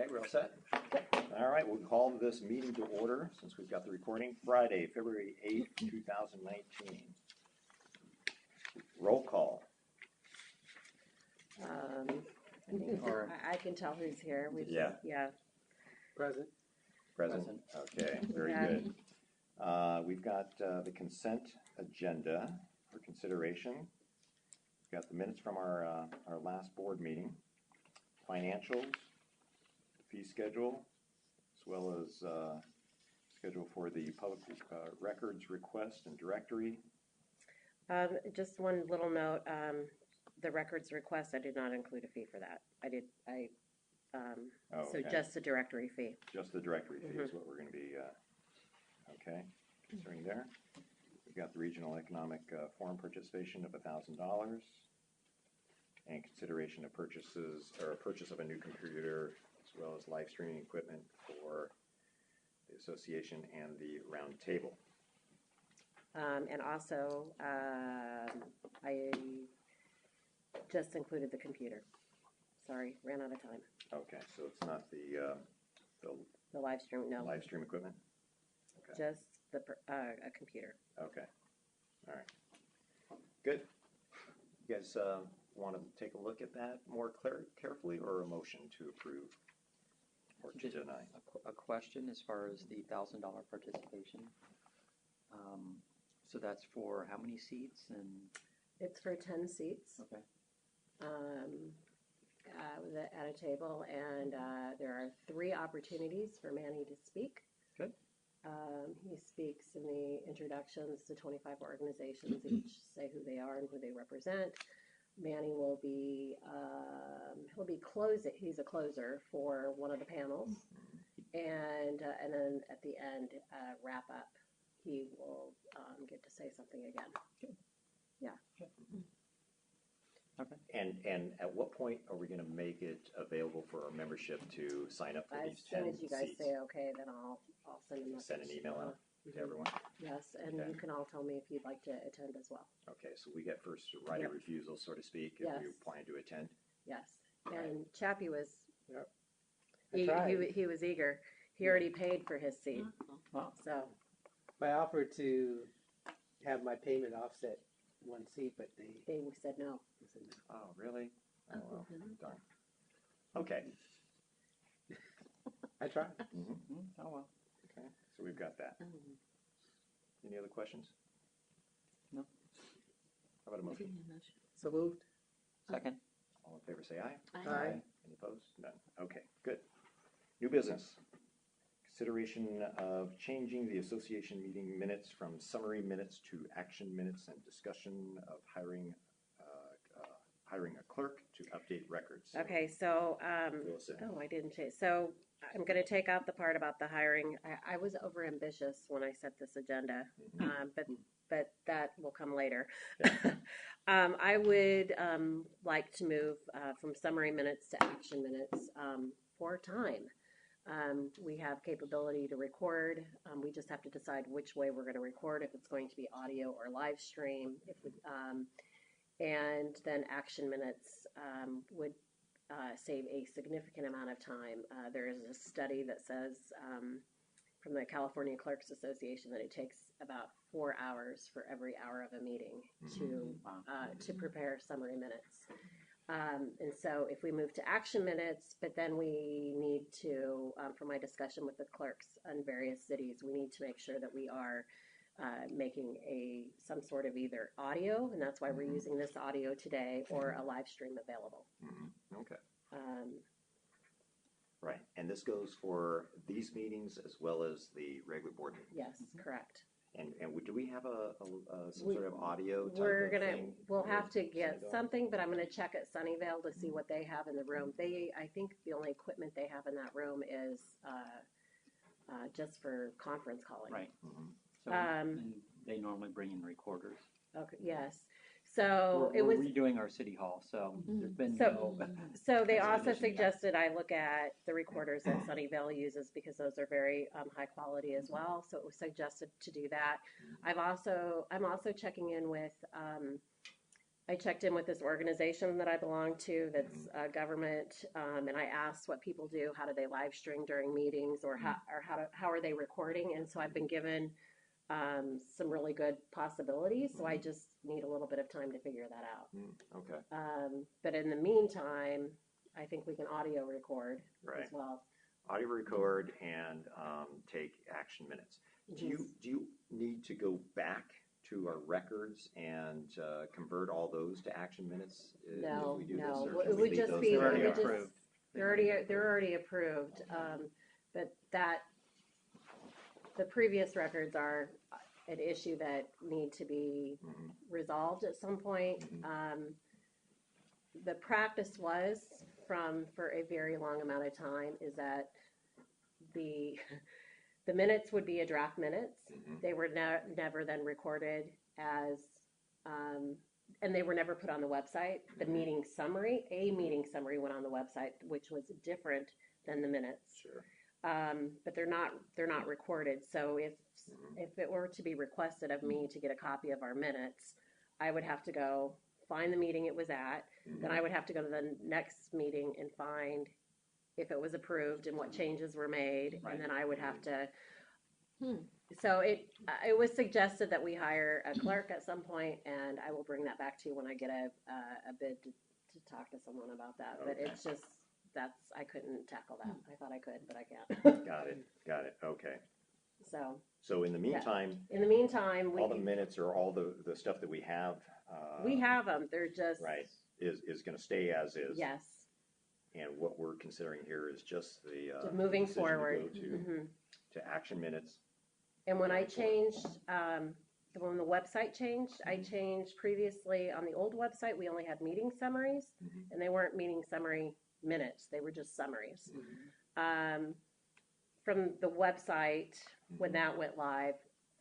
Okay, we're all set? All right, we'll call this meeting to order since we've got the recording. Friday, February 8th, 2019. Roll call. I can tell who's here. Yeah. Present. Present. Okay, very Yeah. good. We've got the consent agenda for consideration. We've got the minutes from our last board meeting, financials, fee schedule, as well as schedule for the public records request and directory. Just one little note, the records request, I did not include a fee for that. So okay. just the directory fee. Just the directory fee is what we're going to be, okay, considering there. We've got the regional economic forum participation of $1,000 and consideration of purchases or purchase of a new computer as well as live streaming equipment for the association and the round table. And also, I just included the computer. Sorry, ran out of time. Okay, so it's not the live stream, no. live stream equipment? Okay. Just a computer. Okay. All right. Good. You guys want to take a look at that more carefully, or a motion to approve or to deny? A question as far as the $1,000 participation. So that's for how many seats? And It's for 10 seats. okay. At a table, and there are 3 opportunities for Manny to speak. Good. He speaks in the introductions to 25 organizations, each say who they are and who they represent. Manny will be, he'll be he's a closer for one of the panels, and then at the end, wrap up, he will get to say something again. Good. Yeah. Good. Okay. And at what point are we going to make it available for our membership to sign up for As these 10 soon as you guys seats? say okay, then I'll send a message. Send an email out to everyone? Yes, and Okay. you can all tell me if you'd like to attend as well. Okay, so we get first right of refusal, so to speak, if we Yes. plan to attend? Yes, Right. and Chappie was, Yep. he was eager. He already paid for his seat, Wow. so. I offered to have my payment offset one seat, but they They said no. said no. Oh, really? Oh, well, darn. Okay. I tried. Oh well. Okay, so we've got that. Any other questions? No. How about a motion? So moved. Second. All in favor say aye. Aye. Any opposed? None. Okay, good. New business. Consideration of changing the association meeting minutes from summary minutes to action minutes and discussion of hiring a clerk to update records. Okay, so, Wilson. I didn't change. So I'm going to take out the part about the hiring. I was overambitious when I set this agenda, but that will come later. I would like to move from summary minutes to action minutes for time. We have capability to record. We just have to decide which way we're going to record, if it's going to be audio or live stream. And then action minutes would save a significant amount of time. There is a study that says from the California Clerks Association that it takes about 4 hours for every hour of a meeting to prepare summary minutes. And so if we move to action minutes, but then we need to, for my discussion with the clerks in various cities, we need to make sure that we are making some sort of either audio, and that's why we're using this audio today, or a live stream available. Okay. Right, and this goes for these meetings as well as the regular board meetings? Yes, correct. And do we have some sort of audio type We're of gonna, thing? we'll have to get Sunnyvale? something, but I'm gonna check at Sunnyvale to see what they have in the room. I think the only equipment they have in that room is just for conference calling. Right. So and they normally bring in recorders. Okay, yes. So We're redoing our city hall, so there's been So they also Transition, yeah. suggested I look at the recorders that Sunnyvale uses because those are very high quality as well. So it was suggested to do that. I'm also checking in with I checked in with this organization that I belong to that's government, and I asked what people do, how do they live stream during meetings, or how are they recording? And so I've been given some really good possibilities, so I just need a little bit of time to figure that out. Okay, But in the meantime, I think we can audio record right. as well. Audio record and take action minutes. Do you need to go back to our records and convert all those to action minutes? No, if we do this, no. or It can we would leave just those be, in it our- already would just, approved. they're already approved. But the previous records are an issue that need to be Mhm. resolved at some point. The practice was for a very long amount of time is that the minutes would be a draft minutes. Mhm. They were never then recorded as, and they were never put on the website. The meeting summary, a meeting summary went on the website, which was different than the minutes. Sure. But they're not recorded. So if it were to be requested of me to get a copy of our minutes, I would have to go find the meeting it was at. Then I would have to go to the next meeting and find if it was approved and what changes were made, Right. and then I would have to. So it was suggested that we hire a clerk at some point, and I will bring that back to you when I get a bid to talk to someone about that. But Okay. it's just I couldn't tackle that. I thought I could, but I can't. Got it, okay. So In the meantime, in the meantime, all the minutes or all the stuff that we have. we have them. They're just Right, is gonna stay as is. Yes. And what we're considering here is just the. So moving decision to forward. go Mhm. to action minutes. And when I changed, when the website changed, I changed previously on the old website, we only had meeting summaries, and they weren't meeting summary minutes, they were just summaries. From the website, when that went live,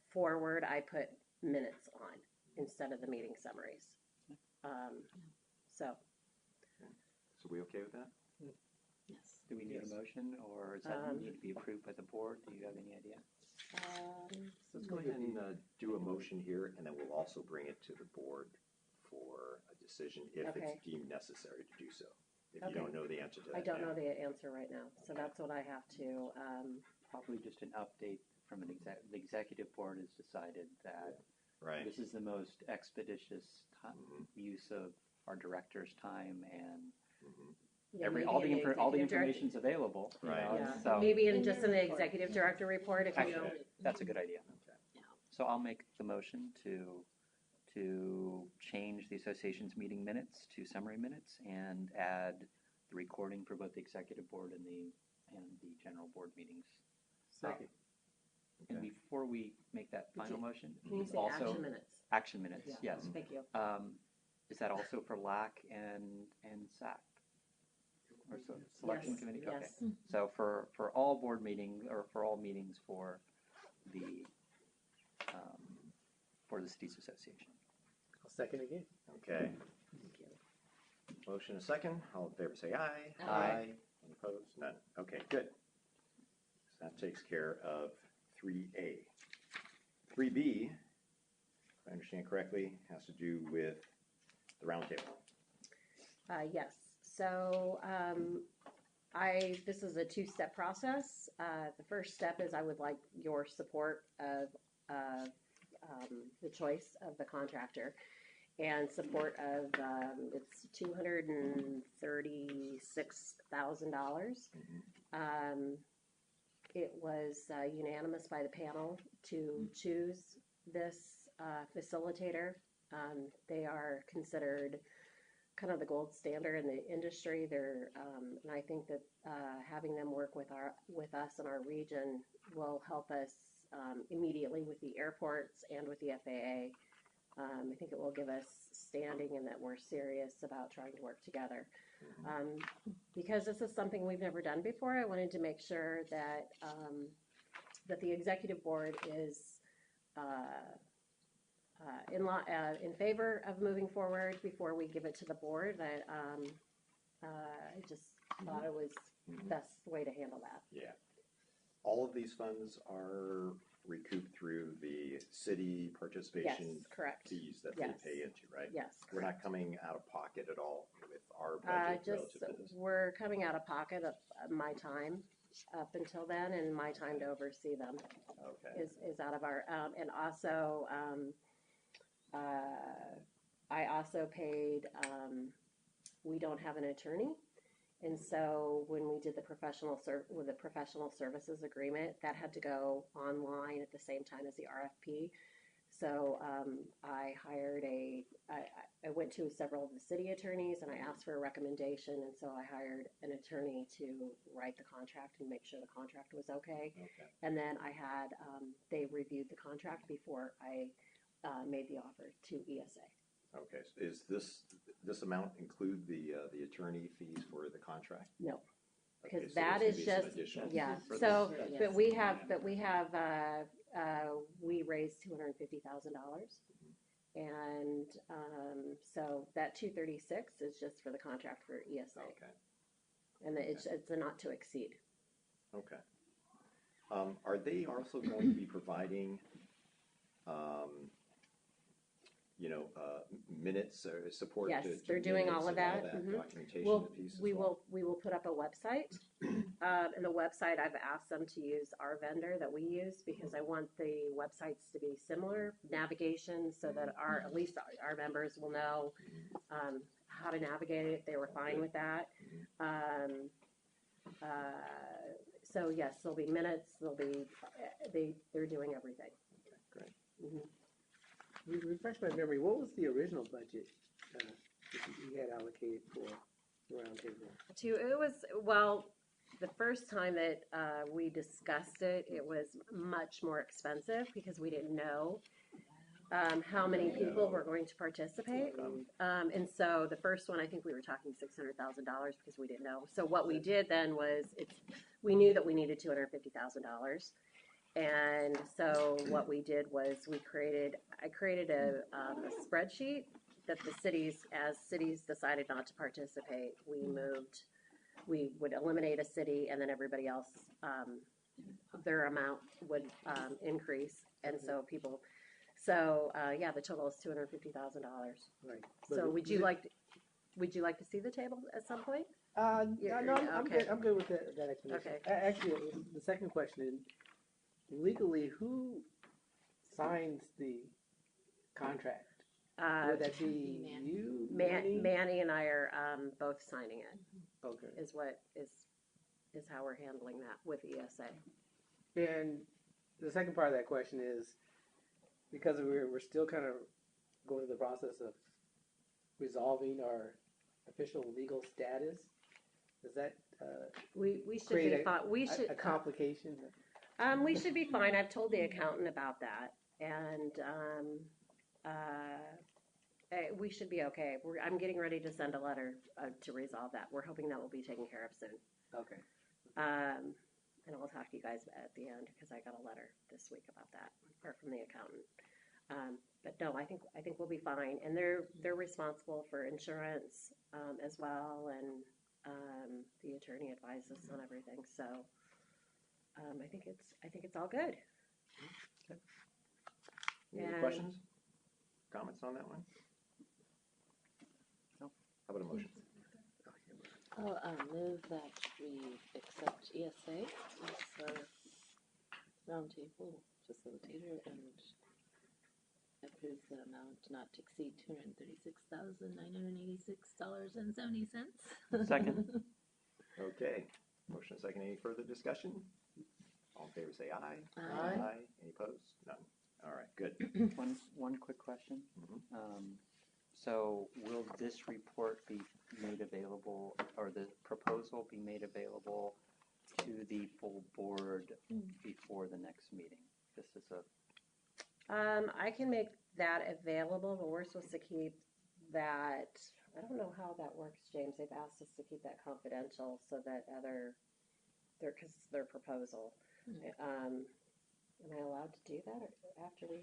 forward, I put minutes on instead of the meeting summaries. So, So we okay with that? yes. Do we need Yes. a motion, or does that need to be approved by the board? Do you have any idea? Let's go ahead and do a motion here, and then we'll also bring it to the board for a decision if Okay. it's deemed necessary to do so. If you Okay. don't know the answer to that. I don't now. know the answer right now, so that's what I have to, Probably just an update from the executive board has decided that Right. this is the most expeditious use of our director's time, and yeah, all the maybe in all the executive director- information's available. you Right. know, Yeah, So maybe in just in the executive director report, if you actually, don't. that's a good idea. So I'll make the motion to change the association's meeting minutes to summary minutes and add the recording for both the executive board and the general board meetings. Second. And Okay. before we make that final motion, Can you say also action minutes? action minutes, Yeah. yes. Thank you. Is that also for LAC and SAC? Or selection Yes, committee? yes. Okay. So for all board meetings, or for all meetings for the Cities Association. I'll second again. Okay. Motion a second. All in favor say aye. Aye. Any opposed? None. Okay, good. So that takes care of 3A. 3B, if I understand correctly, has to do with the roundtable. Yes, so, this is a two-step process. The first step is I would like your support of, the choice of the contractor and support of, it's $236,000. It was unanimous by the panel to choose this facilitator. They are considered kind of the gold standard in the industry. And I think that having them work with us in our region will help us immediately with the airports and with the FAA. I think it will give us standing and that we're serious about trying to work together. Because this is something we've never done before, I wanted to make sure that that the executive board is in favor of moving forward before we give it to the board. That I just thought it was the best way to handle that. Yeah. All of these funds are recoup through the city Yes, participation correct. fees that Yes. they pay into, right? Yes, We're correct. not coming out of pocket at all with our budget Just, relative to this. we're coming out of pocket of my time up until then, and my time to oversee them Okay, is out of our, and also, I also paid, we don't have an attorney. And so when we did the with the professional services agreement, that had to go online at the same time as the RFP. So I hired I went to several of the city attorneys and I asked for a recommendation. And so I hired an attorney to write the contract and make sure the contract was okay. okay. And then I had, they reviewed the contract before I made the offer to ESA. Okay, so is this amount include the attorney fees for the contract? No, Okay, because so that there's is gonna be some just, additional yeah, fees for so, this. but we have, we raised $250,000. And, so that 236 is just for the contract for ESA. Okay, And it's a not to exceed. okay. Are they also going to be providing, minutes or support? Yes, to they're doing minutes all of and that. Mhm. documentation piece as We well? will put up a website. And the website, I've asked them to use our vendor that we use because I want the websites to be similar, navigation, so that at least our members will know how to navigate it. They were fine with that. So yes, there'll be minutes, they're doing everything. Okay, great. Mhm. Refresh my memory, what was the original budget that you had allocated for the roundtable? The first time that we discussed it, it was much more expensive because we didn't know how many people were going to participate. And so the first one, I think we were talking $600,000 because we didn't know. So what we did then was, we knew that we needed $250,000. And so what we did was I created a spreadsheet that as cities decided not to participate, we would eliminate a city and then everybody else, their amount would increase. And so the total is $250,000. Right. So would you like to see the table at some point? No, I'm okay. good, I'm good with that explanation. Okay. Actually, the second question is, legally, who signs the contract? Would that be you, Manny? Manny and I are both signing it. Okay. Is how we're handling that with ESA. And the second part of that question is, because we're still kind of going through the process of resolving our official legal status, does that We should create be fine. a complication? We should be fine. I've told the accountant about that, and we should be okay. I'm getting ready to send a letter to resolve that. We're hoping that will be taken care of soon. Okay. And I'll talk to you guys at the end because I got a letter this week about that, or from the accountant. But no, I think we'll be fine. And they're responsible for insurance as well, and the attorney advises on everything. So I think it's all good. Okay. Any And- questions? Comments on that one? No. How about a motion? I'll move that we accept ESA as a roundtable facilitator and approve the amount not to exceed $236,986.70. Second. Okay, motion second. Any further discussion? All in favor say aye. Aye. Any opposed? None. All right, good. One quick question. Mhm. So will this report be made available, or the proposal be made available to the full board before the next meeting? This is I can make that available, but we're supposed to keep that. I don't know how that works, James. They've asked us to keep that confidential so that because their proposal. Am I allowed to do that after we?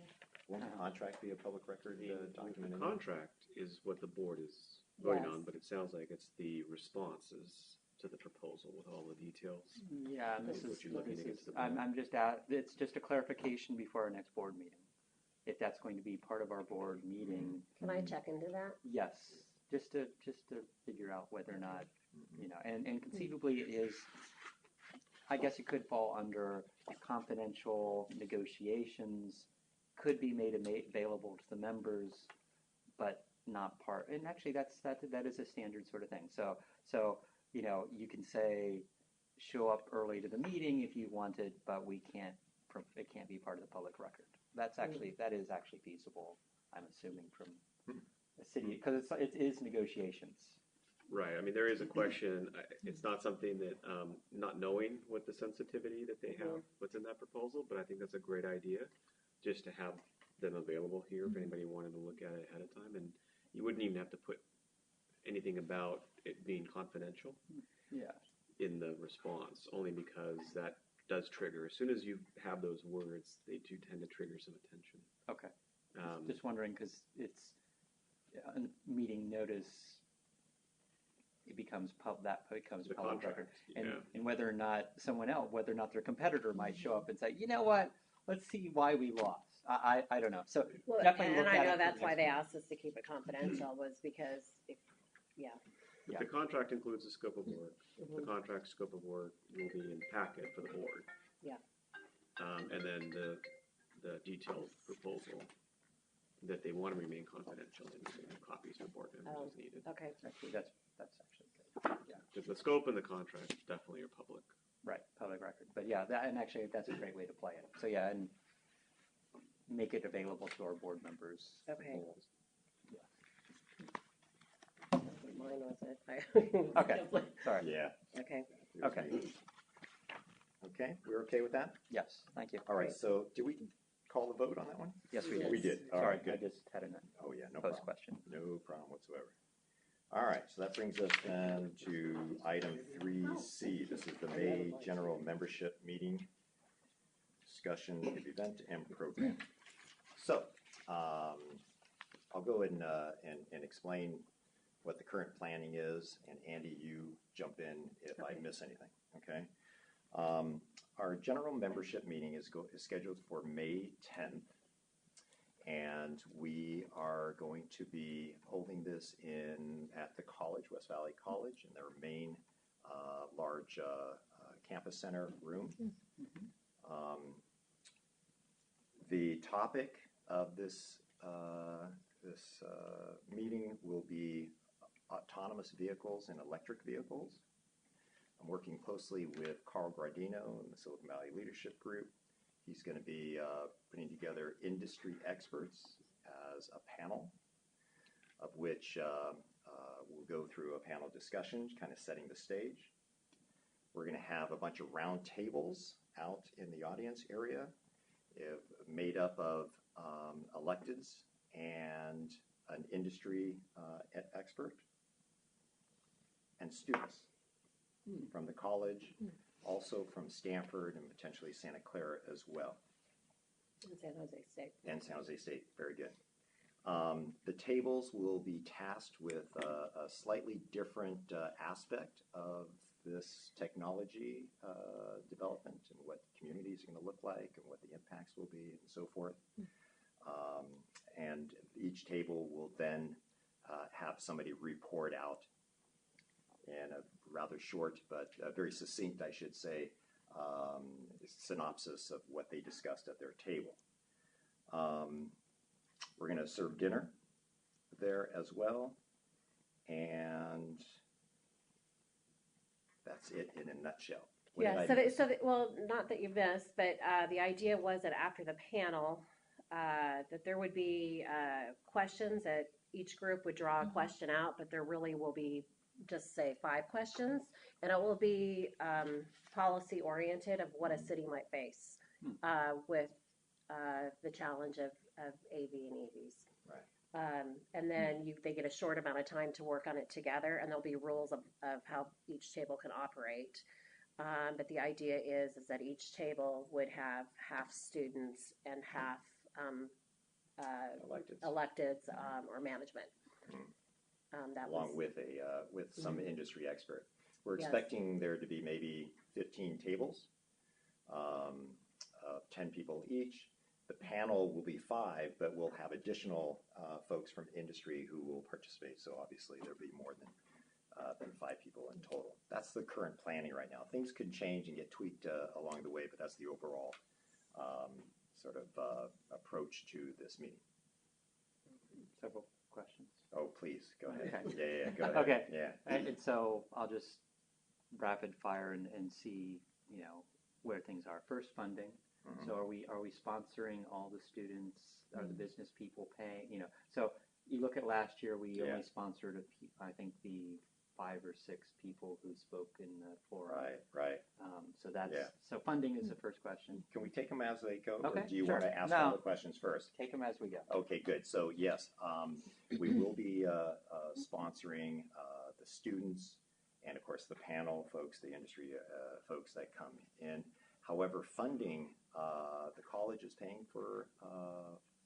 Won't the contract be a public record document? The contract is what the board is voting Yes. on, but it sounds like it's the responses to the proposal with all the details? Yeah, and this What is, you're looking this against is, the I'm, board. I'm just at, it's just a clarification before our next board meeting. If that's going to be part of our board meeting, Can I check into that? yes, just to figure out whether or not, and conceivably it is, I guess it could fall under confidential negotiations, could be made available to the members, but not part, and actually that is a standard sort of thing. So, you can say, show up early to the meeting if you wanted, but it can't be part of the public record. That is actually feasible, I'm assuming, from the city, because it is negotiations. Right, I mean, there is a question, it's not something that, not knowing what the sensitivity that they have, what's in that proposal, but I think that's a great idea, just to have them available here if anybody wanted to look at it ahead of time, and you wouldn't even have to put anything about it being confidential Yeah. in the response, only because that does trigger, as soon as you have those words, they do tend to trigger some attention. Okay. Just wondering, because it's a meeting notice, it becomes The public contract, record, and yeah. and whether or not whether or not their competitor might show up and say, you know what, let's see why we lost. I don't know. So Well, definitely and look I at know it for that's the why next they meeting. asked us to keep it confidential, was because But the contract includes the scope of work. Mm-hmm. The contract scope of work will be in packet for the board. Yeah. And then the detailed proposal that they want to remain confidential and copies for board members as needed. okay. Actually, that's actually good. Yeah. Because the scope and the contract definitely are public. Right, public record. But yeah, and actually that's a great way to play it. So yeah, and make it available to our board members. Okay. Yeah. Mine was it. Okay. Sorry. Yeah. Okay. Okay. Okay, we're okay with that? Yes, thank you. All right, so did we call the vote on that one? Yes, we did. We did. All Sorry, right, good. I just had a Oh, yeah, no post problem. question. No problem whatsoever. All right, so that brings us then to item 3C. This is the May General Membership Meeting, discussion of event and program. So, I'll go ahead and explain what the current planning is, and Andy, you jump in if I miss anything, okay? Our general membership meeting is scheduled for May 10th. And we are going to be holding this at the college, West Valley College, in their main large campus center room. The topic of this meeting will be autonomous vehicles and electric vehicles. I'm working closely with Carl Gardino and the Silicon Valley Leadership Group. He's going to be putting together industry experts as a panel, of which we'll go through a panel discussion, kind of setting the stage. We're going to have a bunch of round tables out in the audience area, made up of electeds and an industry expert and students from the college, also from Stanford and potentially Santa Clara as well. And San Jose State. And San Jose State, very good. The tables will be tasked with a slightly different aspect of this technology development and what communities are going to look like and what the impacts will be and so forth. And each table will then have somebody report out in a rather short but very succinct, I should say, synopsis of what they discussed at their table. We're going to serve dinner there as well, and that's it in a nutshell. What did Yeah, I miss? well, not that you missed, but the idea was that after the panel, that there would be questions, that each group would draw a question out, but there really will be just say 5 questions, and it will be policy oriented of what a city might face with the challenge of AV and EVs. Right. And then they get a short amount of time to work on it together, and there'll be rules of how each table can operate. But the idea is that each table would have half students and half electeds or management. That Along was, with some industry expert. We're Yes. expecting there to be maybe 15 tables, 10 people each. The panel will be 5, but we'll have additional folks from industry who will participate. So obviously there'll be more than 5 people in total. That's the current planning right now. Things could change and get tweaked along the way, but that's the overall sort of approach to this meeting. Several questions. Oh, please, go ahead. Okay. Yeah, go ahead. Okay. Yeah. And so I'll just rapid fire and see, where things are. First, funding. Mhm. So are we sponsoring all the students? Are the business people paying? So you look at last year, we Yeah. only sponsored I think the 5 or 6 people who spoke in the forum. Right. So that's Yeah. so funding is the first question. Can we take them as they go? Okay, Or do you sure. want to ask No. all the questions first? Take them as we go. Okay, good. So yes, we will be sponsoring the students and of course the panel folks, the industry folks that come in. However, funding, the college is paying for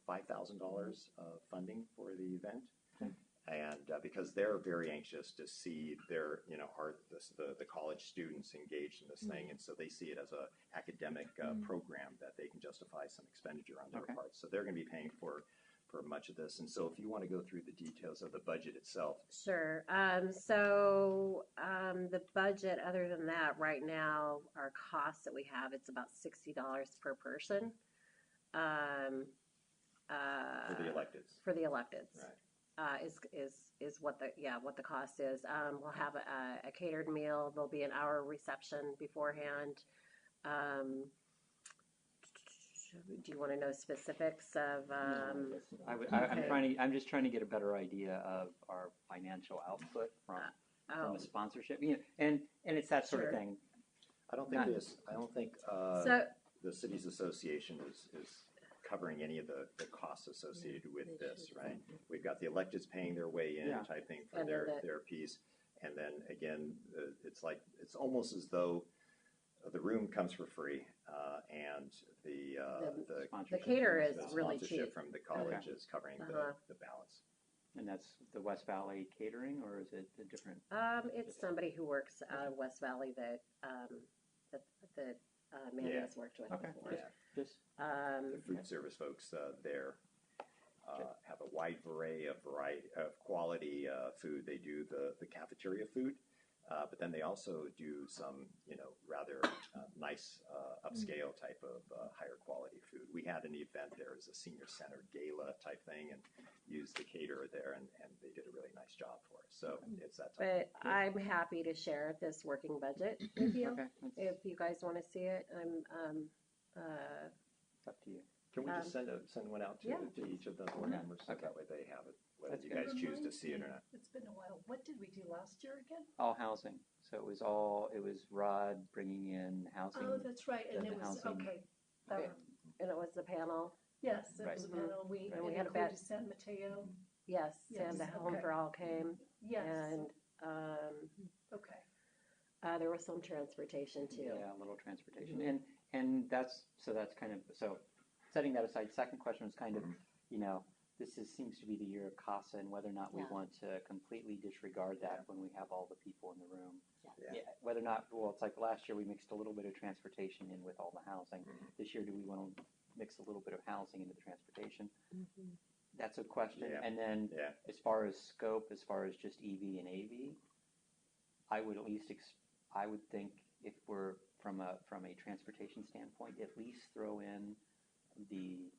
$5,000 funding for the event. Okay. And because they're very anxious to see their, the college students engaged in this thing, and so they see it as a academic program that they can justify some expenditure on their Okay. part. So they're going to be paying for much of this. And so if you want to go through the details of the budget itself. Sure. The budget, other than that, right now, our costs that we have, it's about $60 per person. For the electeds. For the electeds. Right. Is what the cost is. We'll have a catered meal. There'll be an hour reception beforehand. Do you want to know specifics of? I'm just trying to get a better idea of our financial output from a sponsorship. And it's that sort of Sure. thing. I don't think So, the cities association is covering any of the costs associated with this, right? We've got the electeds paying their way in Yeah. type thing for And then their piece. And then again, it's almost as though the room comes for free, and the the Sponsorship. caterer is the really sponsorship cheap. from the college is covering Uh-huh. the balance. And that's the West Valley Catering, or is it a different? It's somebody who works out of West Valley that Manny Yeah. has worked with Okay. before. Yeah. Just The food service folks there have a wide variety of quality food. They do the cafeteria food, but then they also do some rather nice upscale type of higher quality food. We had an event there as a senior center gala type thing, and used the caterer there, and they did a really nice job for us. So it's that type. But I'm happy to share this working budget with you okay. if you guys want to see it. It's up to you. Can we just send one out yeah. to each of the board Yeah. members so Okay. that way they have it, whether That's you good. guys choose to see it or not? It's been a while. What did we do last year again? All housing. So it was Rod bringing in housing. Oh, that's right, and the it was, housing. okay. Okay. And it was the panel. Yes, it Right. was a panel. And we it had a included bet. San Mateo. Yes, Yes, and Home okay. for All came. Yes, And okay. there was some transportation too. Yeah, a little transportation. And that's kind of, so setting that aside, second question was kind of, seems to be the year of CASA and whether or not we Yeah. want to completely disregard that when we have all the people in the room. Yeah. Whether or not, well, it's like last year we mixed a little bit of transportation in with all the housing. This year, do we want to mix a little bit of housing into the transportation? That's a question. Yeah. And then Yeah. as far as scope, as far as just EV and AV, I would at least, I would think if we're from a transportation standpoint, at least throw in the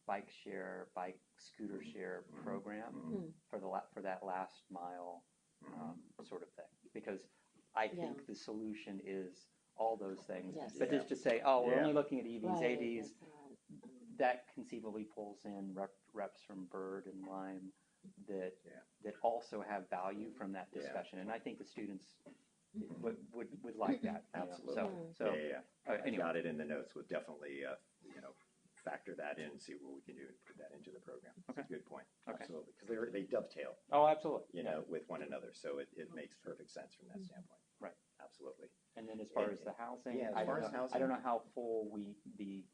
bike scooter share program for that last mile sort of thing, because I think the solution is all those things. Yes. But just to say, we're Yeah. only looking at EVs, Right, AVs, that's right. that conceivably pulls in reps from Bird and Lime that Yeah. that also have value from that Yeah. discussion, and I think the students would like that. Absolutely. So Yeah. I anyway, got it in the notes. We'll definitely, factor that in and see what we can do to put that into the program. That's a good point. Okay. Absolutely. Because they dovetail, oh, absolutely. with one another. So it makes perfect sense from that standpoint. Right. Absolutely. And then as far as the housing, Yeah, as I far don't as know, housing- I don't know how full the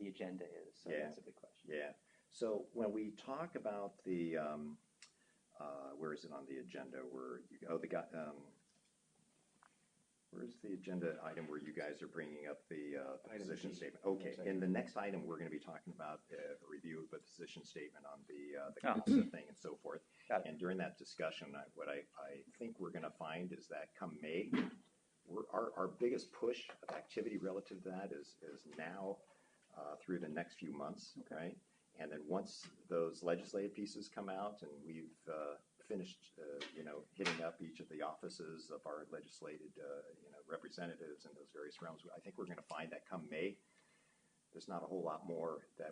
agenda is. So Yeah. that's a good question. Yeah. So when we talk about we're is it on the agenda where, where's the agenda item where you guys are bringing up the position D. statement? Okay, in the next item, we're gonna be talking about a review of the position statement on the Oh. CASA thing and so forth. Got it. And during that discussion, what I think we're gonna find is that come May, our biggest push of activity relative to that is now through the next few months, right? And then once those legislative pieces come out and we've finished, hitting up each of the offices of our legislated, representatives in those various realms, I think we're going to find that come May, there's not a whole lot more that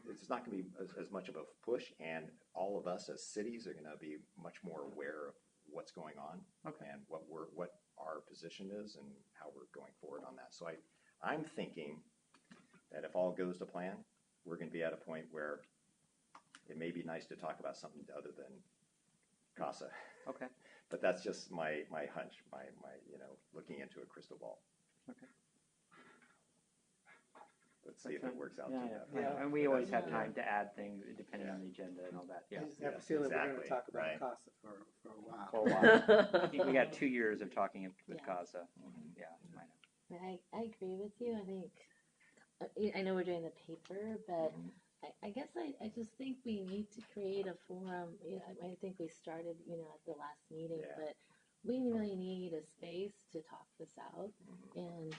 it's not going to be as much of a push, and all of us as cities are going to be much more aware of what's going on and what our position is and how we're going forward on that. So I'm thinking that if all goes to plan, we're going to be at a point where it may be nice to talk about something other than CASA. Okay. But that's just my hunch, my looking into a crystal ball. Okay. Let's see if it works out. Yeah, too yeah. bad. And we always have Yeah. time to add things depending on the agenda and all that. I Yeah. just have a Yes, feeling we're going to exactly, talk about right. CASA for a while. For a while. I think we got 2 years of talking with Yeah. CASA. Mhm. Yeah, I know. I agree with you. I think, I know we're doing the paper, but Mhm. I guess I just think we need to create a forum. I think we started, at the last meeting, Yeah. but we really need a space to talk this out. And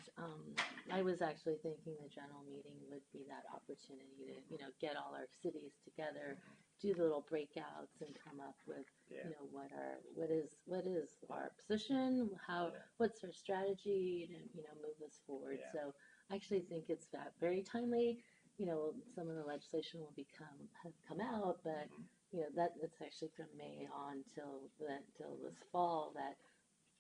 I was actually thinking the general meeting would be that opportunity to, get all our cities together, do the little breakouts, and come up with, Yeah. what is our position, what's our strategy to, move us forward. Yeah. So I actually think it's very timely. Some of the legislation will have come out, but that's actually from May on till this fall that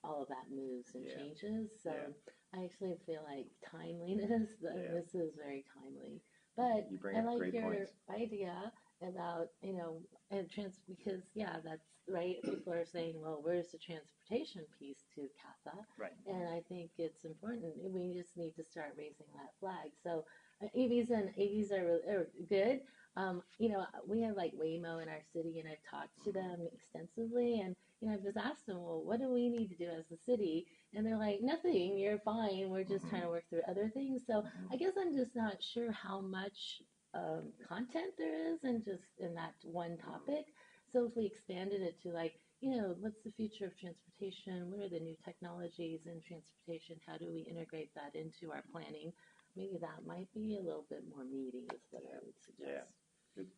all of that moves and Yeah. changes. So Yeah. I actually feel like timeliness. Yeah. This is very timely. But You bring I up like great your points. idea about because that's right. People are saying, well, where's the transportation piece to CASA? Right. And I think it's important. We just need to start raising that flag. So AVs are good. We have like Waymo in our city, and I've talked to them extensively, and I've just asked them, well, what do we need to do as a city? And they're like, nothing. You're fine. We're just trying to work through other things. So I guess I'm just not sure how much content there is in that one topic. So if we expanded it to what's the future of transportation? What are the new technologies in transportation? How do we integrate that into our planning? Maybe that might be a little bit more meaty is what I would suggest.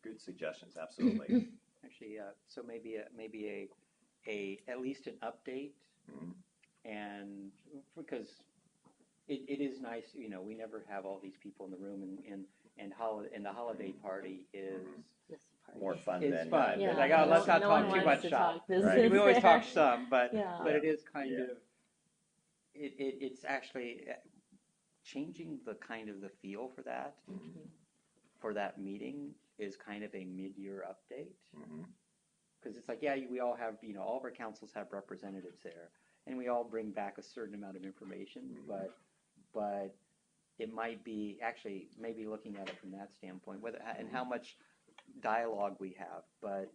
Good suggestions, absolutely. Actually, so maybe at least an update, Mhm. and because it is nice, we never have all these people in the room, and the holiday party is This part. More fun it's than fun. Yeah, It's like, let's not no talk one too wants much to shop. talk business Right. We always there. talk some, but Yeah. it is kind Yeah. of it's actually changing the kind of the feel for that meeting is kind of a mid-year update. Mhm. Because it's like, we all have, all of our councils have representatives there, and we all bring back a certain amount of information, but it might be, actually, maybe looking at it from that standpoint, and how much dialogue we have, but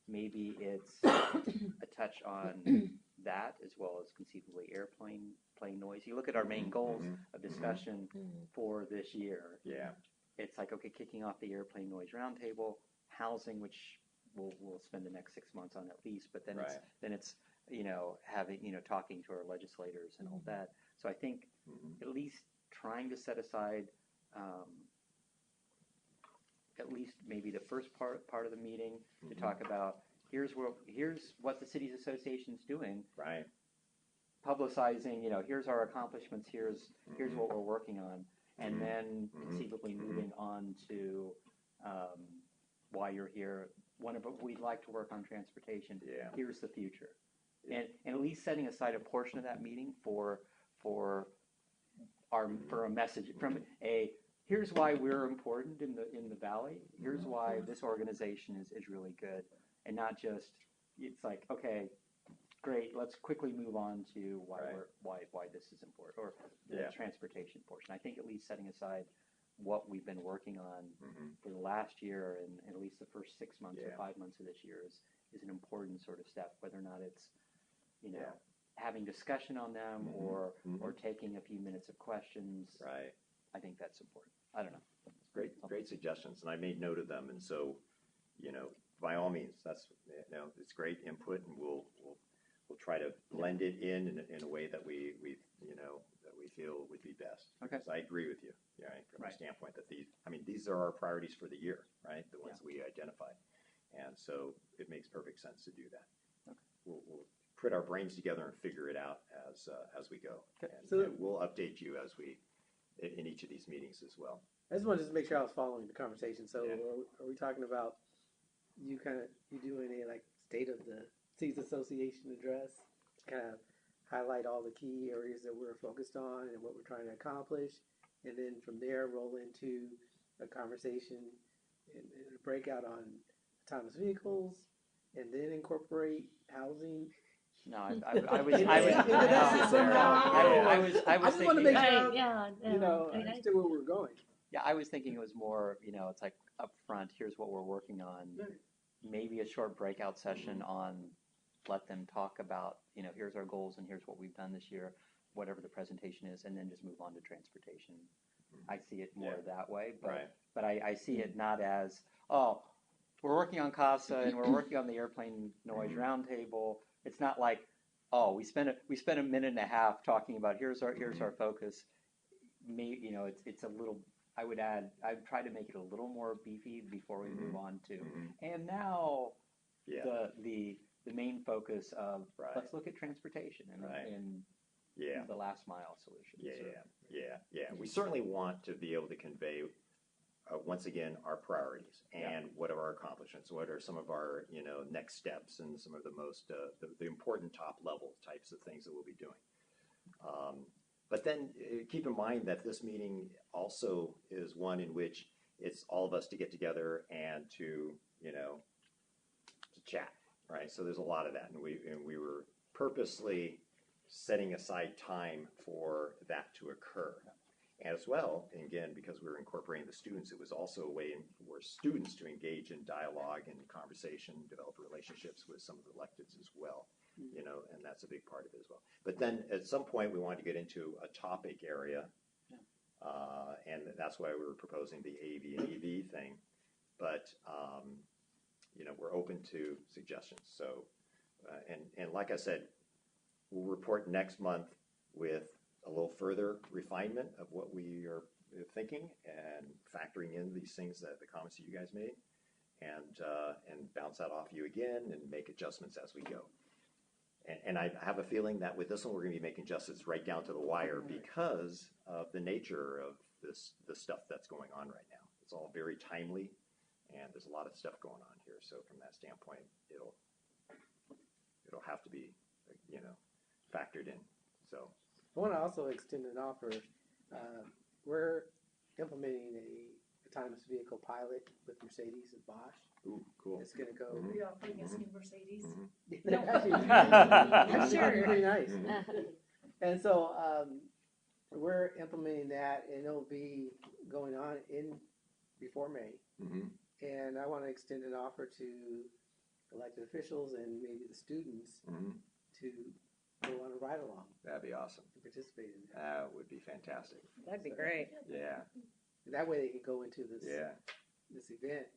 maybe it's a touch on that as well as conceivably airplane noise. You look at our main goals of discussion for this year. Yeah. It's like, okay, kicking off the airplane noise roundtable, housing, which we'll spend the next 6 months on at least, but then Right. it's having, talking to our legislators and all that. So I think at least trying to set aside at least maybe the first part of the meeting to talk about here's what the city's association's doing, Right. publicizing, here's our accomplishments, here's what we're working on, and then conceivably moving on to why you're here. We'd like to work on transportation. Yeah. Here's the future, Yeah. and at least setting aside a portion of that meeting for a message from here's why we're important in the valley. Here's why this organization is really good, and not just it's like, okay, great, let's quickly move on to why Right. why this is important, or the Yeah. transportation portion. I think at least setting aside what we've been working on Mhm. for the last year and at least the first 6 months or Yeah. 5 months of this year is an important sort of step, whether or not it's, Yeah. having discussion on them Mhm. or Mhm. taking a few minutes of questions. Right. I think that's important. I don't know. Great suggestions, and I made note of them, and so, by all means, that's, it's great input, and we'll try to blend it in a way that we that we feel would be best. Okay. Because I agree with you, right, from the Right. standpoint that these are our priorities for the year, right, the ones we identified, and so it makes perfect sense to do that. Okay. We'll put our brains together and figure it out as we go, Okay. and we'll update you in each of these meetings as well. I just wanted to make sure I was following the conversation. So Yeah. are we talking about you doing a like state of the Seas Association address to kind of highlight all the key areas that we're focused on and what we're trying to accomplish, and then from there roll into a conversation and a breakout on autonomous vehicles, and then incorporate housing? No, I was I just want to make thinking, sure Right, yeah. I understood where we're going. yeah, I was thinking it was more, it's like up front, here's what we're working on. Right. Maybe a short breakout session on, let them talk about, here's our goals and here's what we've done this year, whatever the presentation is, and then just move on to transportation. I see it more that way, Right. but I see it not as, oh, we're working on CASA and we're working on the airplane noise roundtable. It's not like, oh, we spent a minute and a half talking about here's our focus. It's a little. I'd try to make it a little more beefy before we move on to. Mhm. And now Yeah. the main focus of Right. let's look at transportation Right. and Yeah. the last mile solutions. Yeah. We certainly want to be able to convey, once again, our priorities and what are our accomplishments, what are some of our, next steps, and some of the most, the important top level types of things that we'll be doing. But then keep in mind that this meeting also is one in which it's all of us to get together and to chat, right? So there's a lot of that, and we were purposely setting aside time for that to occur. As well, and again, because we were incorporating the students, it was also a way for students to engage in dialogue and conversation, develop relationships with some of the electeds as well, and that's a big part of it as well. But then at some point, we wanted to get into a topic area, and that's why we were proposing the AV and EV thing. But, we're open to suggestions. So, and like I said, we'll report next month with a little further refinement of what we are thinking and factoring in these things, that the comments that you guys made, and bounce that off you again and make adjustments as we go. And I have a feeling that with this one, we're going to be making adjustments right down to the wire because of the nature of the stuff that's going on right now. It's all very timely, and there's a lot of stuff going on here. So from that standpoint, it'll have to be, factored in. So. I want to also extend an offer. We're implementing a autonomous vehicle pilot with Mercedes and Bosch. Ooh, cool. It's going to go. Are you offering us new Mercedes? Actually, I'm sure. Actually pretty nice. Mhm. And so we're implementing that, and it'll be going on before May. Mhm. And I want to extend an offer to elected officials and maybe the students Mhm. to go on a ride along That'd be awesome. and participate in that. That would be fantastic. That'd be great. Yeah. And that way they can go into this Yeah. this event.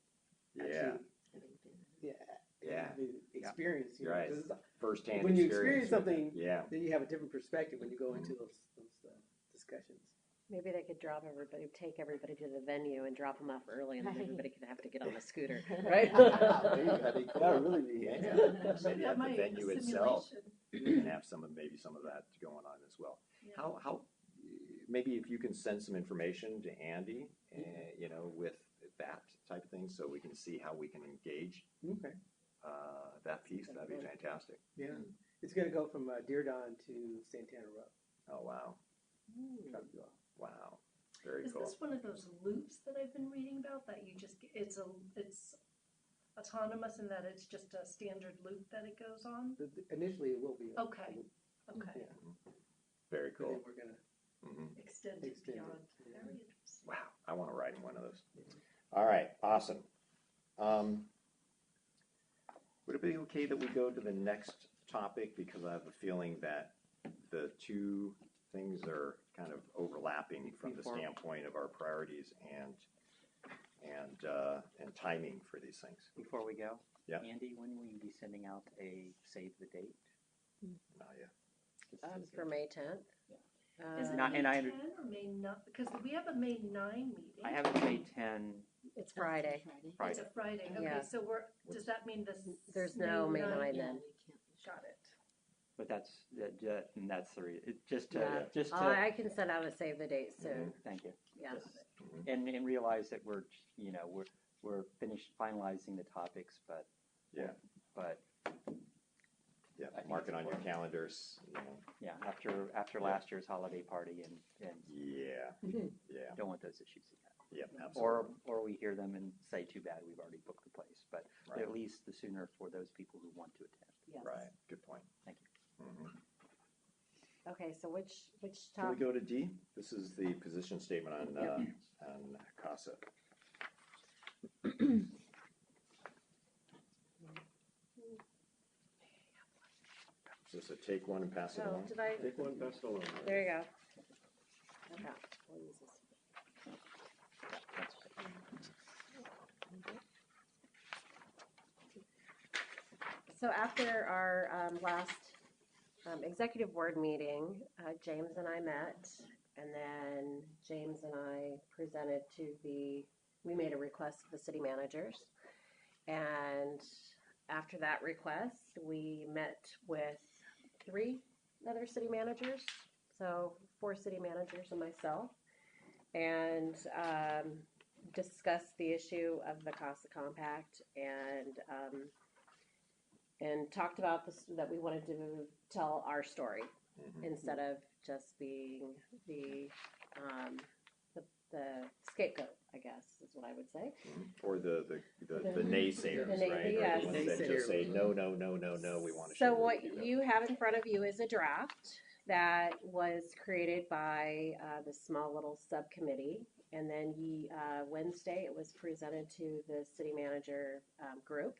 Yeah. Actually, Yeah. the experience. You know, Right. 'cause it's- Firsthand When you experience experience with it. something, Yeah. then you have a different perspective when you go into those discussions. Maybe they could take everybody to the venue and drop them off early, and then Right. everybody could have to get on a scooter, right? That would really be. Yeah. Maybe That at the might- venue itself, simulation. you can have some of that going on as well. Yeah. How maybe if you can send some information to Andy, with that type of thing, so we can see how we can engage Okay. that piece. That'd be fantastic. Yeah. It's going to go from Dearborn to Santana Row. Oh wow, Drop you off. wow, very Is cool. this one of those loops that I've been reading about that you just, it's autonomous in that it's just a standard loop that it goes on? Initially, it will be. Okay. Okay. Yeah. Very But cool. then we're going to Mhm. Extended extend beyond. it. Very interesting. Wow, I want to ride in one of those. All right, awesome. Would it be okay that we go to the next topic, because I have a feeling that the two things are kind of overlapping from the Before- standpoint of our priorities and timing for these things. Before we go, Yeah. Andy, when will you be sending out a save the date? Not yet. For May 10th. Is it Not- May and I 10 or May 9? Because we have a May 9 meeting. I have it May 10. It's Friday. It's a Friday. Okay, Yeah. so does that mean this? There's no May 9 Yeah, then. we can't. Got it. But that's the reason. Just Yeah. to just to I can send out a save the date soon. thank you. Yeah. And realize that we're finished finalizing the topics, but Yeah. but Yeah, I think mark it's it on your important. calendars. yeah, after last year's holiday party and Yeah, Mm-hmm. yeah, don't want those issues again. yeah, absolutely. Or we hear them and say, too bad, we've already booked the place. But Right. at least the sooner for those people who want to attend. Yes. Right, good point. Thank you. Okay, so which Can we top? go to D? This is the position statement on CASA. Is this a take one and pass it Oh, along? did I? Take one, pass it along. There you go. Okay, we'll use this. So after our last executive board meeting, James and I met, and then James and I presented we made a request to the city managers. And after that request, we met with 3 other city managers, so 4 city managers and myself, and discussed the issue of the CASA compact and talked about this, that we wanted to tell our story instead of just being the scapegoat, I guess is what I would say. Or the naysayers, The right? Or yes. the ones that just say, no, we want to. So what you have in front of you is a draft that was created by this small little subcommittee. And then Wednesday, it was presented to the city manager group.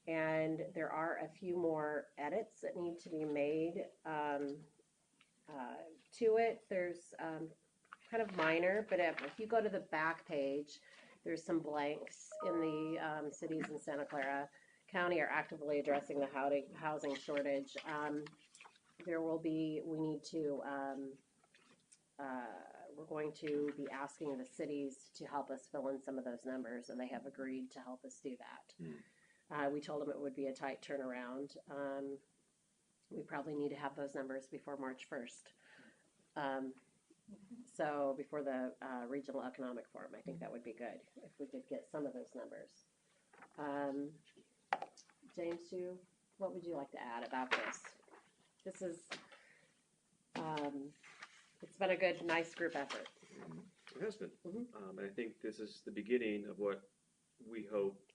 And there are a few more edits that need to be made to it. There's kind of minor, but if you go to the back page, there's some blanks in the cities in Santa Clara County are actively addressing the housing shortage. We're going to be asking the cities to help us fill in some of those numbers, and they have agreed to help us do that. We told them it would be a tight turnaround. We probably need to have those numbers before March 1st. So before the Regional Economic Forum, I think that would be good if we could get some of those numbers. James, what would you like to add about this? This is, it's been a good, nice group effort. It has been. Mhm. And I think this is the beginning of what we hope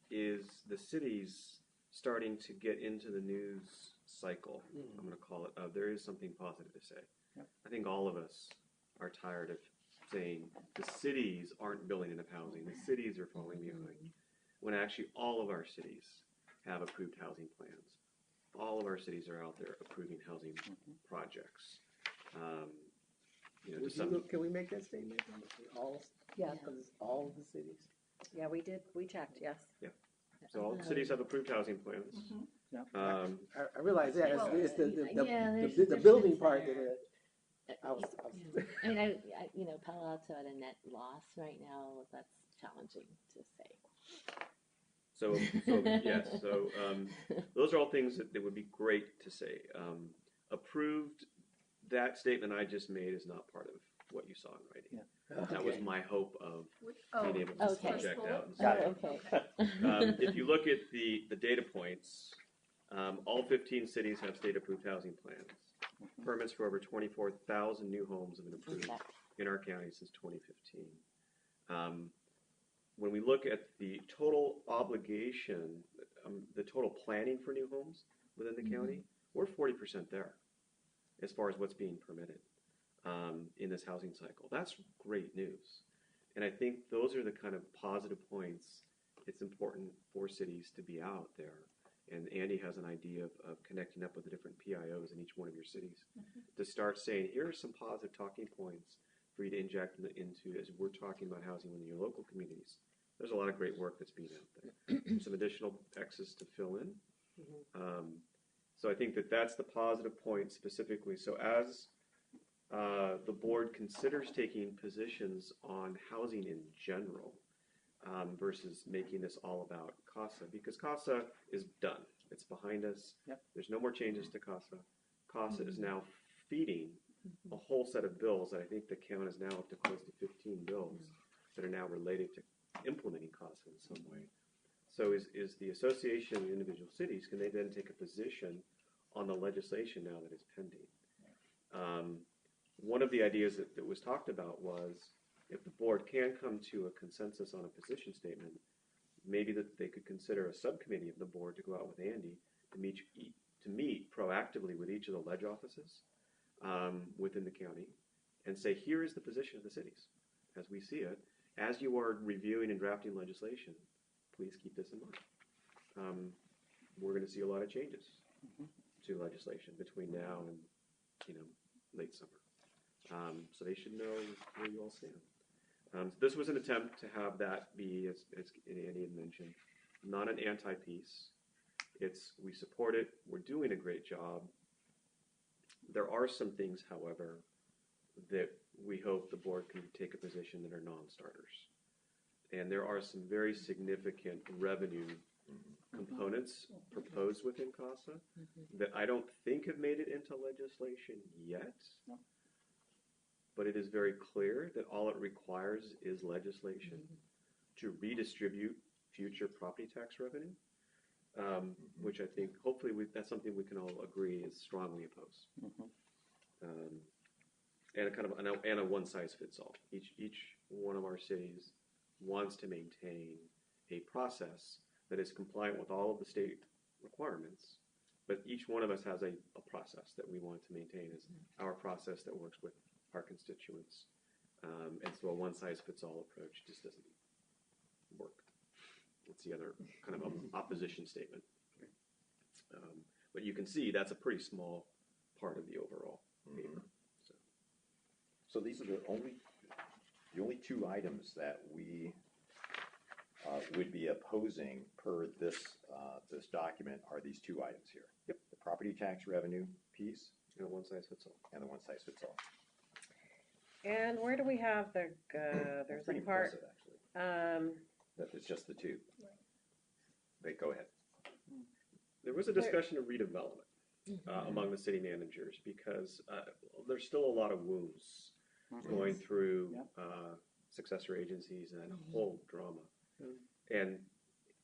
is the cities starting to get into the news cycle. I'm going to call it. There is something positive to say. Yep. I think all of us are tired of saying the cities aren't building enough housing. The cities are falling behind. When actually all of our cities have approved housing plans. All of our cities are out there approving housing projects. Can we make that statement? All Yeah. of the cities? Yeah, we did. We checked, yes. So all the cities have approved housing plans. I realize that. Well, It's there's the building part there. that I was. I mean, I Palo Alto at a net loss right now. That's challenging to say. So yes, those are all things that would be great to say. Approved, that statement I just made is not part of what you saw in writing. That was my hope of being able to Okay. project out. And Got say, Okay. if you look at the data points, all 15 cities have state-approved housing plans. Permits for over 24,000 new homes have been approved Okay. in our county since 2015. When we look at the total obligation, the total planning for new homes within the county, we're 40% there as far as what's being permitted. in this housing cycle. That's great news. And I think those are the kind of positive points. It's important for cities to be out there. And Andy has an idea of connecting up with the different PIOs in each one of your cities to start saying, here are some positive talking points for you to inject into as we're talking about housing within your local communities. There's a lot of great work that's being out there. Some additional X's to fill in. So I think that that's the positive point specifically. So as the board considers taking positions on housing in general versus making this all about CASA, because CASA is done. It's behind us. Yep. There's no more changes to CASA. CASA is now feeding a whole set of bills that I think the count is now up to close to 15 bills that are now related to implementing CASA in some way. So is the association of individual cities, can they then take a position on the legislation now that is pending? One of the ideas that was talked about was if the board can come to a consensus on a position statement, maybe that they could consider a subcommittee of the board to go out with Andy to meet proactively with each of the ledge offices within the county and say, here is the position of the cities as we see it. As you are reviewing and drafting legislation, please keep this in mind. We're going to see a lot of changes to legislation between now and late summer. So they should know where you all stand. This was an attempt to have that be, as Andy had mentioned, not an anti-piece. We support it. We're doing a great job. There are some things, however, that we hope the board can take a position that are non-starters. And there are some very significant revenue components proposed within CASA that I don't think have made it into legislation yet. But it is very clear that all it requires is legislation to redistribute future property tax revenue, which I think hopefully that's something we can all agree is strongly opposed. And a kind of a one-size-fits-all. Each one of our cities wants to maintain a process that is compliant with all of the state requirements, but each one of us has a process that we want to maintain as our process that works with our constituents. And so a one-size-fits-all approach just doesn't work. It's the other kind of opposition statement. But you can see that's a pretty small part of the overall paper. So these are the only two items that we would be opposing per this document are these two items here. Yep. The property tax revenue piece And a one-size-fits-all. and the one-size-fits-all. And where do we have there's Pretty a part, impressive, actually. That it's just the two. Wait, go ahead. There was a discussion of redevelopment among the city managers because there's still a lot of wounds going through successor agencies and that whole drama. And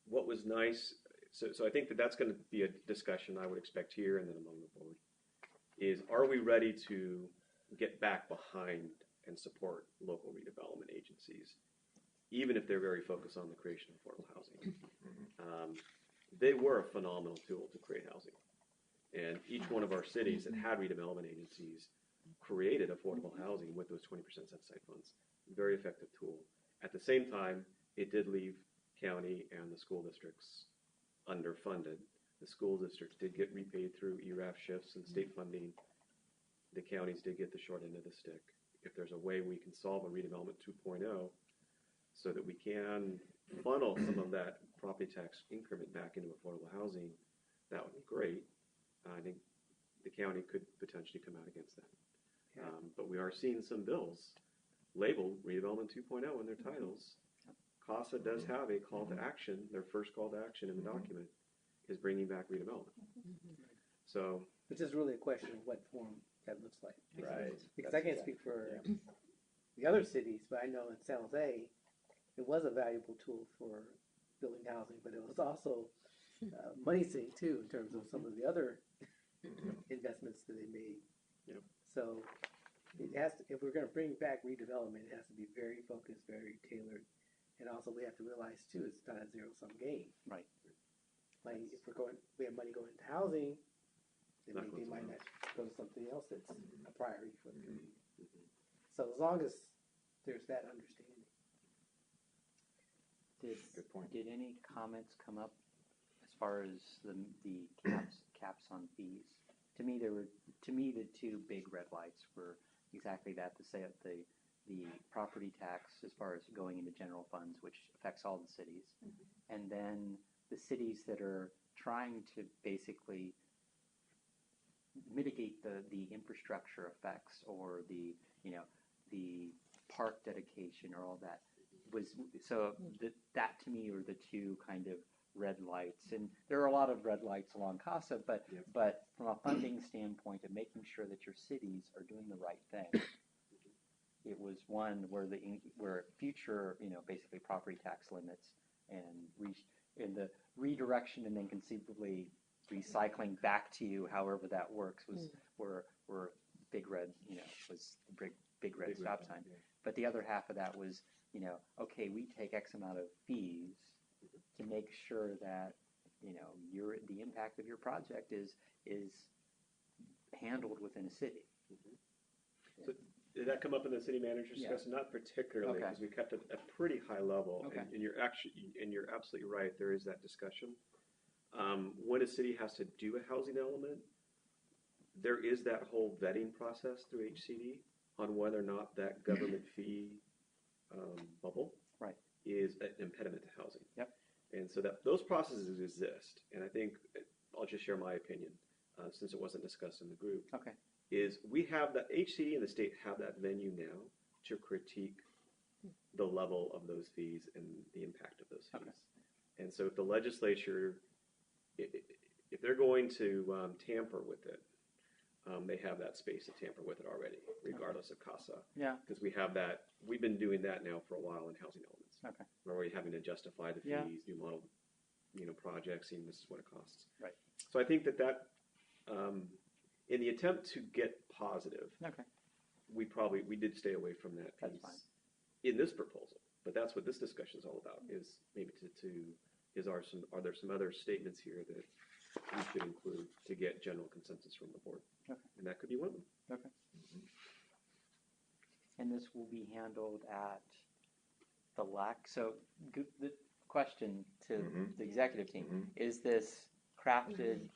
what was nice, so I think that's going to be a discussion I would expect here and then among the board, is are we ready to get back behind and support local redevelopment agencies, even if they're very focused on the creation of affordable housing. They were a phenomenal tool to create housing. And each one of our cities that had redevelopment agencies created affordable housing with those 20% set aside funds. Very effective tool. At the same time, it did leave county and the school districts underfunded. The school districts did get repaid through ERAF shifts and state funding. The counties did get the short end of the stick. If there's a way we can solve a redevelopment 2.0 so that we can funnel some of that property tax increment back into affordable housing, that would be great. I think the county could potentially come out against that. But we are seeing some bills labeled redevelopment 2.0 in their titles. CASA does have a call to action. Their first call to action in the document is bringing back redevelopment. So It's just really a question of what form that looks like. Right. Because That's I can't speak for the other cities, but I know in San Jose, it was a valuable tool for building housing, but it was also money saving too in terms of some of the other investments that they made. Yep. So it has to, if we're going to bring back redevelopment, it has to be very focused, very tailored, and also we have to realize too it's not a zero-sum game. Right. Like if we have money going into housing, then Not maybe going it might somewhere not go to something else that's a priority for the community. So as long as there's that understanding. Good point. Did any comments come up as far as the caps on fees? To me, the two big red lights were exactly that, to say that the property tax as far as going into general funds, which affects all the cities, and then the cities that are trying to basically mitigate the infrastructure effects or the park dedication or all that was so that to me were the two kind of red lights. And there are a lot of red lights along CASA, but Yep. but from a funding standpoint of making sure that your cities are doing the right thing, it was one where future basically property tax limits and in the redirection and then conceivably recycling back to you, however that works, was were big red, was the big red stop sign. Yeah. But the other half of that was, okay, we take X amount of fees to make sure that the impact of your project is handled within a city. So did that come up in the city manager's Yeah. discussion? Not particularly, Okay. because we kept it at a pretty high level. Okay. And you're absolutely right. There is that discussion. When a city has to do a housing element, there is that whole vetting process through HCD on whether or not that government fee bubble Right. is an impediment to housing. Yep. And so that those processes exist. And I think I'll just share my opinion since it wasn't discussed in the group. Okay. Is we have that HCD and the state have that venue now to critique the level of those fees and the impact of those fees. Okay. And so if the legislature, if they're going to tamper with it, they have that space to tamper with it already, regardless of CASA. Yeah. Because we have that, we've been doing that now for a while in housing elements. Okay. Where we're having to justify the fees, Yeah. new model, projects, seeing this is what it costs. Right. So I think that in the attempt to get positive, Okay. we did stay away from that That's piece fine. in this proposal. But that's what this discussion is all about, is maybe are there some other statements here that we should include to get general consensus from the board? Okay. And that could be one of them. Okay. And this will be handled at the LAC. So the question to Mhm. the executive team, Mhm. is this crafted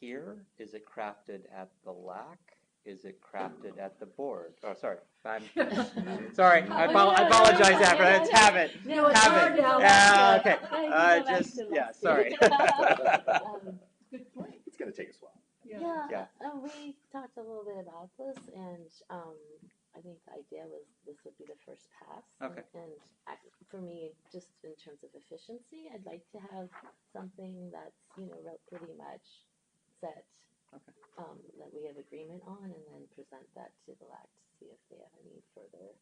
here? Is it crafted at the LAC? Is it crafted at the board? Oh, sorry. I'm sorry. I apologize, Afra. It's habit. No, it's Habit. hard now. Okay. Now you go back Just to yeah. last Sorry. year. Good point. It's going to take us a while. Yeah, we talked a little bit about this, and I think the idea was this would be the first pass. Okay. And for me, just in terms of efficiency, I'd like to have something that's pretty much set. Okay. That we have agreement on, and then present that to the LAC to see if they have any further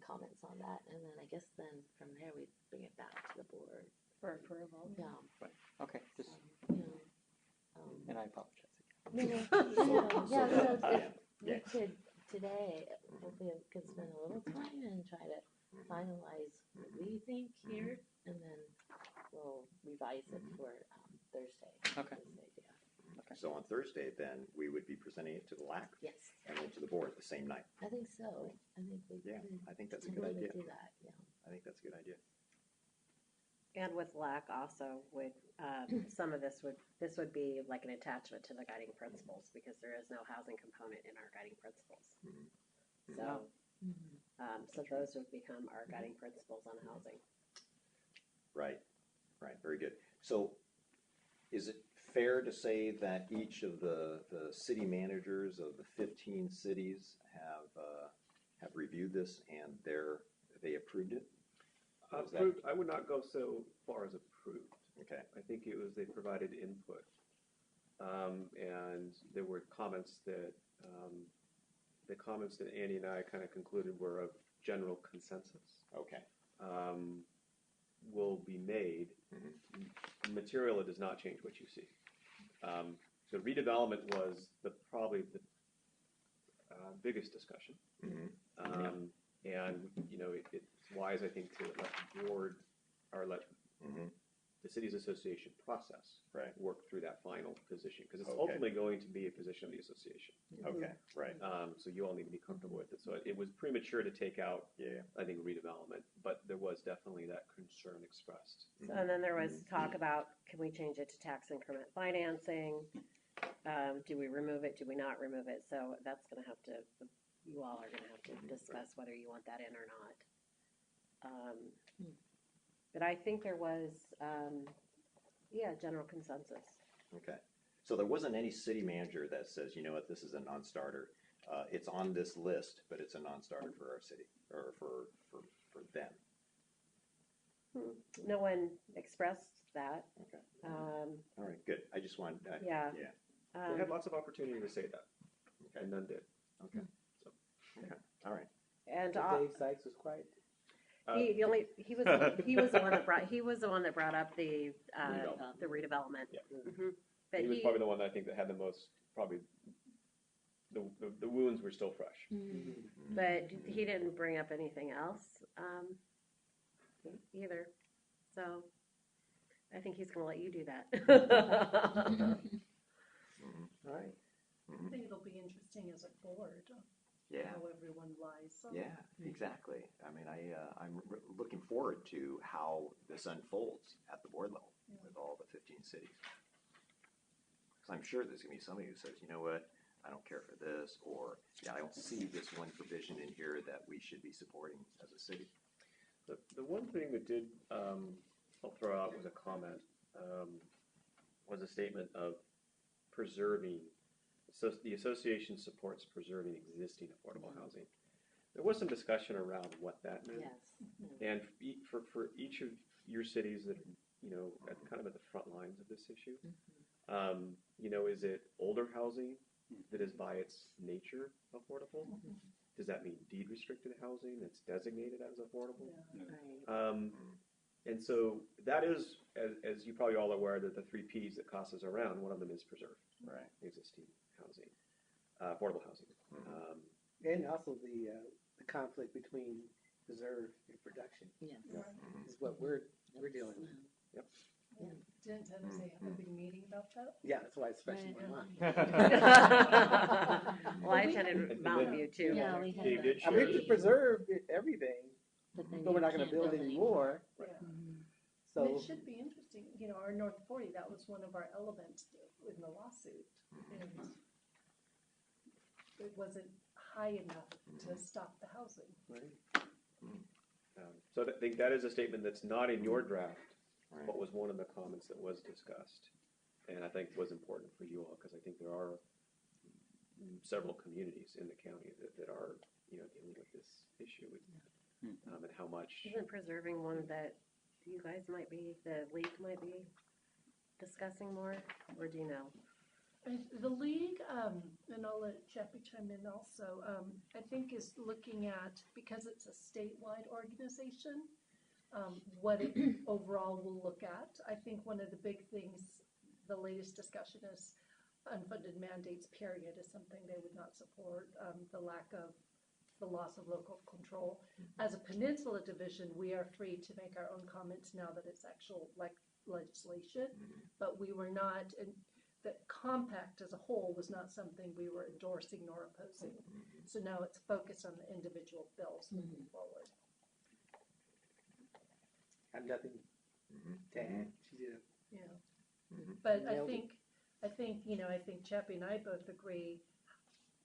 comments on that, and then I guess then from there we bring it back to the board. For approval. Yeah. Okay. Just and I apologize. No, yeah, So, so if yeah. we could today, hopefully we could spend a little time and try to finalize what we think here, and then we'll revise it for Thursday. Okay. Yeah. So on Thursday, then, we would be presenting it to the LAC Yes, and then to the board the same night. I think so. I think we Yeah, could I think that's a good totally idea. do that, yeah. I think that's a good idea. And with LAC also would, some of this would be like an attachment to the guiding principles, because there is no housing component in our guiding principles. So, so those would become our guiding principles on housing. Right, very good. So is it fair to say that each of the city managers of the 15 cities have reviewed this and they approved it? Or is that- Approved, I would not go so far as approved. Okay, I think it was they provided input. And there were comments that, the comments that Andy and I kind of concluded were of general consensus. okay. Will be made. Material, it does not change what you see. So redevelopment was probably the biggest discussion. Mhm. And, it's wise, I think, to let the board or let the city's association process. Right. Work through that final position, because it's Okay. ultimately going to be a position of the association. Okay, right, So you all need to be comfortable with it. So it was premature to take out, yeah. I think, redevelopment, but there was definitely that concern expressed. So, and then there was talk about, can we change it to tax increment financing? Do we remove it? Do we not remove it? So that's gonna have to, you all are gonna have to discuss whether you want that in or not. But I think there was, general consensus. Okay. So there wasn't any city manager that says, you know what, this is a non-starter. It's on this list, but it's a non-starter for our city, or for them. No one expressed that. Okay. Um, All right, good. I just wanted, Yeah. yeah, They had lots of opportunity to say that, okay, and none did. okay. Okay, all right. and But Dave Sykes was quiet. he was the one that brought up the redevelopment. Yeah. Mhm. But He was probably the one that I think that had the most, probably, the wounds were still fresh. But he didn't bring up anything else either. So I think he's going to let you do that. All right. I think it'll be interesting as a board, Yeah. how everyone lies. So. Yeah, exactly. I mean, I'm looking forward to how this unfolds at the board level with all the 15 cities. Because I'm sure there's going to be somebody who says, you know what, I don't care for this, or yeah, I don't see this one provision in here that we should be supporting as a city. The one thing that did, I'll throw out was a comment, was a statement of preserving, so the association supports preserving existing affordable housing. There was some discussion around what that meant. Yes. And for each of your cities that are, you know, at kind of at the front lines of this issue, you know, is it older housing that is by its nature affordable? Does that mean deed restricted housing that's designated as affordable? Right. And so that is, as you probably all are aware, that the 3 Ps that cost us around, one of them is preserve Right. existing housing, affordable housing. And also the conflict between reserve and production Yes. is what we're dealing with. Didn't Tennessee have a big meeting about that? Yeah, that's why it's fresh in my mind. Well, I attended Mountain View too. Yeah, we had Dave did I share. mean, we could preserve everything, then but we're you not going to can't build any more. Yeah. Mhm. So And it should be interesting, you know, our North 40, that was one of our elements in the lawsuit. And it wasn't high enough to stop the housing. So I think that is a statement that's not in your draft, Right. but was one of the comments that was discussed. And I think was important for you all, because I think there are several communities in the county that are, you know, dealing with this issue and how much. Isn't preserving one that you guys might be, the league might be discussing more, or do you know? The league, and I'll let Chappie chime in also, I think is looking at, because it's a statewide organization, what it overall will look at. I think one of the big things, the latest discussion is unfunded mandates, period, is something they would not support, the lack of, the loss of local control. As a peninsula division, we are free to make our own comments now that it's actual legislation, but we were not, and the compact as a whole was not something we were endorsing nor opposing. So now it's focused on the individual bills moving forward. I have nothing to add. She did. Yeah. Mhm. But Nailed I think, you know, I think Chappie and I both agree,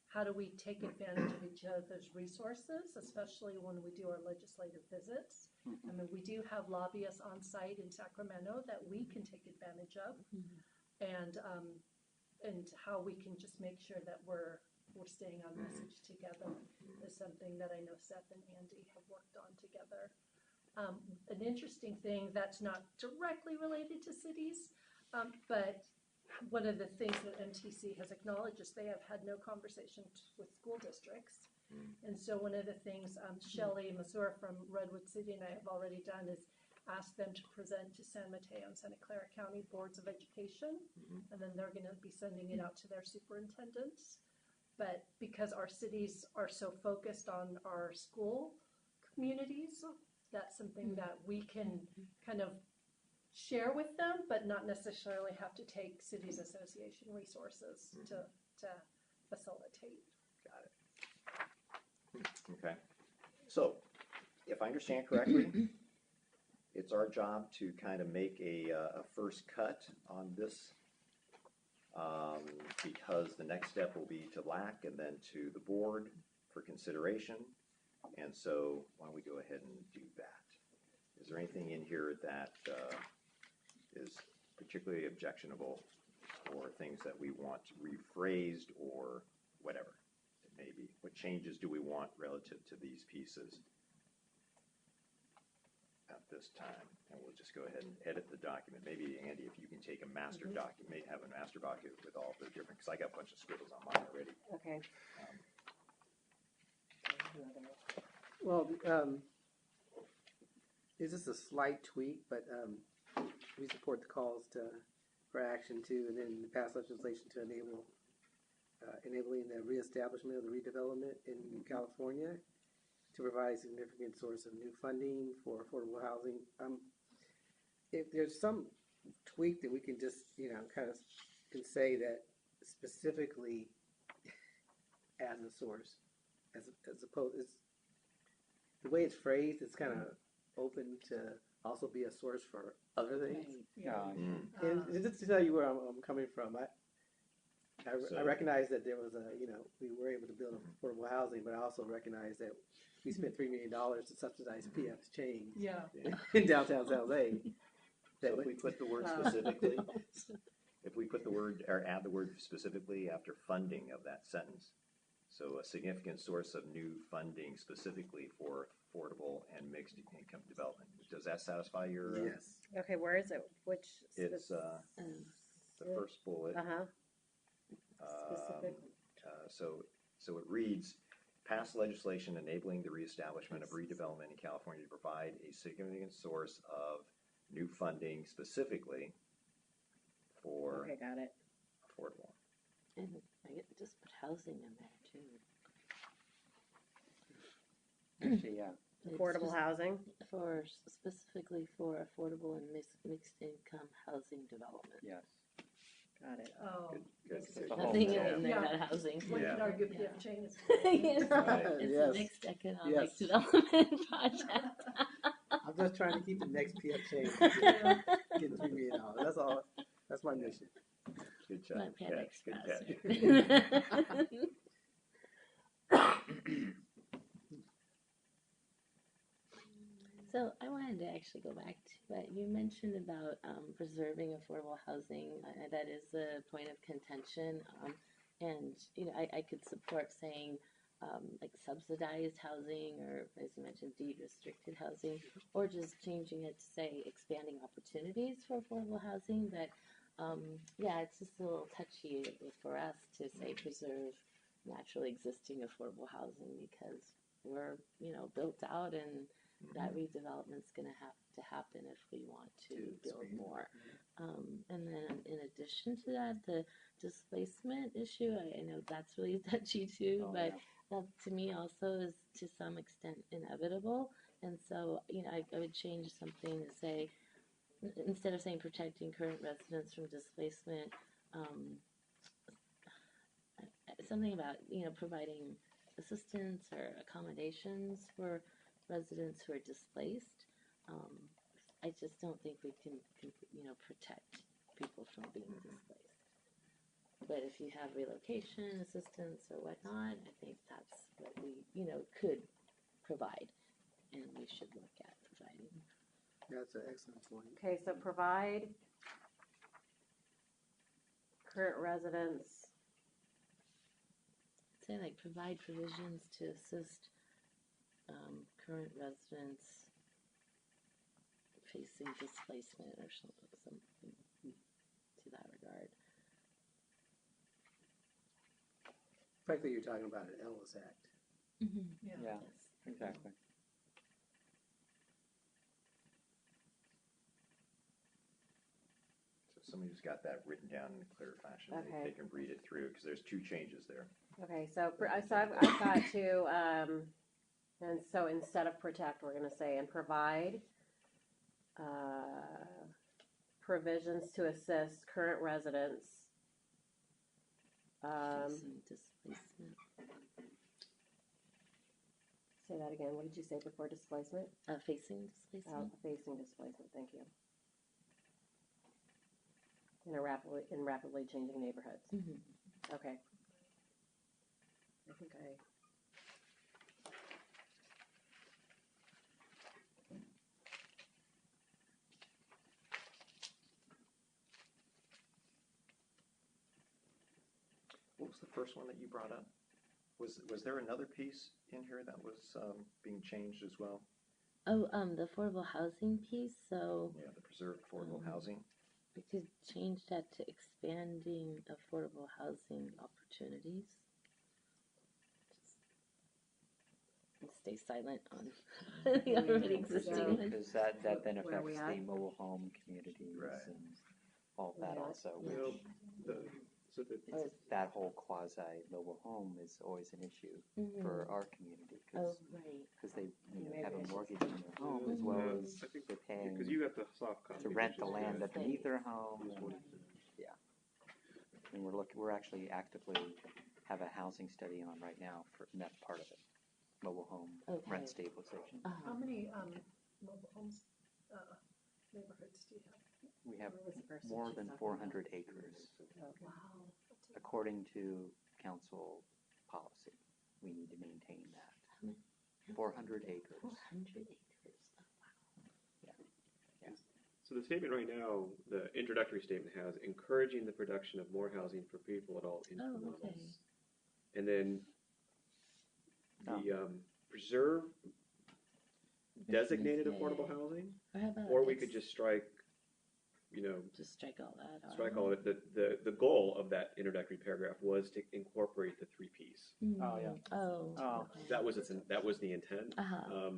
how do we take advantage of each other's resources, especially when we do our legislative visits? I mean, we do have lobbyists on site in Sacramento that we can take advantage of. And how we can just make sure that we're staying on message together is something that I know Seth and Andy have worked on together. An interesting thing that's not directly related to cities, but one of the things that MTC has acknowledged is they have had no conversations with school districts. And so one of the things Shelley Mazur from Redwood City and I have already done is ask them to present to San Mateo and Santa Clara County Boards of Education, and then they're going to be sending it out to their superintendents. But because our cities are so focused on our school communities, that's something that we can kind of share with them, but not necessarily have to take cities association resources to facilitate. Got it. Okay. So, if I understand correctly, it's our job to kind of make a first cut on this, because the next step will be to LAC and then to the board for consideration. And so, why don't we go ahead and do that? Is there anything in here that is particularly objectionable, or things that we want rephrased, or whatever it may be? What changes do we want relative to these pieces at this time? And we'll just go ahead and edit the document. Maybe, Andy, if you can take a master document, have a master document with all the different, because I got a bunch of scribbles on mine already. Okay. Well, it's just a slight tweak, but we support the calls for action too, and then pass legislation to enabling the reestablishment of the redevelopment in California to provide a significant source of new funding for affordable housing. If there's some tweak that we can just, kind of can say that specifically as a source, as opposed, it's the way it's phrased, it's kind of open to also be a source for other things. Yeah. And just to tell you where I'm coming from, I So- recognize that there was we were able to build affordable housing, but I also recognize that we spent $3 million to subsidize PF's chain Yeah. in downtown San Jose. So if we put the word specifically, if we put the word, or add the word specifically after funding of that sentence, so a significant source of new funding specifically for affordable and mixed income development. Does that satisfy your? Yes. Okay, where is it? Which? It's the first bullet. Uh-huh. Um, So it reads, pass legislation enabling the reestablishment of redevelopment in California to provide a significant source of new funding specifically for Okay, got it. affordable. And I get just put housing in there too. Actually, yeah. It's Affordable just housing. specifically for affordable and mixed income housing development. Yes. Got it. Oh. Good. It's a whole Nothing Yeah. in there Yeah. about housing. What Yeah. did our good Yeah. PF chain is. Yes. Right. It's Yes. a mixed economic Yes. development project. I'm just trying to keep the next PF chain getting $3 million. That's all. That's my mission. Good job. Not Panda Catch. Good Express. catch. So I wanted to actually go back to what you mentioned about preserving affordable housing. That is a point of contention, and I could support saying like subsidized housing, or as you mentioned, deed restricted housing, or just changing it to say expanding opportunities for affordable housing. But yeah, it's just a little touchy for us to say preserve naturally existing affordable housing, because we're built out, and that redevelopment's going to have to happen if we want to build more. And then in addition to that, the displacement issue, I know that's really touchy too, Oh, but yeah. that to me also is to some extent inevitable. And so, I would change something to say, instead of saying protecting current residents from displacement, something about, providing assistance or accommodations for residents who are displaced. I just don't think we can protect people from being displaced. But if you have relocation assistance or whatnot, I think that's what we, could provide, and we should look at providing. That's an excellent point. Okay, so provide current residents. Say like provide provisions to assist current residents facing displacement or something to that regard. Frankly, you're talking about an Ellis Act. Mm-hmm. Yeah. Yeah, Yes. exactly. So somebody who's got that written down in a clear fashion, Okay. they can read it through, because there's two changes there. Okay, so I've got to, and so instead of protect, we're going to say and provide provisions to assist current residents. Facing displacement. Say that again. What did you say before displacement? Facing displacement. Facing displacement. Thank you. In rapidly changing neighborhoods. Mhm. Okay. I think I. What was the first one that you brought up? Was there another piece in here that was being changed as well? Oh, the affordable housing piece. So Yeah, the preserved affordable housing. we could change that to expanding affordable housing opportunities. And stay silent on the already existing Yeah. ones. Because that then Where are we affects the at? mobile home communities Right. and all that Yeah. also. Yeah. Well, so the, It's that whole quasi mobile home is always an issue for our community Oh, because right. they Maybe have I a should mortgage on their home as well as I think they're paying because you got the soft copy. to rent the which is land good. underneath their home. Is what- And we're actually actively have a housing study on right now for and that's part of it. Mobile home Okay. rent stabilization. How many mobile homes, neighborhoods do you have? We have What was the first more one than she's talking 400 acres. Okay. Wow. According to council policy, we need to maintain that. How many? 400 acres. 400 acres. So the statement right now, the introductory statement has encouraging the production of more housing for people at all income Oh, levels. okay. And then the preserve designated Yeah. affordable housing, Or how about or we could just strike, just strike all that out. strike all of it. The goal of that introductory paragraph was to incorporate the three Ps. Oh, yeah. Oh. Oh. okay. That was the intent. Uh-huh.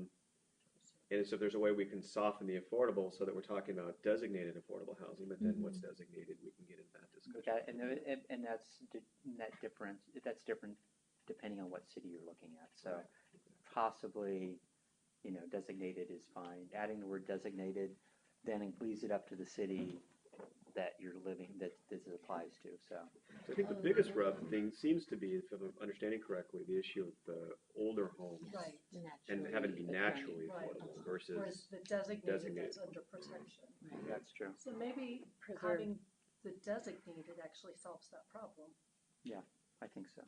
And so if there's a way we can soften the affordable so that we're talking about designated affordable housing, but then what's designated, we can get into that discussion. And that's different depending on what city you're looking at. So Right. possibly, designated is fine. Adding the word designated then leaves it up to the city that you're living, that this applies to. So So I think the biggest rub thing seems to be, if I'm understanding correctly, the issue of the older homes Right. and having to be naturally Right. affordable versus Whereas the designated Designated. is under protection. Right. that's true. So maybe Preserve. having the designated actually solves that problem. I think so.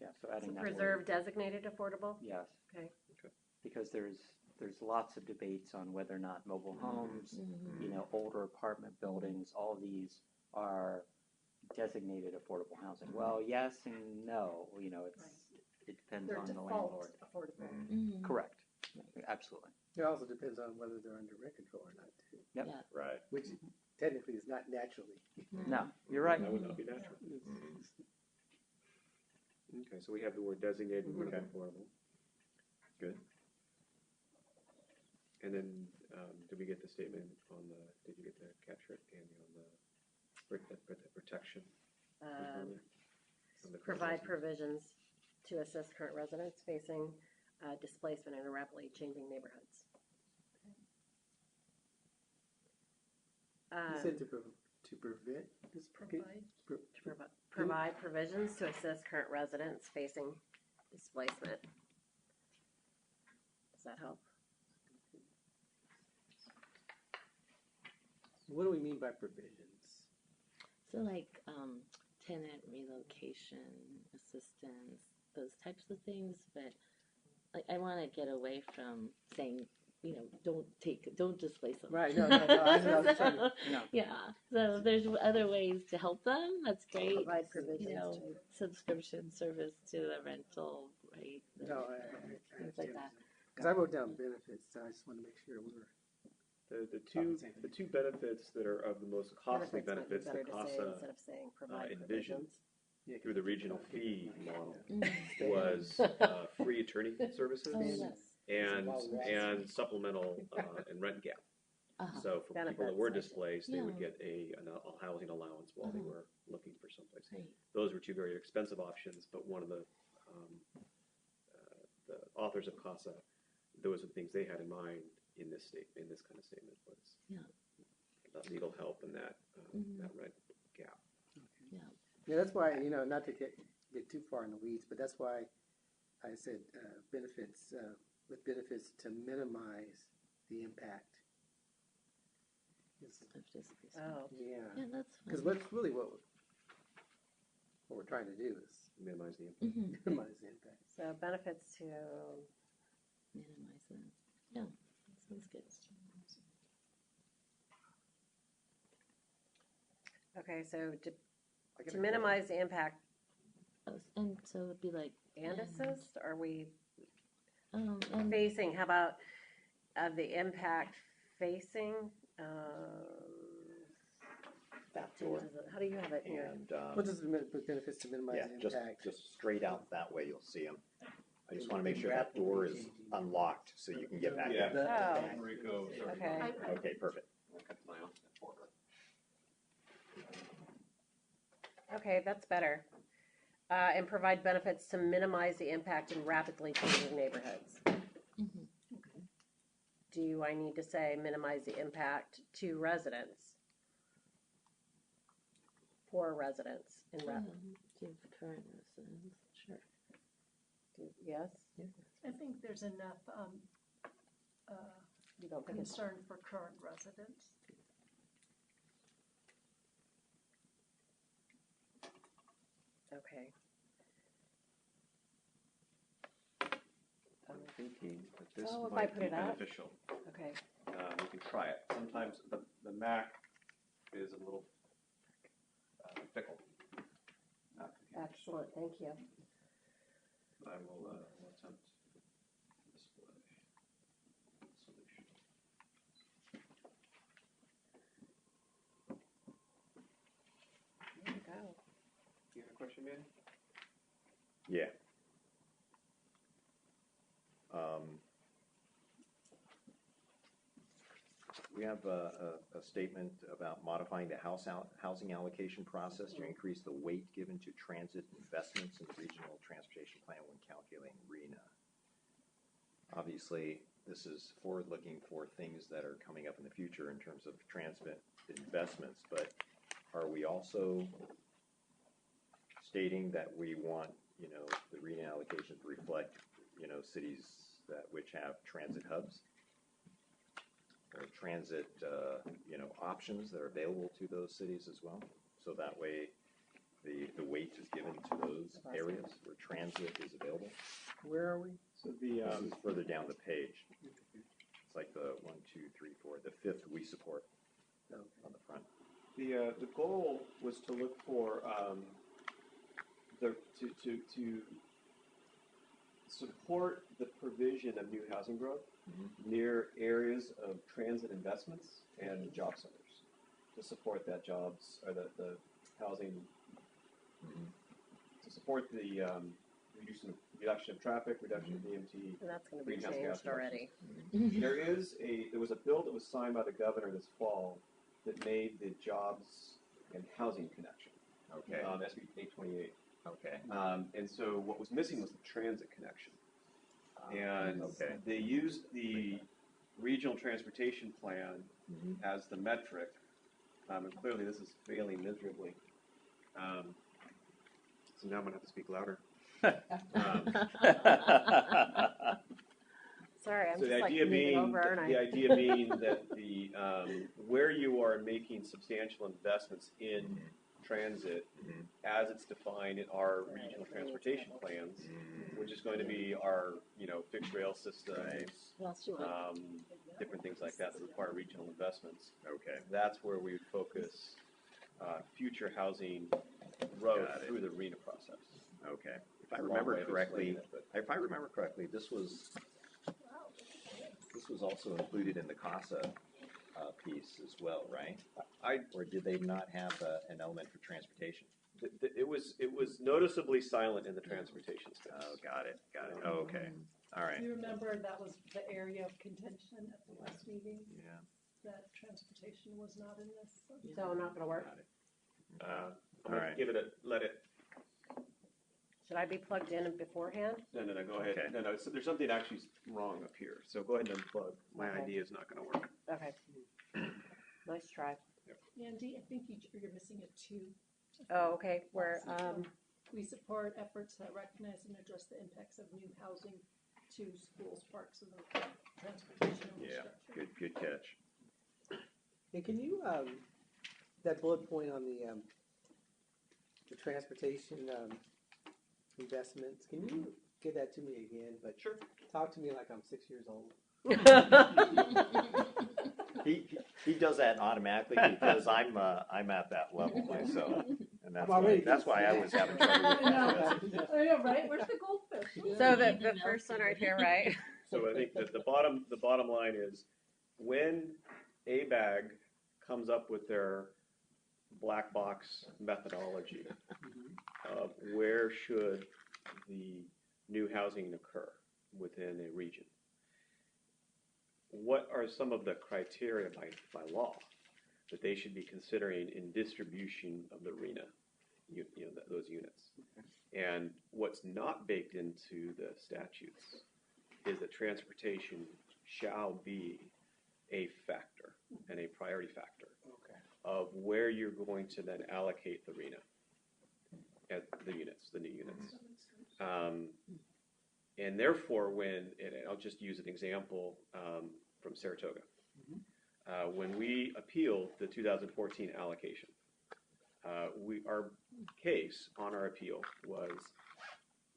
Yeah, so adding So that preserve word. designated affordable? Yes. Okay. Because there's lots of debates on whether or not mobile homes, older apartment buildings, all these are designated affordable housing. Well, yes and no, it depends Their on the default landlord. affordable. Mhm. Correct. Absolutely. It also depends on whether they're under rent control or not, too, Yep. Yeah. right. which technically is not naturally. No, you're right. That would not be natural. Okay, so we have the word designated and Okay. affordable. Good. And then, did we get the statement on did you get to capture it, Andy, on the protection? Um, From the current Provide residents? provisions to assist current residents facing displacement in rapidly changing neighborhoods. You said to prevent this. Provide. Provide provisions to assist current residents facing displacement. Does that help? What do we mean by provisions? So like tenant relocation assistance, those types of things, but like I want to get away from saying, don't displace them. Right, no, I know what you're trying to- No. Yeah, so there's other ways to help them. That's great. Provide provisions to. Subscription service to the rental, right? No, I Things like that. Because I wrote down benefits, so I just want to make sure we were. The two benefits that are of the most costly Might be benefits better that to say CASA instead of saying provide envisioned provisions. through the regional fee model Mm. was free attorney services Oh, yes. and supplemental and rent gap. Uh-huh. So for people that Benefits, were I see. displaced, they would Yeah. get a housing allowance while they Uh-huh. were looking for someplace. Right. Those were two very expensive options, but one of the authors of CASA, those are the things they had in mind in this kind of statement was Yeah. legal help in that, Mhm. that red gap. Yeah, that's why, not to get too far in the weeds, but that's why I said benefits, with benefits to minimize the impact. It's- Of this piece. Oh, Yeah, Yeah, that's because fine. what's really what we're trying to do is Minimize the impact. Mhm. minimize the impact. so benefits to, Minimize that. Yeah, that sounds good. okay, so I get to a minimize the impact Oh, and so it'd be like, and assist, are we and facing, how about of the impact facing, That door. how do you have it here? And, What does with benefits to minimize yeah, the impact? just straight out that way, you'll see them. I just want to make sure that door is unlocked so you can get back in. Oh, okay. Okay, perfect. Okay, that's better. And provide benefits to minimize the impact in rapidly changing neighborhoods. Mhm. Do I need to say minimize the impact to residents? For residents in to current residents, sure. yes? I think there's enough You don't think it's, concern for current residents. okay. I'm thinking that this Oh, if I might put be it up? beneficial. Okay, You can try it. Sometimes the Mac is a little fickle. excellent, thank you. I will attempt display solution. There you go. You have a question, Manny? Yeah. We have a statement about modifying the housing allocation process to increase the weight given to transit investments in the regional transportation plan when calculating RENA. Obviously, this is forward-looking for things that are coming up in the future in terms of transit investments, but are we also stating that we want, the RENA allocation to reflect, cities which have transit hubs or transit, options that are available to those cities as well? So that way, the weight is given to those areas where transit is available. Where are we? So the, This is further down the page. It's like the 1, 2, 3, 4, the fifth we support on the front. the goal was to look for, to support the provision of new housing growth near areas of transit investments and job centers, to support that jobs, or the housing, to support the reduction of traffic, reduction of DMT. And that's gonna be Greenhouse gas changed already. There was a bill that was signed by the governor this fall that made the jobs and housing connection, Okay, SB 828. okay. And so what was missing was the transit connection. And Okay. they used the regional transportation plan as the metric, and clearly this is failing miserably. So now I'm gonna have to speak louder. Sorry, I'm So just the like idea moving being, over and the idea being that where you are making substantial investments in transit, as it's defined in our regional transportation plans, which is going to be our, fixed rail systems, What else do you want? different things like that that require regional investments. Okay. That's where we would focus future housing growth Got it. through the RENA process. Okay. If I It's a long remember way of correctly, explaining it, but- this was also included in the CASA piece as well, right? Or did they not have an element for transportation? It was noticeably silent in the transportation space. Oh, got it. Oh, okay. All right. You remember that was the area of contention at the last meeting, Yeah. that transportation was not in this. So not gonna work? Got it. I'm All gonna right. give it let it. Should I be plugged in beforehand? No, go ahead. Okay. No, so there's something actually wrong up here. So go ahead and unplug. My Okay. idea is not going to work. Okay. Nice try. Andy, I think you're missing a two. Oh, okay, where, We support efforts that recognize and address the impacts of new housing to schools, parks, and transportation Yeah, infrastructure. good catch. Hey, can you, that bullet point on the transportation, investments, can you give that to me again? But Sure. talk to me like I'm 6 years old. He does that automatically because I'm at that level myself, and that's I'm already why, that's why I was having trouble with that. I know, right? Where's the goldfish? So the first one right here, right? So I think that the bottom line is when ABAG comes up with their black box methodology of where should the new housing occur within a region, what are some of the criteria by law that they should be considering in distribution of the RENA, those units? And what's not baked into the statutes is that transportation shall be a factor and a priority factor Okay. of where you're going to then allocate the RENA at the units, the new units. And therefore, and I'll just use an example from Saratoga. When we appealed the 2014 allocation, our case on our appeal was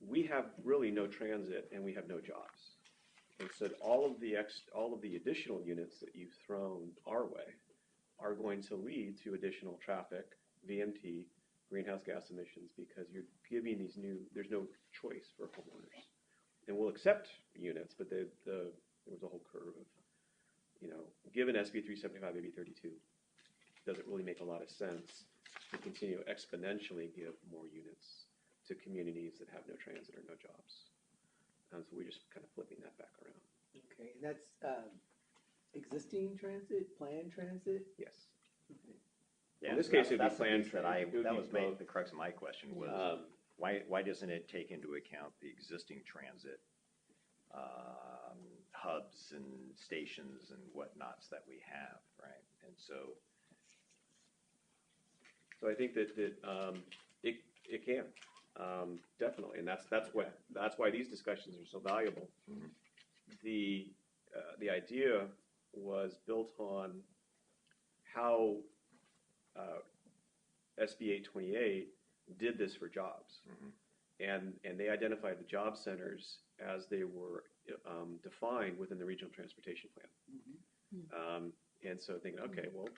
we have really no transit and we have no jobs. And so all of the additional units that you've thrown our way are going to lead to additional traffic, VMT, greenhouse gas emissions, because you're giving there's no choice for homeowners. And we'll accept units, but there was a whole curve of, given SB 375, AB 32, doesn't really make a lot of sense to continue exponentially give more units to communities that have no transit or no jobs. So we're just kind of flipping that back around. Okay, and that's, existing transit, planned transit? Yes. Yeah, In this case, it'd be that's the planned piece that transit. It would that be was both. the crux of my question was, why doesn't it take into account the existing transit hubs and stations and whatnots that we have, right? And so, So I think that it can definitely, and that's why these discussions are so valuable. Mhm. The idea was built on how SB 828 did this for jobs, and they identified the job centers as they were defined within the regional transportation plan. And so thinking, okay, well,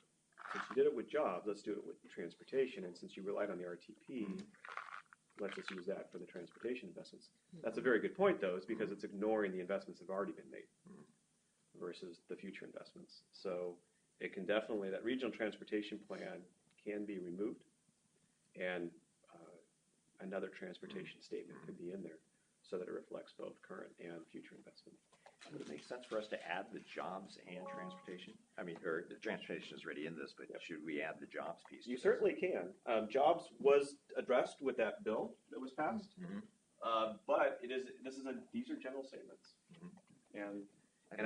since you did it with jobs, let's do it with transportation. And since you relied on the RTP, let's just use that for the transportation investments. That's a very good point, though, is because it's ignoring the investments that have already been made versus the future investments. So it can definitely, that regional transportation plan can be removed, and another transportation statement could be in there so that it reflects both current and future investment. would it make sense for us to add the jobs and transportation? I mean, or the transportation is already in this, but should we add the jobs piece? to You this? certainly can. Jobs was addressed with that bill that was passed, but these are general statements, and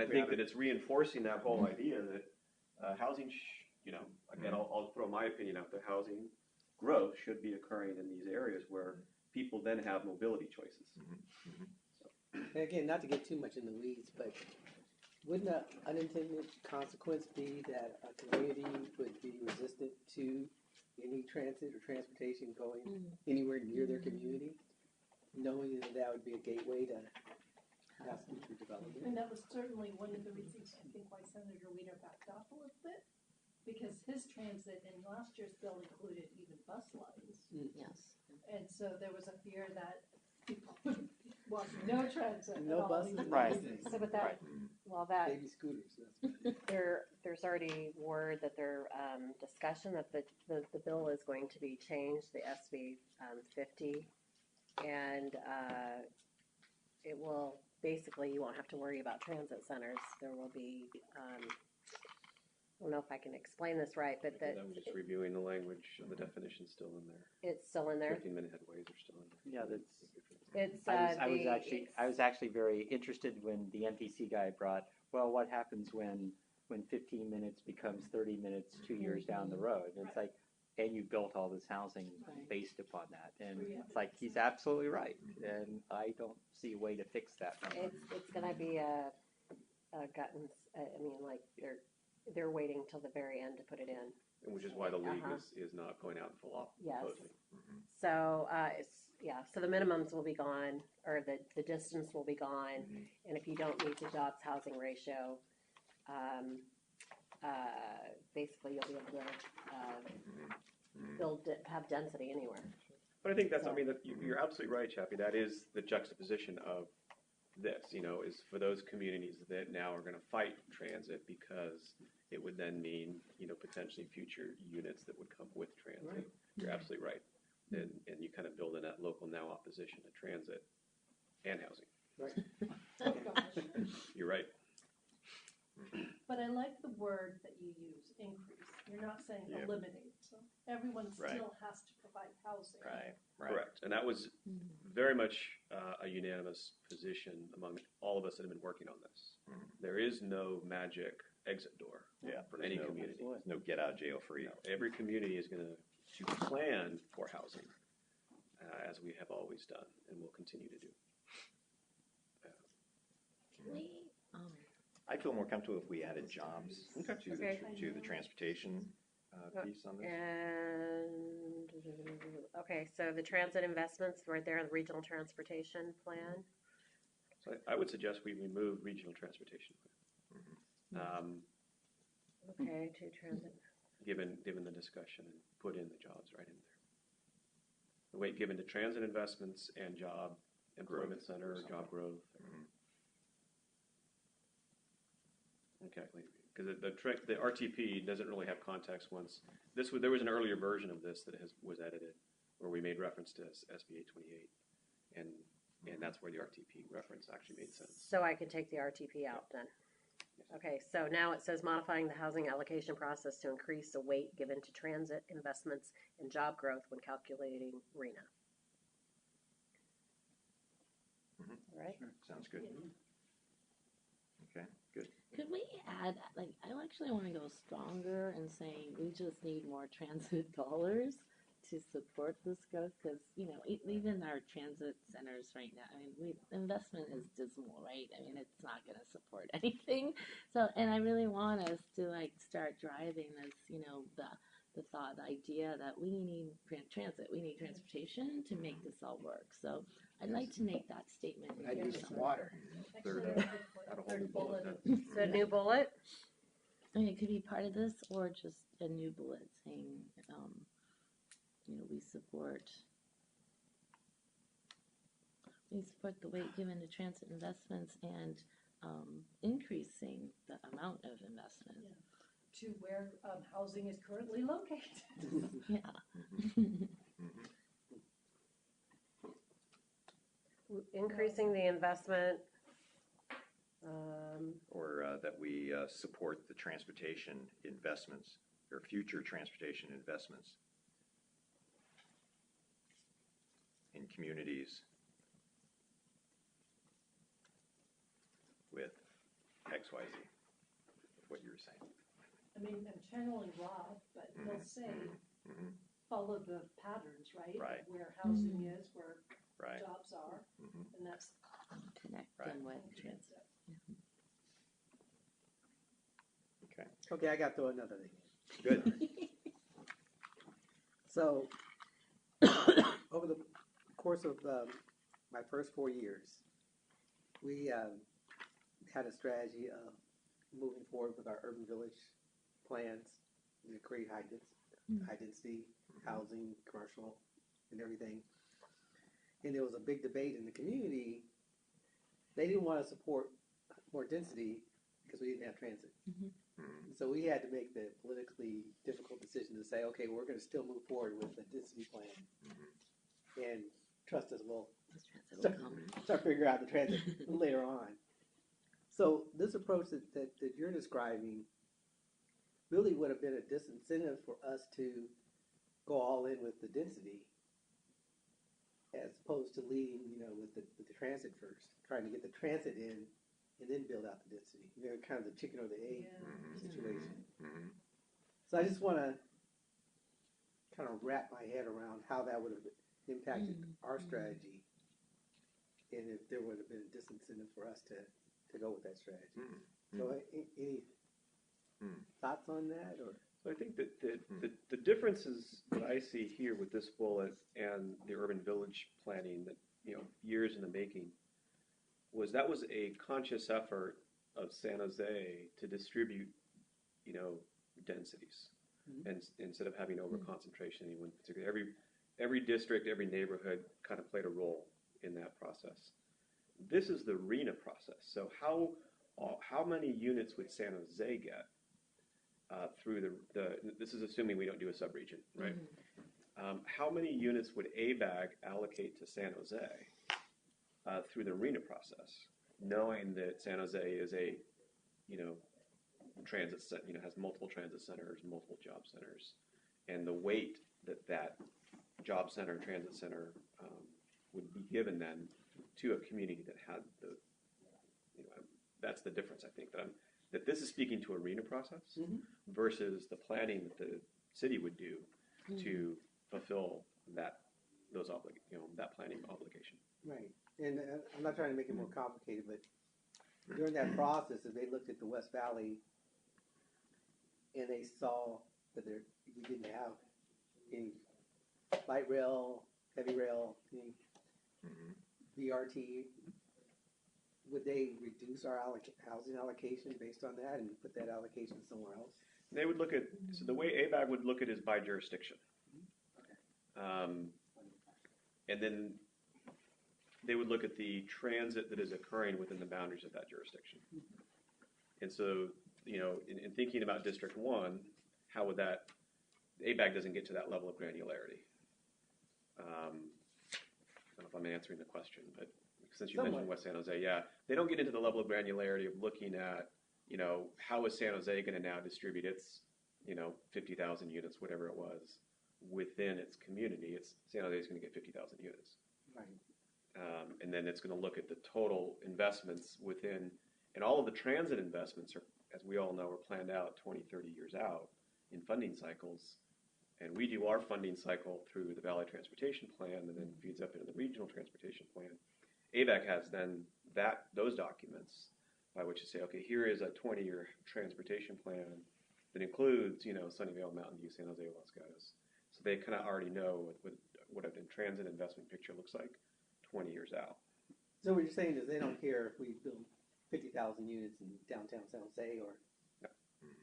I think that it's reinforcing that whole idea that housing, again, I'll throw my opinion out there. Housing growth should be occurring in these areas where people then have mobility choices. And again, not to get too much in the weeds, but wouldn't an unintended consequence be that a community would be resistant to any transit or transportation going anywhere near their community, knowing that that would be a gateway to have future development? And that was certainly one of the reasons I think why Senator Weiner backed off a little bit, because his transit in last year's bill included even bus lines. Yes. And so there was a fear that people would walk no transit at No all. buses, no Right. buses. So, but that, well, that, Baby scooters. That's there's already word that discussion that the bill is going to be changed, the SB 50, and it will, basically, you won't have to worry about transit centers. There will be, I don't know if I can explain this right, but that I'm just reviewing the language, the definition's still in there. it's still in there. 15-minute headways are still in there. Yeah, that's. It's, I was actually very interested when the NPC guy brought, well, what happens when when 15 minutes becomes 30 minutes 2 years down the road. And it's like, and you built all this housing Right. based upon that. And it's like, he's absolutely right. And I don't see a way to fix that number. It's gonna be a gut and, I mean, like, they're waiting till the very end to put it in. Which is why the league Uh-huh. is not going out in full op Yes. opposing. So, so the minimums will be gone, or the distance will be gone, and if you don't meet the jobs housing ratio, basically you'll be able to, have density anywhere. But I think that's, I mean, you're absolutely right, Chappie. That is the juxtaposition of this, is for those communities that now are going to fight transit because it would then mean, potentially future units that would come with transit. Right. You're absolutely right. And you kind of build in that local now opposition to transit and housing. Oh, gosh. You're right. But I like the word that you use, increase. You're not saying Yeah. eliminate. So everyone Right. still has to provide housing. Right. Correct. And that was very much a unanimous position among all of us that have been working on this. There is no magic exit door Yeah. for any There's no- community. There's no get out of jail free. No, every community is going to plan for housing, as we have always done and will continue to do. Can we, I feel more comfortable if we added jobs Okay. to the transportation piece on this. And, okay, so the transit investments, right there in the regional transportation plan. So I would suggest we remove regional transportation, Okay, to transit. given the discussion, and put in the jobs right in there. The weight given to transit investments and job employment Growth center, or something. job growth. Okay, because the RTP doesn't really have context once, there was an earlier version of this that was edited, where we made reference to SB 828, and that's where the RTP reference actually made sense. So I could take the RTP out then. Okay, so now it says modifying the housing allocation process to increase the weight given to transit investments and job growth when calculating RENA. All right? Sounds good. Okay, good. could we add, like, I actually want to go stronger and saying we just need more transit dollars to support this growth, because, even our transit centers right now, I mean, investment is dismal, right? I mean, it's not going to support anything. So, and I really want us to, like, start driving this, the thought, the idea that we need transit, we need transportation to make this all work. So I'd like to make that statement. in I here need some somewhere. water. Actually, Third, that's a good point. Add a whole Third new bullet bullet. So a new bullet? I mean, it could be part of this or just a new bullet saying, we support the weight given to transit investments and increasing the amount of investment. To where housing is currently located. Yeah. Increasing the investment, Or that we support the transportation investments, or future transportation investments in communities with XYZ, what you were saying. I mean, I'm channeling Rob, but he'll say, follow the patterns, right? Right. Where housing is, where Right. jobs are, and that's Connect Right. them with transit. Okay, Okay, I got to throw another thing in. good. So, over the course of my first 4 years, we had a strategy of moving forward with our urban village plans to create high density housing, commercial, and everything. And there was a big debate in the community. They didn't want to support more density because we didn't have transit. So we had to make the politically difficult decision to say, okay, we're going to still move forward with the density plan. And trust us, we'll This transit will come. start figuring out the transit later on. So this approach that you're describing really would have been a disincentive for us to go all in with the density, as opposed to leading, with the transit first, trying to get the transit in and then build out the density. You know, kind of the chicken or the egg Yeah. situation. Mhm. So I just want to kind of wrap my head around how that would have impacted our strategy, and if there would have been a disincentive for us to go with that strategy. Mhm. So, any Mm. thoughts on that, or? So I think that the differences that I see here with this bullet and the urban village planning that, years in the making, was a conscious effort of San Jose to distribute, densities. Mhm. And instead of having over concentration in one particular, every district, every neighborhood kind of played a role in that process. This is the RENA process. So how many units would San Jose get through this is assuming we don't do a subregion, right? How many units would ABAG allocate to San Jose through the RENA process, knowing that San Jose is a, has multiple transit centers, multiple job centers, and the weight that job center, transit center would be given then to a community that had that's the difference, I think, that this is speaking to a RENA process versus the planning that the city would do to fulfill that planning obligation. Right, and I'm not trying to make it more complicated, but during that process, if they looked at the West Valley and they saw that we didn't have any light rail, heavy rail, any VRT, would they reduce our housing allocation based on that and put that allocation somewhere else? They would look at, so the way ABAG would look at it is by jurisdiction. And then they would look at the transit that is occurring within the boundaries of that jurisdiction. And so, in thinking about District 1, how would ABAG doesn't get to that level of granularity. I don't know if I'm answering the question, but since you mentioned West San Jose, yeah, they don't get into the level of granularity of looking at, how is San Jose going to now distribute its, 50,000 units, whatever it was, within its community. San Jose is going to get 50,000 units. Right. And then it's going to look at the total investments within, and all of the transit investments are, as we all know, are planned out 20, 30 years out in funding cycles. And we do our funding cycle through the Valley Transportation Plan and then feeds up into the Regional Transportation Plan. ABAC has then those documents by which to say, okay, here is a 20-year transportation plan that includes, Sunnyvale, Mountain View, San Jose, Los Gatos. So they kind of already know what a transit investment picture looks like 20 years out. So what you're saying is they don't care if we build 50,000 units in downtown San Jose or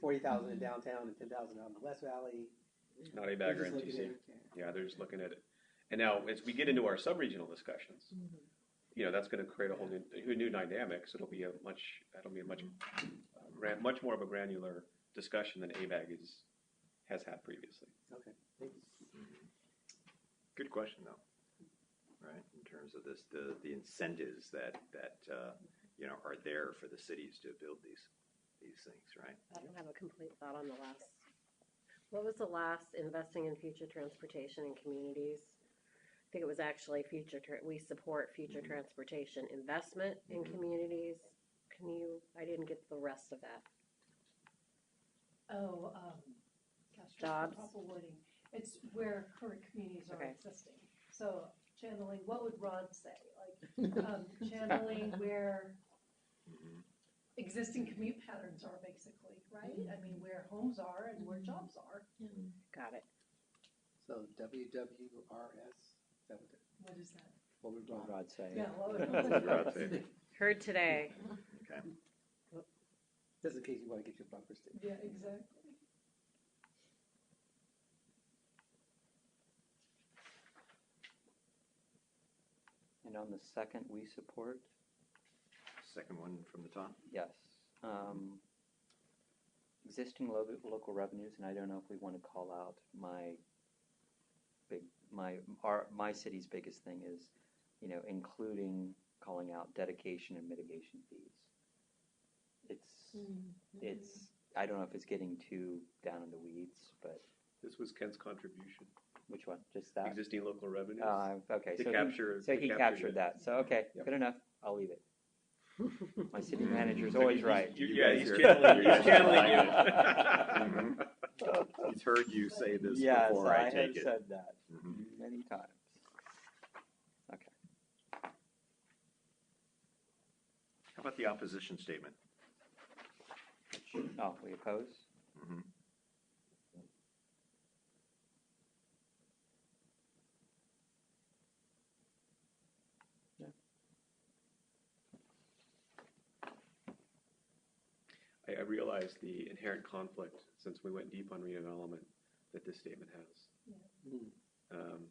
40,000 in downtown and 10,000 out in the West Valley. Not ABAG or MTC. Yeah, they're just looking at it. And now, as we get into our sub-regional discussions, that's going to create a whole new dynamic. So it'll be a much more of a granular discussion than ABAG has had previously. Okay, thank you. Good question, though. Right, in terms of the incentives that are there for the cities to build these things, right? I don't have a complete thought on the last. What was the last investing in future transportation in communities? I think it was actually we support future transportation investment in communities. I didn't get the rest of that. Oh, gosh, Jobs. proper wording. It's where current communities are Okay. existing. So channeling, what would Rod say? Like channeling where existing commute patterns are, basically, right? I mean, where homes are and where jobs are. Got it. So WWRS, is that What is that? what we What brought? Rod say? Yeah, what would Rod say? Heard today. Okay. Just in case you want to get your bumper sticker. Yeah, exactly. And on the second, we support, Second one from the top. yes. Existing local revenues, and I don't know if we want to call out my city's biggest thing is, including calling out dedication and mitigation fees. It's I don't know if it's getting too down in the weeds, but This was Kent's contribution. which one? Just that? Existing local revenues. Okay, To so capture- he to capture captured it. that. So okay, Yep. good enough. I'll leave it. My city manager's always right. Yeah, he's guys channeling, are- he's channeling you. Mhm. He's heard you say this Yes, before, I I have take it. said that Mhm. many times. Okay. How about the opposition statement? Oh, we oppose? Mhm. I realize the inherent conflict, since we went deep on redevelopment, that this statement has. Um,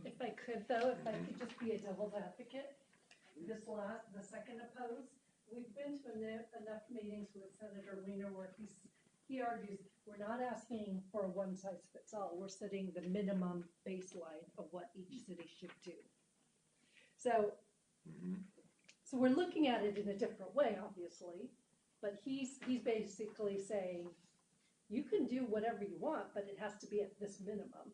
If I could though, if I could just be a devil's advocate, the second opposed, we've been to enough meetings with Senator Weiner where he argues, we're not asking for a one size fits all, we're setting the minimum baseline of what each city should do. So, Mhm. so we're looking at it in a different way, obviously, but he's basically saying, you can do whatever you want, but it has to be at this minimum.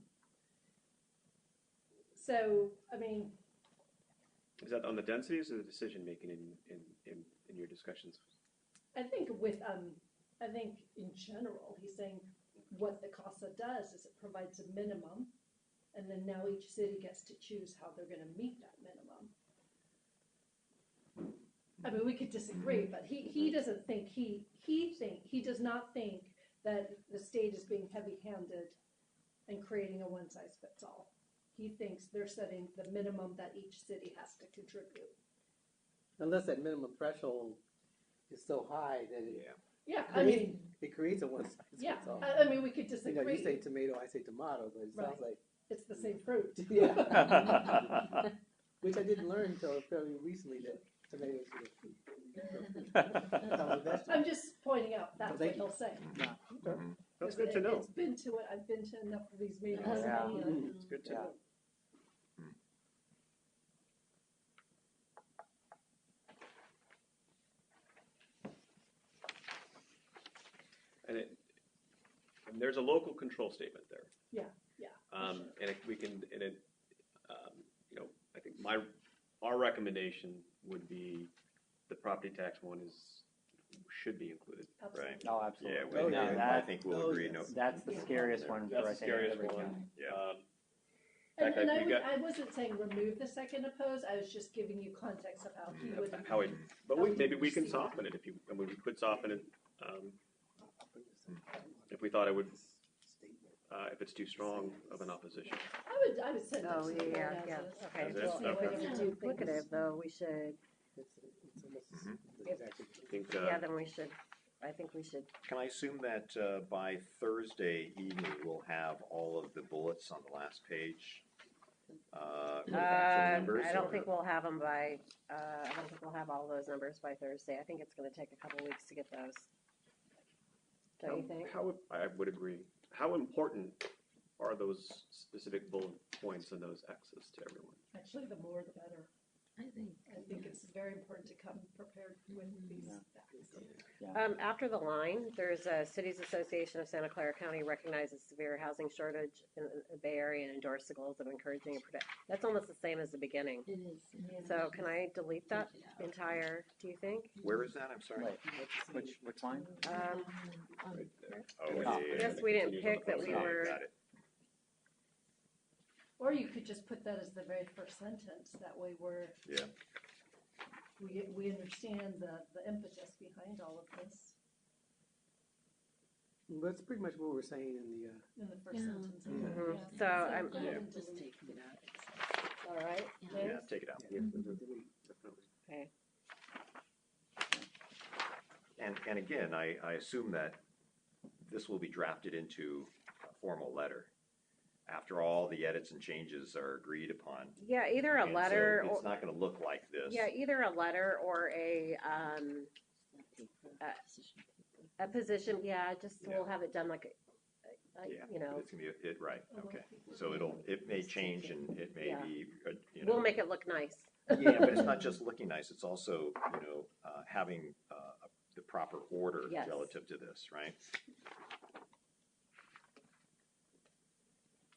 So, I mean, Is that on the densities or the decision-making in your discussions? I think in general, he's saying what the CASA does is it provides a minimum, and then now each city gets to choose how they're gonna meet that minimum. I mean, we could disagree, but he doesn't think, he does not think that the state is being heavy-handed and creating a one-size-fits-all. He thinks they're setting the minimum that each city has to contribute. Unless that minimum threshold is so high that it, Yeah, I mean, it creates a one size yeah, fits all. I mean, we could You disagree. know, you say tomato, I say tomato, but it sounds like, It's the same fruit. yeah. Which I didn't learn until fairly recently that tomatoes are a vegetable. I'm just pointing out, that's what Thank you. he'll say. Mhm. That's good to know. I've been to enough of these meetings. Yeah. It's good to Yeah. know. And there's a local control statement there. Yeah, And we can, you know, I think our recommendation would be the property tax one should be included. Right. Oh, Yeah, absolutely. Oh, we, yeah. No, I think we'll Oh, agree, yes. no. that's the scariest one for, I That's the think, scariest every one. county. Yeah. And, fact, we got- I wasn't saying remove the second opposed, I was just giving you context of how he would. How it, but maybe we can soften it and we could soften it, if we thought it would, if it's too strong of an opposition. I would send it Oh, to the board yeah, as yeah, is. okay. As is? Well, if Okay. it's duplicative, though, we should, It's almost Mhm. exactly. I think, yeah, then we should, I think we should, Can I assume that by Thursday evening, we'll have all of the bullets on the last page? With actual numbers, I don't or- think we'll have them by, I don't think we'll have all those numbers by Thursday. I think it's gonna take a couple weeks to get those. Don't you think? I would agree. How important are those specific bullet points and those X's to everyone? Actually, the more the better. I think. I think it's very important to come prepared with these facts. After the line, there's a Cities Association of Santa Clara County recognizes severe housing shortage in the Bay Area and endorse the goals of encouraging and protect. That's almost the same as the beginning. It is. So can I delete that entire, do you think? Where is that? I'm sorry. Wait, which line? Oh, Yeah. yeah, I guess we didn't pick that we yeah, were, got it. Or you could just put that as the very first sentence, that way Yeah. we understand the impetus behind all of this That's pretty much what we're saying in the, in the first Yeah. sentence. Mhm. Yeah. So I'm- go ahead Yeah. and Just delete. take it out. All right, Yeah. Yeah, Liz? take it out. Definitely. okay. And again, I assume that this will be drafted into a formal letter after all the edits and changes are agreed upon. Yeah, either a And so letter or, it's not gonna look like this. yeah, either a letter or a position, yeah, just we'll have it done like, Yeah, you but know, it's gonna be, right, okay. So it may change and it may Yeah. be, you know. we'll make it look nice. Yeah, but it's not just looking nice, it's also, you know, having the proper order Yes. relative to this, right?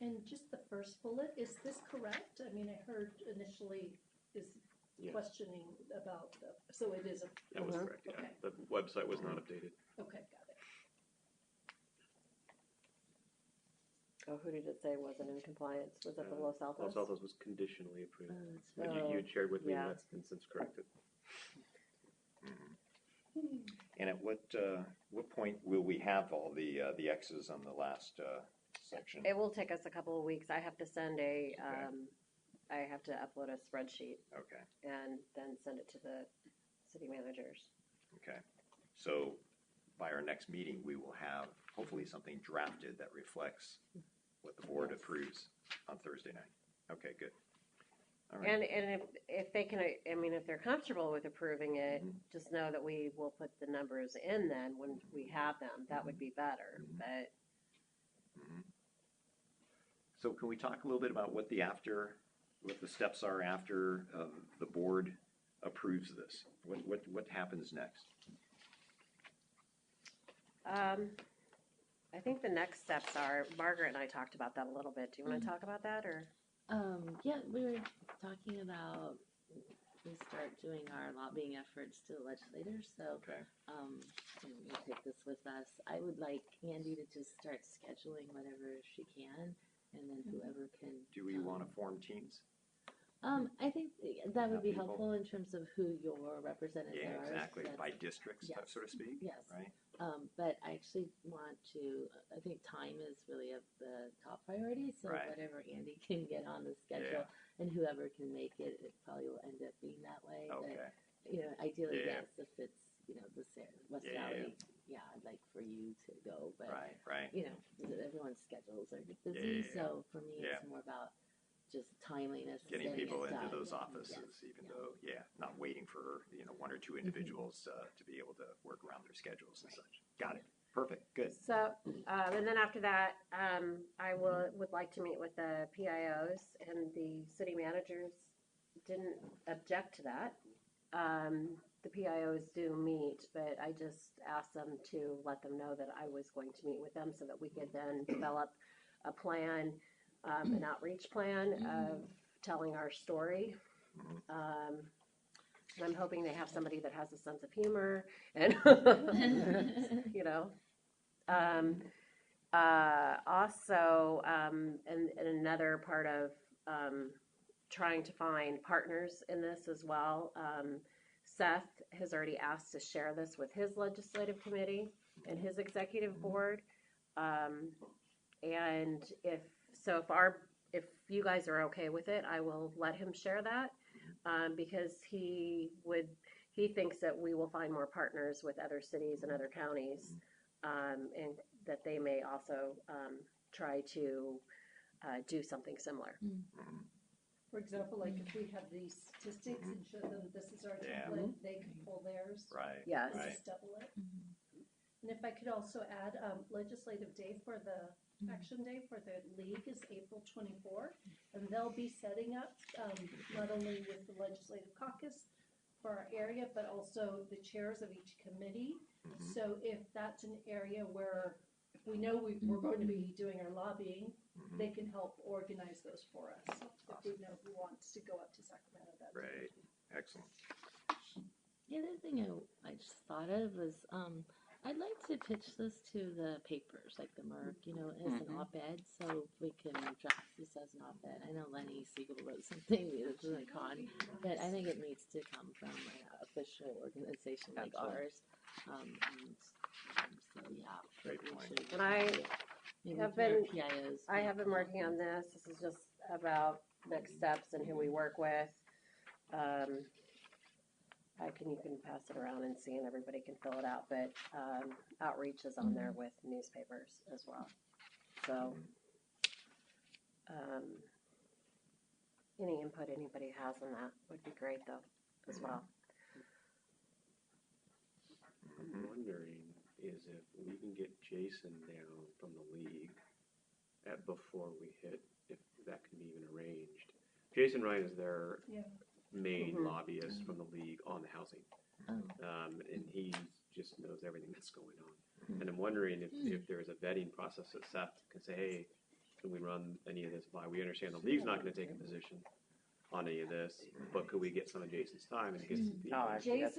And just the first bullet, is this correct? I mean, I heard initially, Yes. questioning about so it is That was Mhm. correct, yeah. Okay. The website was not updated. okay, got it. Oh, who did it say wasn't in compliance? Was it the Los Altos? Los Altos was conditionally approved. It's But Oh, you had shared with me yeah. that's been since corrected. And at what point will we have all the X's on the last section? It will take us a couple of weeks. I have to send I have to upload a spreadsheet Okay, and then send it to the city managers. okay. So by our next meeting, we will have hopefully something drafted that reflects what the board approves on Thursday night. Okay, good. All right. And if they can, I mean, if they're comfortable with approving it, Mhm. just know that we will put the numbers in then when we have them. That would be better, Mhm. but. Mhm. So can we talk a little bit about what the steps are after the board approves this? What happens next? I think the next steps are, Margaret and I talked about that a little bit. Do you want to talk about that, or? Yeah, we were talking about we start doing our lobbying efforts to the legislators. So, Okay. and we take this with us. I would like Andy to just start scheduling whatever she can, and then whoever can. Do we want to form teams? I think that would be People. helpful in terms of who your representatives Yeah, are. exactly. That's- By districts, Yes. so to speak, Yes. right? But I actually want to, I think time is really of the top priority. So Right. whatever Andy can get on the schedule and whoever can make it, it probably will end up being that way. Okay. But, ideally, Yeah. yes, if it's, the West Yeah, Valley, I'd like for you to go. But, Right. everyone's schedules are busy. Yeah. So for me, Yeah. it's more about just timeliness. Getting getting people it into done. those offices, Yes. even though, not waiting for, one or two individuals to be able to work around their schedules and such. Got it. Perfect. Good. So, and then after that, I would like to meet with the PIOs, and the city managers didn't object to that. The PIOs do meet, but I just asked them to let them know that I was going to meet with them so that we could then develop a plan, an outreach plan of telling our story. And I'm hoping they have somebody that has a sense of humor and, also, and another part of trying to find partners in this as well. Seth has already asked to share this with his legislative committee and his executive board. And if you guys are okay with it, I will let him share that, because he thinks that we will find more partners with other cities and other counties, and that they may also try to do something similar. For example, like if we have these statistics and show them this is our Yeah. template, they can pull theirs. Right. Yes. Right. Just double it. And if I could also add, legislative day for the, action day for the league is April 24th. And they'll be setting up, not only with the legislative caucus for our area, but also the chairs of each committee. So if that's an area where we know we're going to be doing our lobbying, they can help organize those for us. If we know who wants to go up to Sacramento that day. Right. Excellent. The other thing I just thought of was I'd like to pitch this to the papers, like the Merc, as an op-ed, so we can draft this as an op-ed. I know Lenny Siegel wrote something that's really con, but I think it needs to come from an official organization like Absolutely. ours. So yeah, Great we point. should- And I maybe have through our been- PIOs. I have been working on this. This is just about next steps and who we work with. You can pass it around and see, and everybody can fill it out, but outreach is on there with newspapers as well. So, any input anybody has on that would be great, though, as well. I'm wondering is if we can get Jason down from the league before we hit, if that can be even arranged. Jason Ryan is their Yeah. main Mhm. lobbyist from the league on the housing. Oh. And he just knows everything that's going on. And I'm wondering if there's a vetting process that Seth can say, hey, can we run any of this by? We understand the league's not going to take a position, on any of this, but could we get some of Jason's time and get some Oh, feedback? actually, that's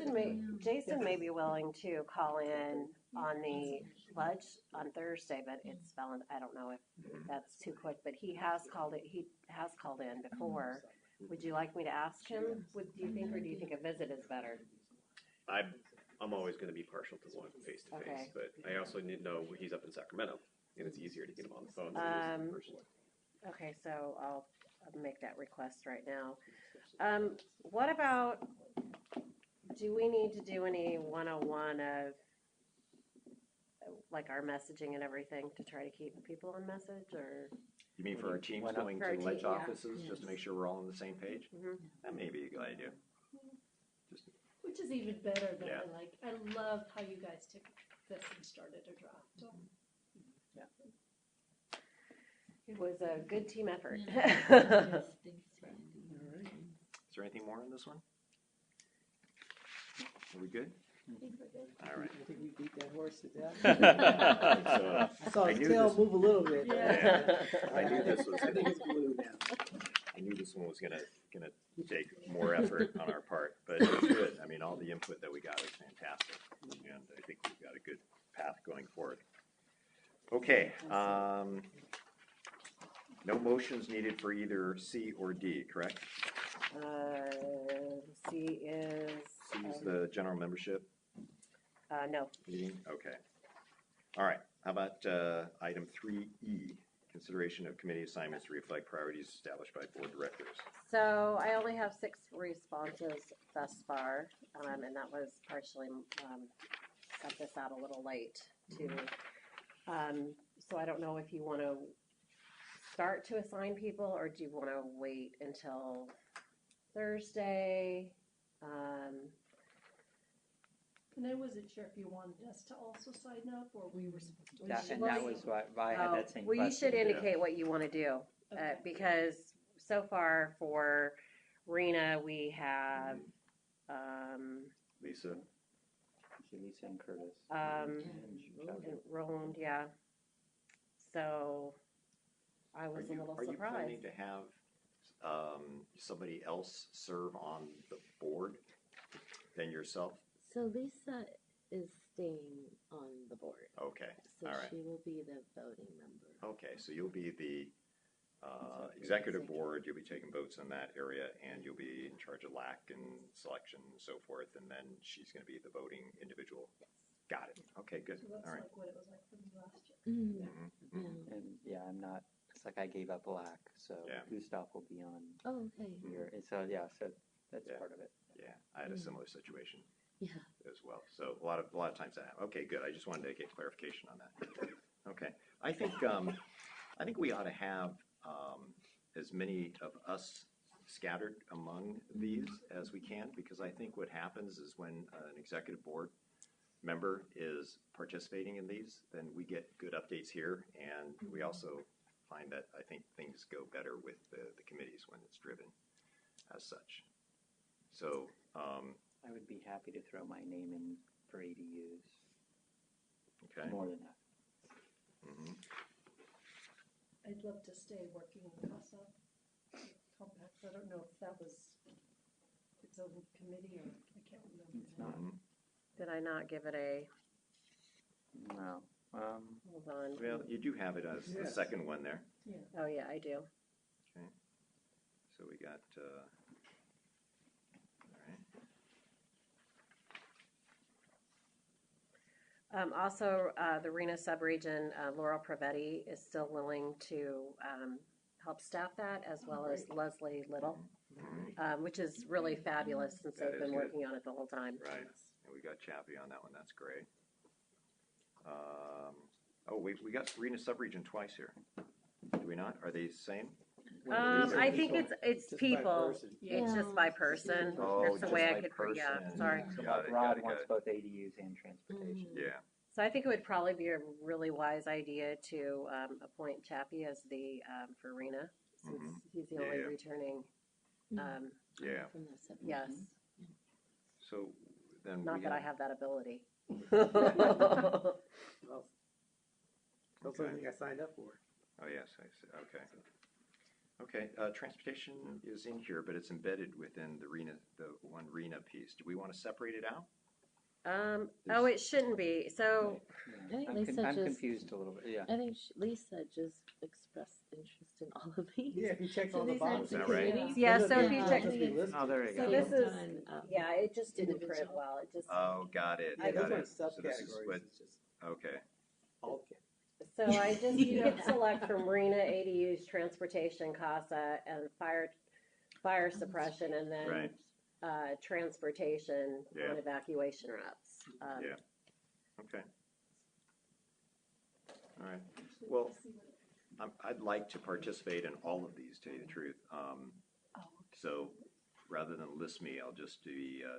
Jason may be willing to call in on the ledge on Thursday, but it's I don't know if that's too quick, but he has called in before. Would you like me to ask him? Do you think, or do you think a visit is better? I'm always going to be partial to one face to face, Okay. but I also need to know he's up in Sacramento, and it's easier to get him on the phone than it is in person. Okay, so I'll make that request right now. What about, do we need to do any 101 of, like, our messaging and everything to try to keep people on message, or? You mean for our teams Why not? going For to our the ledge team, yeah. offices, just to make sure we're all on the same page? Mhm. That may be a good idea. Which is even better than, Yeah. like, I love how you guys took this and started a draft. It was a good team effort. Yes, thanks, Randy. Is there anything more on this one? Are we good? All right. I think we beat that horse to death. So, I saw I his knew tail this- move a little bit. Yeah. I knew this was I think gonna, it's blue now. I knew this one was gonna take more effort on our part, but it's good. I mean, all the input that we got is fantastic, and I think we've got a good path going forward. Okay, no motions needed for either C or D, correct? C is, C is the general membership no. meeting, okay. All right, how about item 3E, consideration of committee assignments to reflect priorities established by board directors. So I only have 6 responses thus far, and that was partially, sent this out a little late too. So I don't know if you want to start to assign people, or do you want to wait until Thursday? And I wasn't sure if you wanted us to also sign up, or we were. That was why I had that same Well, you question. should indicate what you want to do, because so far for Rena, we have, Lisa? Lisa and Curtis. and And Roland, yeah. So I Are was a you, little are you planning surprised. to have somebody else serve on the board than yourself? So Lisa is staying on the board, Okay, so all right. she will be the voting member. Okay, so you'll be the executive board, you'll be taking votes in that area, and you'll be in charge of LAC and selection and so forth, and then she's gonna be the voting individual. Got it, okay, good, So that's all right. like what it was like for me last year. Mm. Mhm, Yeah. mhm. And yeah, I'm not, it's like I gave up LAC, so Yeah. Gustav will be on Oh, okay. here. And so, yeah, so that's Yeah. part of it. Yeah, I had a similar situation Yeah. as well, so a lot of times that happens. Okay, good, I just wanted to get clarification on that. Okay, I think we ought to have as many of us scattered among these as we can, because I think what happens is when an executive board member is participating in these, then we get good updates here, and we also find that I think things go better with the committees when it's driven as such. So, I would be happy to throw my name in for ADUs, okay. more than that. Mhm. I'd love to stay working in CASA complex. I don't know if that was its own committee, or I can't remember. It's not. Mhm. Did I not give it a, No. hold on. Well, you do have it as the Yes. second one there. Oh, yeah, I do. So we got, all right. Also, the Rena subregion, Laurel Pravetti is still willing to help staff that, as well as Leslie Little, which is really fabulous since That they've is been good. working on it the whole time. Right, and we got Chappie on that one, that's great. We got Rena subregion twice here. Do we not? Are they the same? I think it's Just by people. person. It's just by person. Oh, That's the just way I by could, yeah, person. sorry. So Got like it, Rod got it, wants got it. both ADUs and transportation. Yeah, So I think it would probably be a really wise idea to appoint Chappie as the, for Rena, since Mhm. he's the only Yeah. returning, yeah. From the subdivision. yes, So then not we that I have, have that ability. Well, that's something I signed up for. oh, yes, I see, okay. Okay, transportation is in here, but it's embedded within the one RENA piece. Do we want to separate it out? Oh, it shouldn't be. So, I think I'm, Lisa I'm just- confused a little bit, yeah. I think Lisa just expressed interest in all of these. Yeah, if you check So on the these bottom. aren't Is that right? committees. Yeah, Doesn't so if mean you it check- has to be listed. Oh, there you so go. this Based is, on, yeah, it just didn't print individual. well. It just, Oh, got it, Yeah, got those it. aren't So this is subcategories, what, it's just okay, all. so I just, you Yeah. could select from RENA, ADUs, transportation, CASA, and fire suppression, and then right, transportation Yeah. and evacuation routes. Yeah. okay. All right, well, I'd like to participate in all of these, to tell you the truth. So rather than list me, I'll just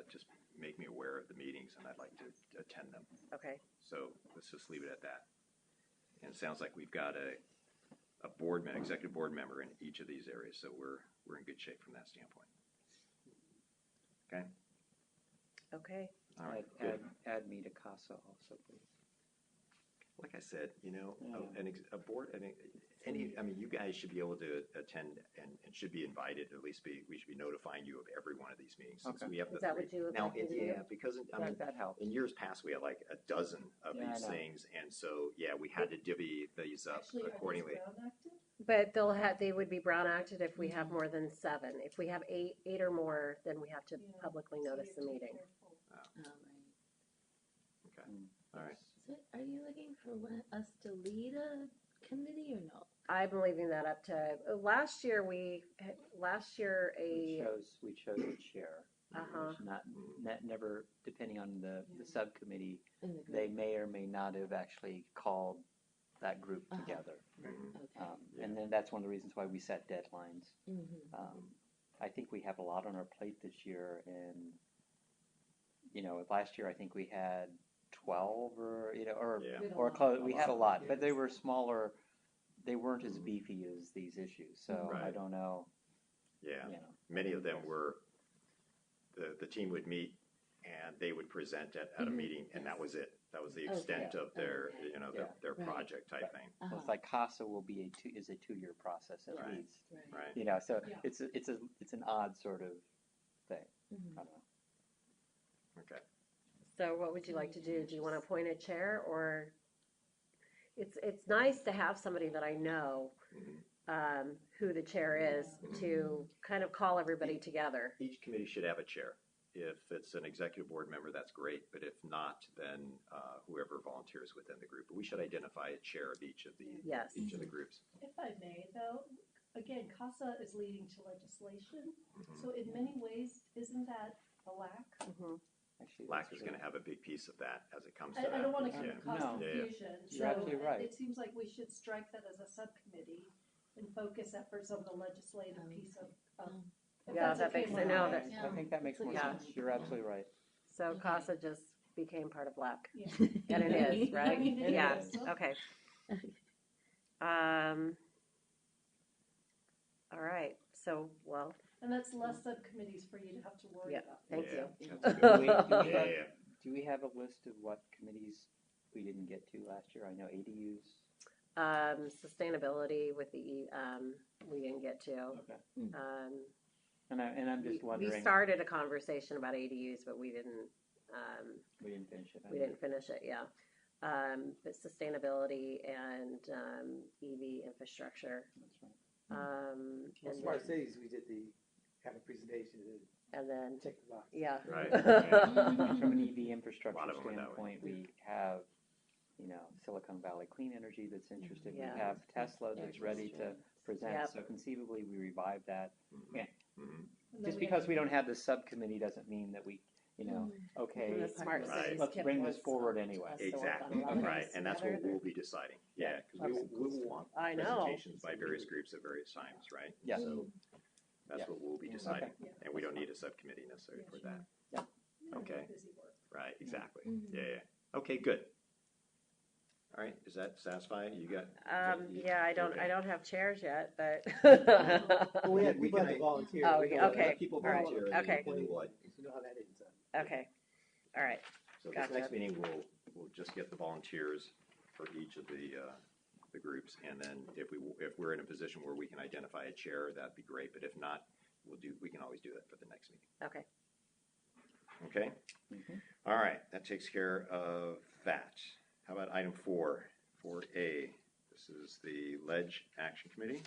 just make me aware of the meetings, and I'd like to attend them. Okay. So let's just leave it at that. And it sounds like we've got a executive board member in each of these areas, so we're in good shape from that standpoint. Okay? Okay. All right, Add, good. add me to CASA also, please. Like I said, you know, Yeah. a board, I mean, you guys should be able to attend and should be invited, at least we should be notifying you of every one of these meetings, since Okay. we have Is the that three. what you would Now, like me to do? yeah, because, I mean, That helps. in years past, we had like a dozen of Yeah, I these know. things, and so, yeah, we had to divvy these up Actually, are these accordingly. Brown acted? But they would be Brown acted if we have more than 7. If we have eight or more, then we have to Yeah. publicly So notice the you have to be meeting. careful. Okay, Mm. all right. So are you looking for us to lead a committee or no? I'm leaving that up to, last year We a, chose a chair. Uh-huh. Not never, depending on the subcommittee, In the they group? may or may not have actually called that group Uh-huh. together. Mhm. Okay. And then that's one of the reasons why we set deadlines. Mm-hmm. I think we have a lot on our plate this year, and last year I think we had 12 or Yeah. or close. We had a lot, but Yeah. they were smaller. They weren't as beefy as these issues, so I Right. don't know. Yeah, You know, many of them were, the team would meet and they would present at a Mhm. meeting, and that was it. That was the Okay. extent of their, Okay. their Right. project type Right. thing, Uh-huh. it's like CASA will be is a 2-year process at Right. least. Right. right? So Yeah. it's an odd sort of thing. Mhm. I don't know. Okay. so what would you like to do? Do you want to appoint a chair, or it's nice to have somebody that I know Mhm. who the chair is to kind of call everybody together. Each committee should have a chair. If it's an executive board member, that's great, but if not, then whoever volunteers within the group. But we should identify a chair of each of the Yes. groups. If I may, though, again, CASA is leading to legislation, Mhm. so in many ways, isn't that a lack? Mhm. Actually, LAC that's is a going to have a big piece of that as it comes to that. I don't want to Yeah. cause No. Yeah. confusion, You're so absolutely right. it seems like we should strike that as a subcommittee and focus efforts on the legislative piece of. If Yeah, that's that okay makes with sense. No, you. that- Yeah. I think that makes more Yeah. sense. You're absolutely right. So Okay. CASA just became part of LAC. Yeah. And it is, right? I mean, it Yeah, is. okay. All right, so, well, And that's less subcommittees for you to have to worry Yeah. about. thank Yeah, you. that's Do good. we, Yeah, yeah. do we have a list of what committees we didn't get to last year? I know ADUs. Sustainability with we didn't get to. Okay. Um, And I'm just we wondering. started a conversation about ADUs, but we didn't finish it. we didn't finish it, yeah. But sustainability and EV infrastructure. That's right. Um, Well, and, Smart then, Cities, we did have a presentation and then, to check the box. yeah. Right. From an EV infrastructure A lot of them were that way. standpoint, we have, Silicon Valley Clean Energy that's interested. Yeah. We have Tesla Very that's ready to present. Yep. So conceivably, we revive that. Mhm. Mhm. And then Just we because have- we don't have the subcommittee doesn't mean that we, okay, The smart Right. cities. let's Kip bring this wants forward anyway. us to work on Exactly, a lot of right, things and that's together. what we'll be deciding, yeah, because we will want I know. presentations by various groups at various times, right? Yeah. So that's Yeah. what we'll be deciding, Yeah. and we don't need a subcommittee necessarily for that. Yeah, Okay. busy work. Right, exactly, Mhm. yeah. Okay, good. All right, does that satisfy you? Got? Yeah, I don't Okay. have chairs yet, but. Well, we had We people can- had to volunteer. Oh, We yeah, don't okay. let people All right. volunteer. Okay. And then you know how that is. Okay, all right. So this Gotcha. next meeting, we'll just get the volunteers for each of the the groups, and then if we're in a position where we can identify a chair, that'd be great, but if not, we can always do that for the next meeting. Okay. Okay? All right, that takes care of that. How about item 4A? This is the Ledge Action Committee.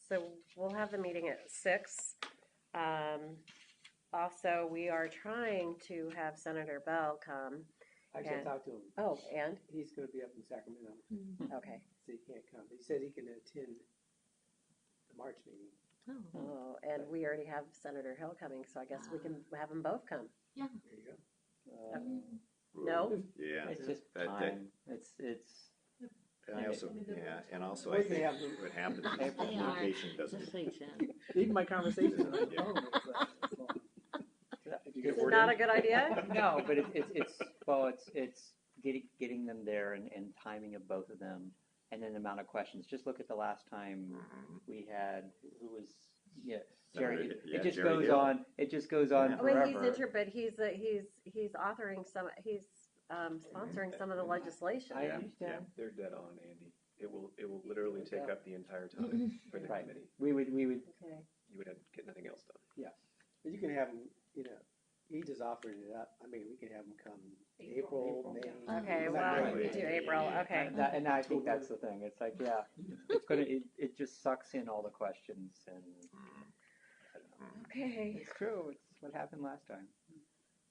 So we'll have the meeting at 6. Also, we are trying to have Senator Bell come. Actually, I And- talked to him. Oh, and? He's gonna be up in Sacramento, Okay. so he can't come. He said he can attend the March meeting. Oh, Oh, and we already have Senator Hill coming, so I guess we can have them both come. There you go. No? Yeah. It's just That- time. It's And I also, yeah, and also We I may think have them. what happens is They are. communication doesn't. just like Jen. Even my conversation on the Yeah. phone was long. Did you get Is a it word not in? a good idea? no, but it's getting them there and timing of both of them, and then the amount of questions. Just look at the last time we had who was Jerry. Yeah, It just Jerry goes Hill. on. It just goes on Yeah. Oh, wait, forever. but he's authoring some, he's sponsoring some of the legislation. I Yeah, understand. They're dead on, Andy. It will literally take up the entire time for the Right. committee. We would Okay. You would get nothing else done. But you can have him, he just offered it up. I mean, we can have him come April, May. Okay, It's not well, really- we do April, okay. and I think that's the thing. It's like it just sucks in all the questions and I don't know. Okay. It's true. It's what happened last time.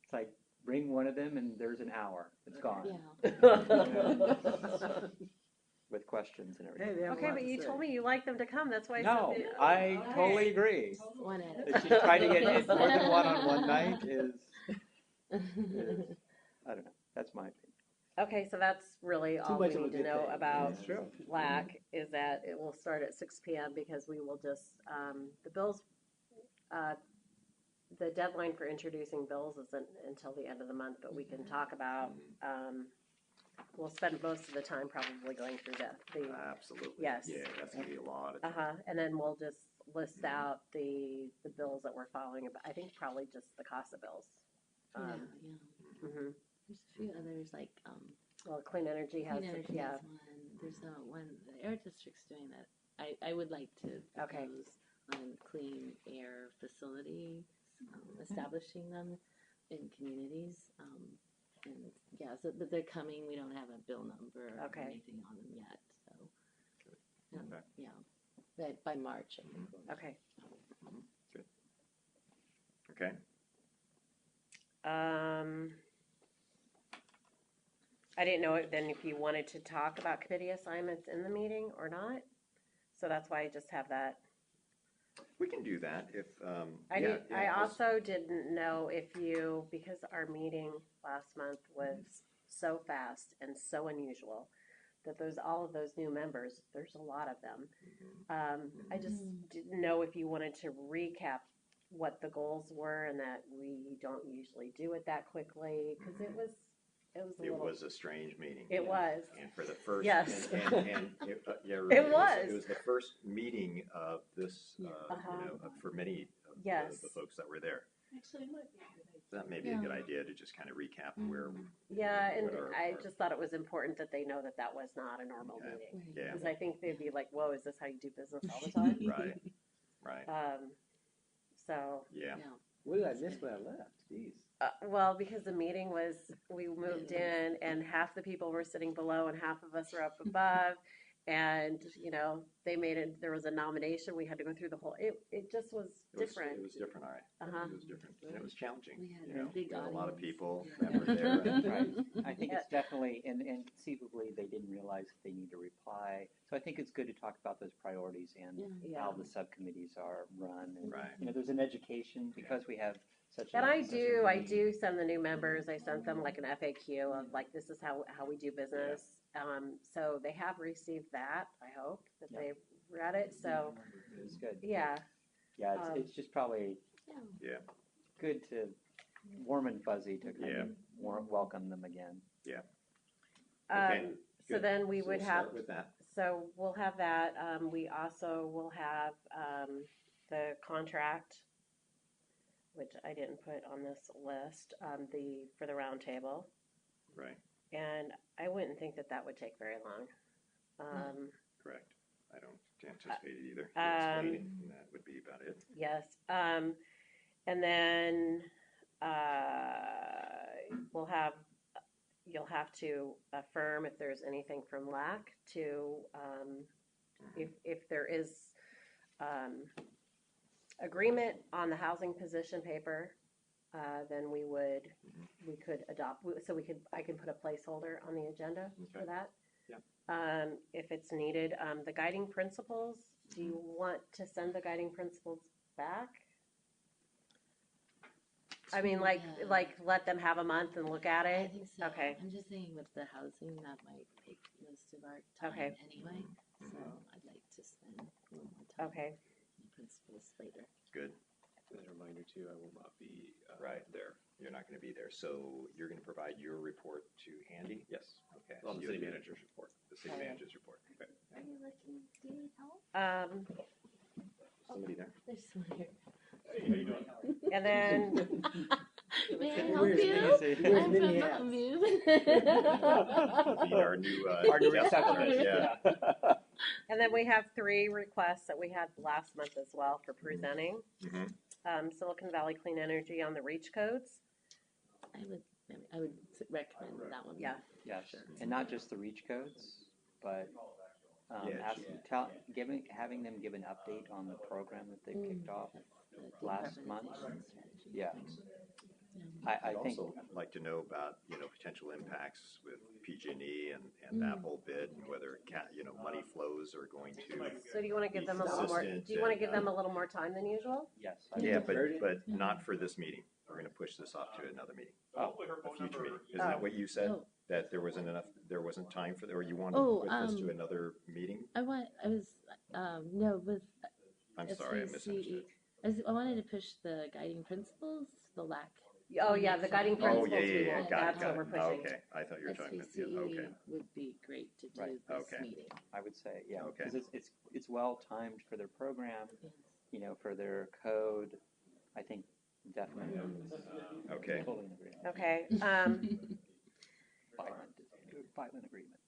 It's like bring one of them and there's an hour. It's gone Yeah. with questions and Hey, everything. they have a Okay, lot but to you say. told me you like them to come, that's why I No, said. I totally agree. One at a That you try to get it more than one on one night is I don't know. That's my opinion. Okay, so that's really all we much of a need to good know thing. about That's true. LAC, is that it will start at 6 p.m. because we will just, the bills, the deadline for introducing bills isn't until the end of the month, but we can talk about, we'll spend most of the time probably going through the Absolutely. Yes. Yeah, that's gonna be a lot of. and then we'll just list out the bills that we're following, I think probably just the CASA bills. Yeah, Mhm. There's a few others like Well, Clean Energy has, Clean Energy yeah, has one. There's one. The air district's doing that. I would like to Okay. propose on clean air facilities, establishing them in communities. And yeah, so but they're coming. We don't have a bill number or Okay. anything on them yet. So Okay. yeah, but by March. I think we'll- okay. Okay. I didn't know then if you wanted to talk about committee assignments in the meeting or not. So that's why I just have that. We can do that if, I yeah, did, I yeah, also didn't know if you, because our meeting last month was so fast and so unusual, that all of those new members, there's a lot of them. I just didn't know if you wanted to recap what the goals were and that we don't usually do it that quickly, because it was a It little. was a strange meeting. It was. And for the first. Yes. And it, yeah, It was. It was the first meeting of this, for many of Yes. the folks that were there. Actually, it might be a good idea. That may be a good idea to just kind of recap where. Yeah, and what I our- just thought it was important that they know that that was not a normal Yeah. meeting. Right. Yeah, Because I think they'd be like, whoa, is this how you do business all the time? right, right, So, yeah. What did I miss when I left? Jeez. well, because the meeting was, we moved in and half the people were sitting below and half of us were up above. And, they made it, there was a nomination, we had to go through the whole, it just was different. It was different, all right. Uh-huh. It was different, and it was challenging. We had you a know. big There were a lot of audience. people Yeah. that were there. and- Right. I think it's definitely, and conceivably, they didn't realize that they need to reply. So I think it's good to talk about those priorities and Yeah. how the subcommittees are run. And, Right. there's an education because we have such. And a- I such a do meeting. send the new members, I sent them like an FAQ of like, this is how we do business. So they have received that, I hope, that Yeah. they've read it, so, It's good. yeah. Yeah, it's just probably Yeah, good to warm and fuzzy to kind Yeah. of welcome them again. Okay, So good. then we so would we'll have, start with that. so we'll have that, we also will have, the contract, which I didn't put on this list, for the roundtable. Right. And I wouldn't think that would take very long. Correct. I don't anticipate it either. You Um, explain it, and that would be about it. Yes. And then you'll have to affirm if there's anything from LAC to, if there is agreement on the housing position paper, then we could adopt, so I can put a placeholder on the agenda for Okay. that. Yeah. If it's needed, the guiding principles, do you want to send the guiding principles back? I mean, like let them have a month and look at I it? think so. Okay. I'm just thinking with the housing, that might take most of our time Okay. anyway. So I'd like to spend a little more time Okay. on the principles later. Good. As a reminder too, I will not be Right. there. You're not going to be there, so you're going to provide your report to Andy? Yes, Okay. on so the city you'll- manager's report. The city Okay. manager's report. Okay. Are you looking? Do you need help? Somebody there? There's someone here. And then, May I Where's help you? Minnie? Where's I'm Minnie from at? Mountain View. Our new, Our new desk clerk, receptionist, yeah. and then we have 3 requests that we had last month as well for presenting. Mhm. Silicon Valley Clean Energy on the REACH codes. I would recommend that one. Yeah. Yes, and not just the REACH codes, but Yeah, having them give an update on the program that they've kicked off. The Last month? decarbonization strategy. Yeah. I'd I think, also like to know about, potential impacts with PG&E and that whole bit, and whether, money flows are going to. So do you want to give them a little more, do you want to give them a little more time than usual? yes. Yeah, Converted? but not for this meeting. We're going to push this off to another meeting, a future meeting. Isn't that what you said? Oh. That there wasn't time for, or you wanted Oh, to put this to another meeting? I was, no, with I'm sorry, I SVCE. misunderstood. I wanted to push the guiding principles, the LAC. Oh, yeah, the guiding Oh, principles, yeah, we yeah, won't, got that's it, what we're pushing. Okay, I thought you were talking about, yeah, SVCE okay. would be great to do Right. this Okay. meeting. I would say, yeah, Okay. because it's well timed for their program, Yes. for their code. I think definitely. Okay. Totally in agreement. Okay, Violent agreement.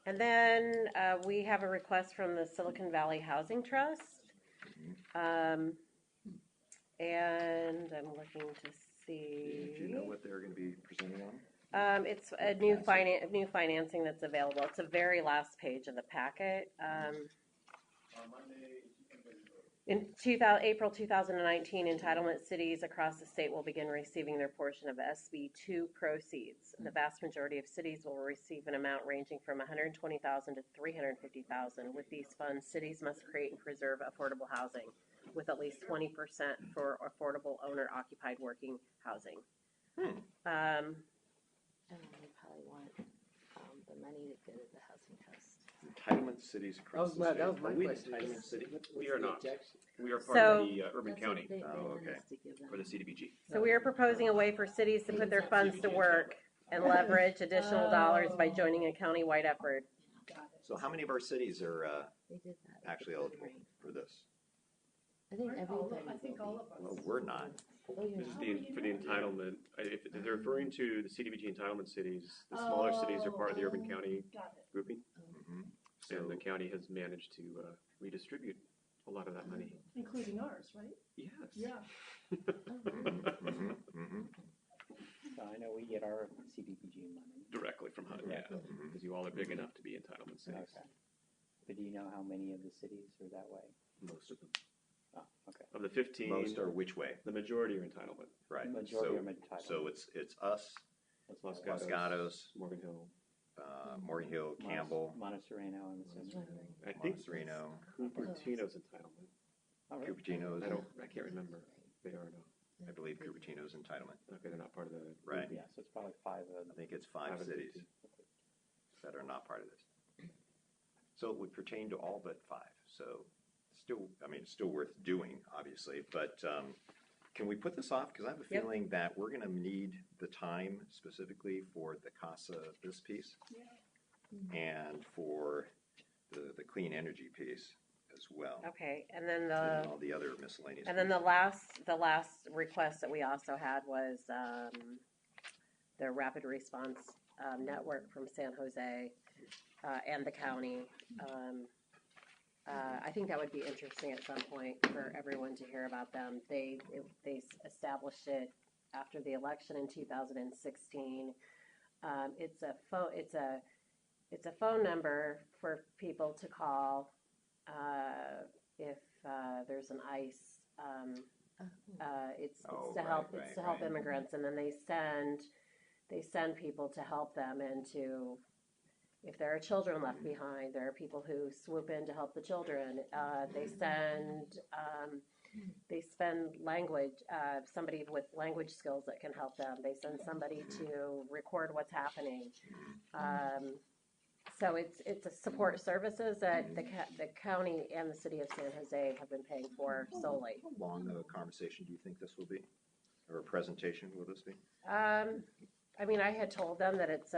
and then, we have a request from the Silicon Valley Housing Trust. And I'm looking to see. Do you know what they're going to be presenting on? It's a new financing that's available. It's the very last page of the packet. In April 2019, entitlement cities across the state will begin receiving their portion of SB 2 proceeds. The vast majority of cities will receive an amount ranging from $120,000 to $350,000. With these funds, cities must create and preserve affordable housing, with at least 20% for affordable owner-occupied working housing. And we probably want the money to go to the housing trust. Entitlement cities across the state. That was my Are we question. entitlement city? What's We are the not. objection? We are part So- of the urban That's what county they Oh, want okay. us to give them. for the CDBG. So we are proposing a way for cities to put their funds to work and leverage additional dollars by joining a county-wide effort. Got it. So how many of our cities are They did that. with actually the eligible Ring. for this? I think Aren't all of- everybody. I think all of us. Well, we're not. Oh, you're This is not? for the entitlement. If they're referring to the CDBG entitlement cities, the smaller cities are part of the urban county Got it. grouping, Mhm. and the So, county has managed to redistribute a lot of that money. Including ours, right? Yes. Yeah. mhm, mhm. So I know we get our CDBG money. Directly from HUD, yeah, because you all are big enough to be entitlement cities. Okay. But do you know how many of the cities are that way? Most of them. Oh, okay. Of the 15, Most are which way? the majority are entitlement. Right. The majority So, are entitled. so it's us, Los Los Gatos, Gatos, Morgan Hill. Morgan Hill, Campbell, Montsereno, I'm assuming. I think Montsereno, Cupertino's entitlement. Oh, really? Cupertino's. I can't remember. They are not. I believe Cupertino's entitlement. Okay, they're not part of the. Right. Yeah, so it's probably 5 of I think it's 5 of cities 50. that are not part of this. So it would pertain to all but 5. So still, it's still worth doing, obviously. But can we put this off? Because I have a Yep. feeling that we're going to need the time specifically for the CASA, this piece, and for the clean energy piece as well. Okay, and then And all the other miscellaneous. And then the pieces. last request that we also had was the rapid response network from San Jose. and the county. I think that would be interesting at some point for everyone to hear about them. They established it after the election in 2016. It's a phone number for people to call if there's an ICE. It's to help immigrants, and then they send people to help them and to. If there are children left behind, there are people who swoop in to help the children. They spend language, somebody with language skills that can help them. They send somebody to record what's happening. So it's a support services that the county and the city of San Jose have been paying for solely. How long a conversation do you think this will be? Or a presentation will this be? I mean, I had told them that it's,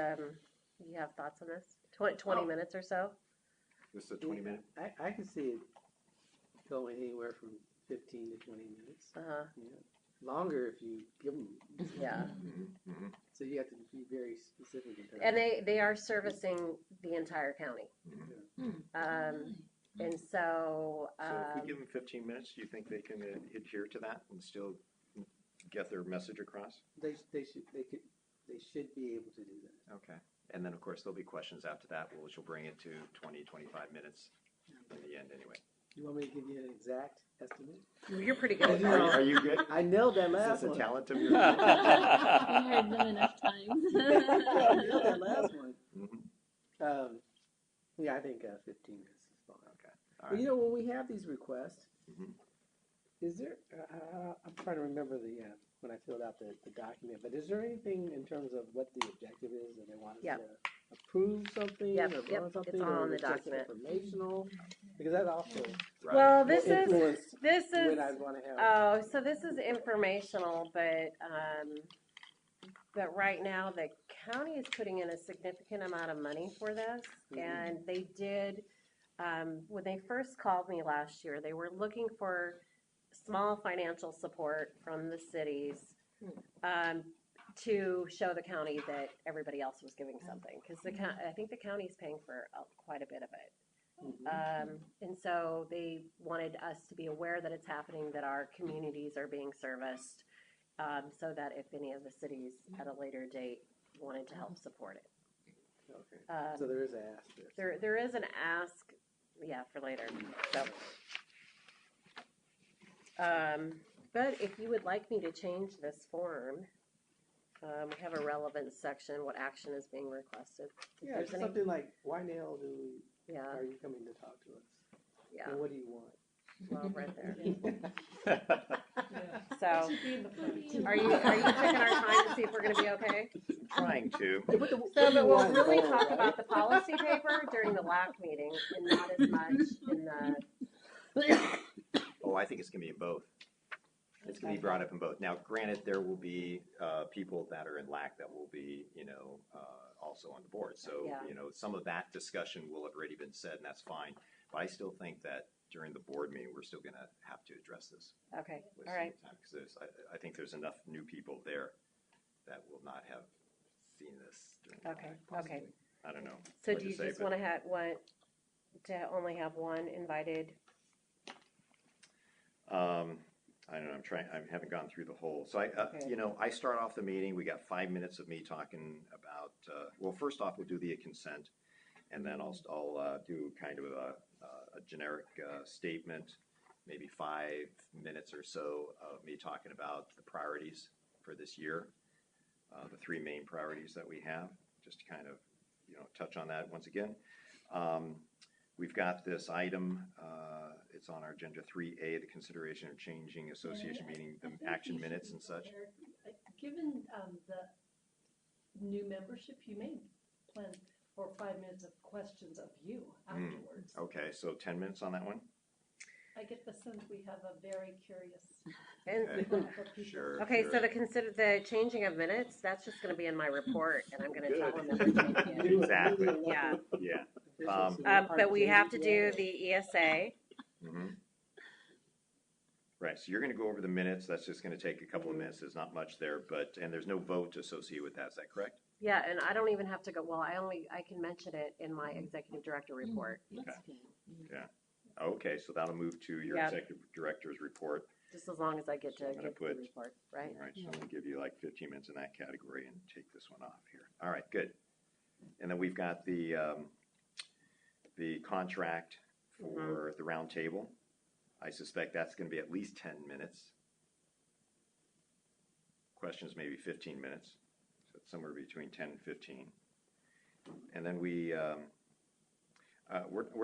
you have thoughts on this? 20 minutes or so? This is a 20-minute? I can see it going anywhere from 15 to 20 minutes. Uh-huh. Yeah. Longer if you give them. Yeah. So you have to be very specific in terms. And they are servicing the entire county. And so. So if we give them 15 minutes, do you think they can adhere to that and still get their message across? They should be able to do that. Okay. And then, of course, there'll be questions after that, which will bring it to 20, 25 minutes in the end anyway. You want me to give you an exact estimate? You're pretty good. Are you good? I nailed that Is last this a one. talent of yours? We heard them enough times. I nailed that last one. Mhm. Yeah, I think 15 minutes is fine. Okay. All But right. you know, when we have these requests, Mhm. is there? I'm trying to remember when I filled out the document. But is there anything in terms of what the objective is, and they want us Yep. to approve something Yep, or vote yep, on something, it's all or in the is it just document. informational? Because that also Right. Well, will this influence is, when I want to have. oh, so this is informational, but right now the county is putting in a significant amount of money for this. And they did, when they first called me last year, they were looking for small financial support from the cities to show the county that everybody else was giving something. Because I think the county's paying for quite a bit of it. And so they wanted us to be aware that it's happening, that our communities are being serviced, so that if any of the cities at a later date wanted to help support it. Okay. So there is an asterisk. There is an ask, yeah, for later. So, but if you would like me to change this form, we have a relevant section, what action is being requested. If Yeah, there's it's any- something like, why now Yeah, are you coming to talk to us? yeah, And what do you want? well, right there. Yeah. So, It should be in the front. are you taking our time to see if we're gonna be okay? Trying to. What do So, you but we'll want, really bold, talk right? about the policy paper during the LAC meeting and not as much in the, Oh, I think it's going to be in both. It's going to be brought up in both. Now, granted, there will be people that are in LAC that will be, also on the board. So, Yeah. some of that discussion will have already been said, and that's fine. But I still think that during the board meeting, we're still going to have to address this. okay, with all right. some time, because I think there's enough new people there that will not have seen this during the Okay, LAC, possibly. okay. I don't know. So what do you say, just but- want to only have one invited? I don't know, I haven't gone through the whole, so Okay. I start off the meeting, we got 5 minutes of me talking about, well, first off, we'll do the consent, and then I'll do kind of a generic statement, maybe 5 minutes or so of me talking about the priorities for this year, the 3 main priorities that we have, just to kind of, touch on that once again. We've got this item, it's on our agenda 3A, the consideration of changing association meeting, the action minutes and such. Given the new membership, you may plan for 5 minutes of questions of you afterwards. Okay, so 10 minutes on that one? I get the sense we have a very curious And, group of people. Sure. okay, sure. so the changing of minutes, that's just gonna be in my report, and I'm gonna tell Good. them that we're changing it. Exactly. Yeah. Yeah. Officials who But we partake have to as do well. the ESA. Mhm. Right, so you're gonna go over the minutes, that's just gonna take a couple of minutes, there's not much there, and there's no vote associated with that, is that correct? Yeah, and I don't even have to go, well, I can mention it in my executive director report, That's Okay. good. Yeah. Okay, so that'll move to your Yeah. executive director's report. just as long as I get So to I'm gonna give the put- report, right? All right, so I'm gonna give you like 15 minutes in that category and take this one off here. All right, good. And then we've got the contract for the round table. I suspect that's gonna be at least 10 minutes. Questions maybe 15 minutes, so it's somewhere between 10 and 15. And then we're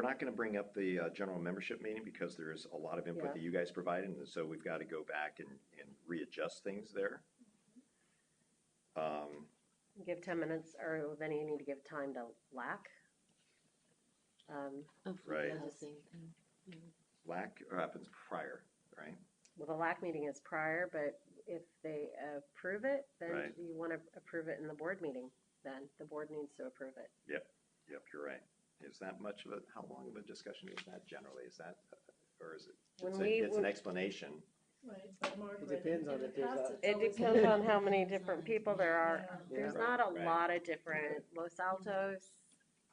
not gonna bring up the general membership meeting because there's a lot of input Yeah. that you guys provided, and so we've got to go back and readjust things there. Give 10 minutes, or then you need to give time to LAC. Oh, for Right. the same thing. LAC happens prior, right? Well, the LAC meeting is prior, but if they approve it, then Right. you want to approve it in the board meeting, then the board needs to approve it. Yep, you're right. Is that much of a, how long of a discussion is that generally? Is that, or is it, it's an explanation? Right, but Margaret, depends on in the if there's past, a- it's It always depends been- on how many different people there are. Yeah. There's Yeah. not a Right. lot of different, Los Altos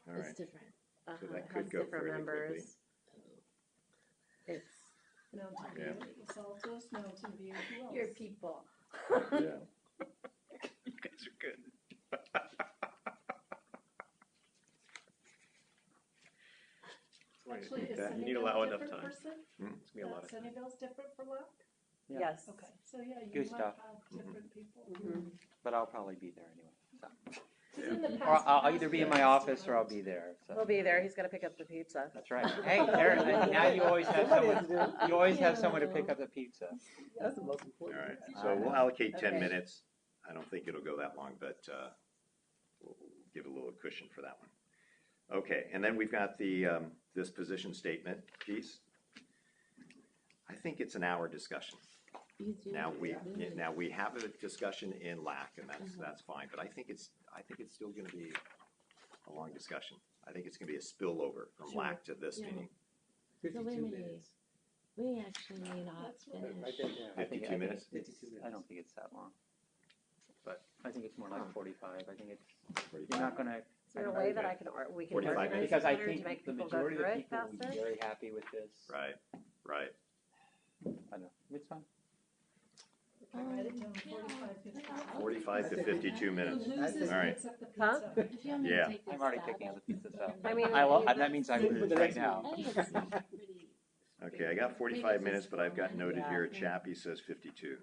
All It's right, different. So that has could go different fairly quickly. members. It's, Mountain Yeah. View, Saltos, Mountain View, who else? your people. yeah. You guys are good. Actually, is Okay. You need to Sunnyvale allow a enough different time. person? It's gonna be a lot of time. Sunnyvale's different for LAC? Yeah. Yes. Okay, so yeah, you Good might stuff. have different people. Mhm. But I'll probably be there anyway. So. 'Cause in the Or past, I'll it either has be in been my office or I'll different. be there. He'll So. be there. He's gonna pick up the pizza. That's right. Hey, there, now you always have Somebody someone. has to do it. You always have someone to pick up the pizza. That's the most All important. right, so we'll allocate 10 Okay. minutes. I don't think it'll go that long, but we'll give a little cushion for that one. Okay, and then we've got the, this position statement piece. I think it's an hour discussion. Easier Now to we, do. now we have a discussion in LAC, and that's fine, but I think it's still gonna be a long discussion. I think it's gonna be a spillover from Sure. LAC to this Yeah. meeting. So wait a 52 minute. minutes. We actually may not That's right. finish. Write that down. I think- 52 minutes? 52 I minutes. don't think it's that long. But I think it's more like 45. I think it's, you're 45. not gonna, Is there a way that I can, we can 45 organize it because I better to think make the people go majority of through the it people will be faster? very happy with this. Right, right. I don't know, it's fine. Okay, write it down, 45, 50. 45 to 52 minutes. Who loses All right. picks up the Huh? pizza. If you want me Yeah. to take this I'm already stab picking at up the pizza stuff. I mean, That means I Save it for lose the right next now. I think it's pretty. Okay, I got 45 minutes, but I've got noted Yeah. here, Chappie says 52.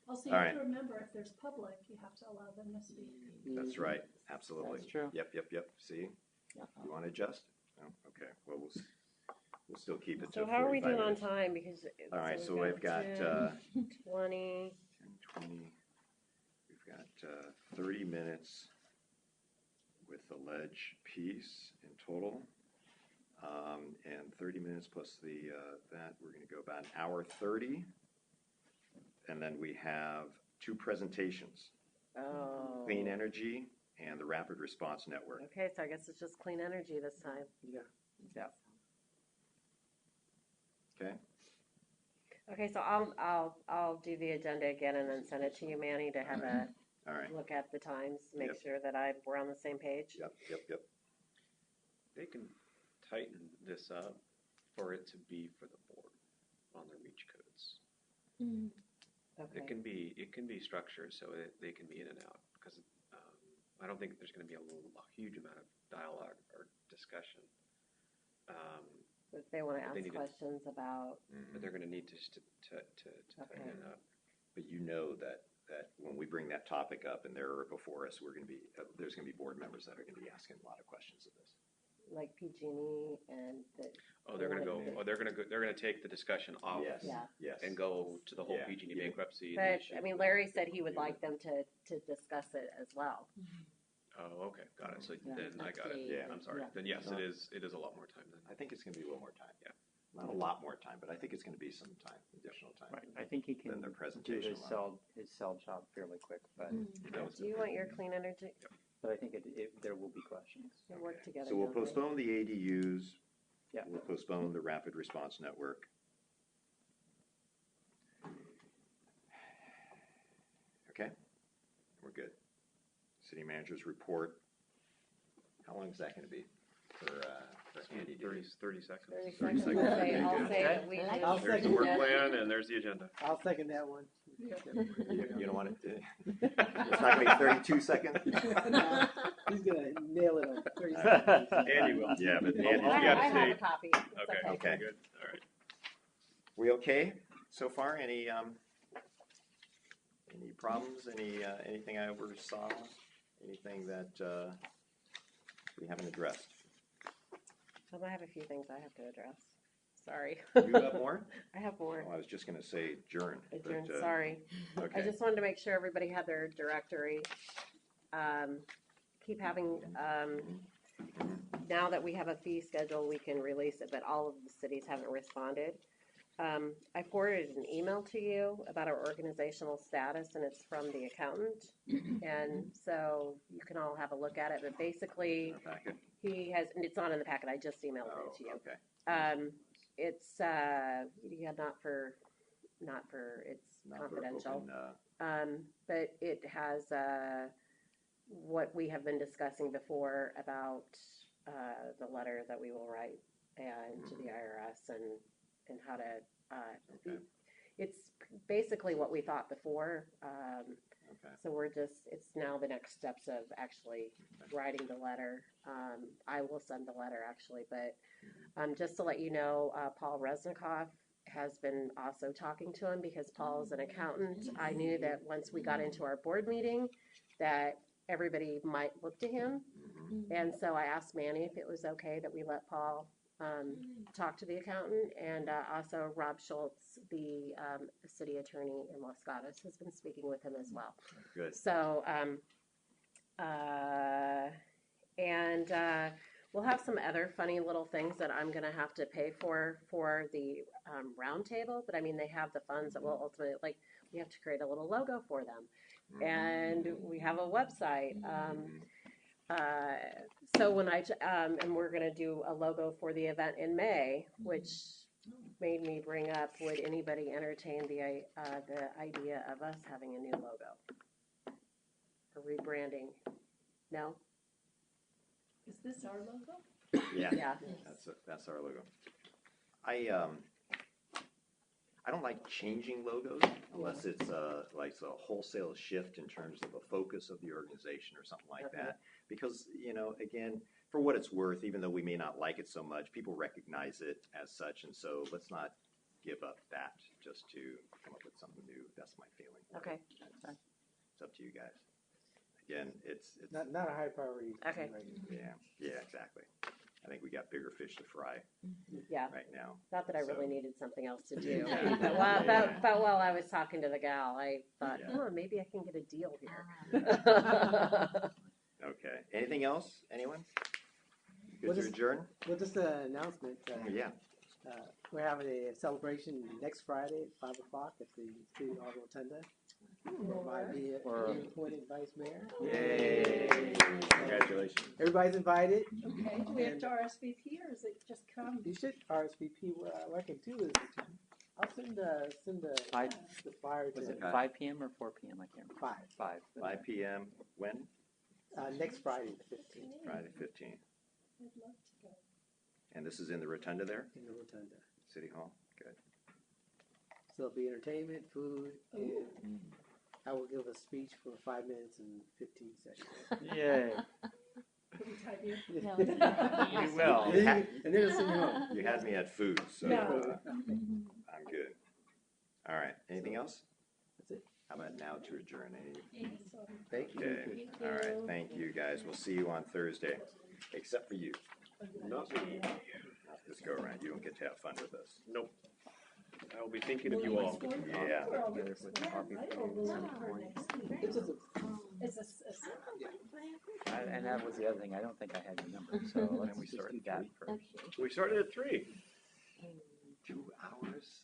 Also, you All have to right. remember, if there's public, you have to allow them to speak. That's right, absolutely. That's true. Yep, see? You want to adjust? No? Okay, well, we'll still keep it to So 45 how are we doing on minutes. time? Because. All right, so we've we've got 10, 20, 10, 20, we've got 30 minutes with the ledge piece in total. And 30 minutes plus that, we're going to go about an hour 30. And then we have 2 presentations, oh. Clean Energy and the Rapid Response Network. Okay, so I guess it's just clean energy this time. Yeah. Okay? Okay, so I'll do the agenda again and then send it to you, Manny, to have a All right. look at the times, make Yep. sure that we're on the same page. Yep. They can tighten this up for it to be for the board on their reach codes. Mm. Okay. It can be structured so that they can be in and out, because I don't think there's gonna be a huge amount of dialogue or discussion. If they want to They ask need to- questions about, But they're gonna need to tighten it up. But you know that when we bring that topic up and they're before us, we're going to be, there's going to be board members that are going to be asking a lot of questions of this. like PG&E and the, Oh, they're gonna go, they're gonna take the discussion off Yes, Yeah. yes. and go to the whole Yeah, PG&E yeah. bankruptcy. but, issue. I mean, Larry said he would like them to discuss it as well. Oh, okay, got it, so Yeah, then I got it, Yeah. I'm sorry, Yeah. then yes, No. it is a lot more time then. I think it's going to be a little more time. Yeah. Not a lot more time, but I think it's going to be some time, additional time. Right, I think he Than can their do presentation his cell job fairly quick, but, That was Do you want your clean energy, but I think there will be questions. we'll work together? So we'll don't we? postpone the ADUs. Yeah. We'll postpone the Rapid Response Network. Okay, we're good. city manager's report. How long is that gonna be for Andy? 30 seconds. 30 seconds. I'll say, Very I'll good. say that we I like do. I'll There's the second work that. plan and there's the agenda. I'll second that one. You don't want it to, it's not gonna be 32 seconds? He's gonna nail it on 30 seconds. Andy will. Yeah, but Andy's Andy's I gotta have say- a copy. It's Okay. Okay. Good. All right. We okay so far? Any problems? Anything I oversaw? Anything that we haven't addressed? I have a few things I have to address. Sorry. You have more? I have more. Oh, I was just gonna say adjourn. Adjourn, but, sorry. I Okay. just wanted to make sure everybody had their directory. Keep having, now that we have a fee schedule, we can release it, but all of the cities haven't responded. I forwarded an email to you about our organizational status, and it's from the accountant. And so you can all have a look at it, but basically, Our packet. he has, and it's not in the packet, I just emailed Oh, it to you. okay. It's, yeah, not for, it's Not for confidential. open, But it has, what we have been discussing before about, the letter that we will write and to the IRS and how to, Okay. it's basically what we thought before. Okay. So we're just, it's now the next steps of actually writing the letter. I will send the letter actually, but just to let you know, Paul Resnikoff has been also talking to him because Paul's an accountant. I knew that once we got into our board meeting that everybody might look to him. And so I asked Manny if it was okay that we let Paul talk to the accountant, and also Rob Schultz, the city attorney in Los Gatos, has been speaking with him as well. Good. So, we'll have some other funny little things that I'm gonna have to pay for the round table, but I mean, they have the funds that will ultimately, like, we have to create a little logo for them. And we have a website. So when and we're gonna do a logo for the event in May, which made me bring up, would anybody entertain the idea of us having a new logo? Or rebranding? No? Is this our logo? Yeah. Yeah. That's our logo. I don't like changing logos unless it's like a wholesale shift in terms of the focus of the organization or something like Okay. that. Because, again, for what it's worth, even though we may not like it so much, people recognize it as such, and so let's not give up that just to come up with something new. That's my feeling. Okay. It's up to you guys. Again, it's Not a high priority. Okay. Right. yeah, exactly. I think we got bigger fish to fry Yeah. right now. Not that I really So- needed something else to do. Yeah. But while I was talking to the gal, I thought, Yeah. oh, maybe I can get a deal here. Okay. Anything else? Anyone? Good What to is- adjourn? Well, just an announcement. Yeah. We're having a celebration next Friday at 5 o'clock at the City Hall Rotunda. By the newly appointed vice mayor. Yay! Congratulations. Everybody's invited. Okay, do we have to RSVP or is it just come? You should RSVP. What I can do is I'll send the flyer Was it to 5 p.m. or 4 p.m.? I can't remember. 5. 5. 5 p.m. When? Next Friday, the 15th, Friday 15th. I'd love to go. And this is in the Rotunda there? in the Rotunda. City Hall? Good. So it'll be entertainment, food, and I will give a speech for 5 minutes and 15 seconds. Yay. Can we type in? No, You will. And then it'll send me home. You had me at food, so No. I'm good. All right. Anything else? That's it. How about now to adjourn? Thank you. Okay. All right. Thank you, guys. We'll see you on Thursday, except for you. Not me. This go around. You don't get to have fun with us. Nope. I will be thinking of you all. Yeah. It's just Is this, And that was the other thing. I don't think I had your number, so let's we just start do at that 3? first. We started at 3. 2 hours?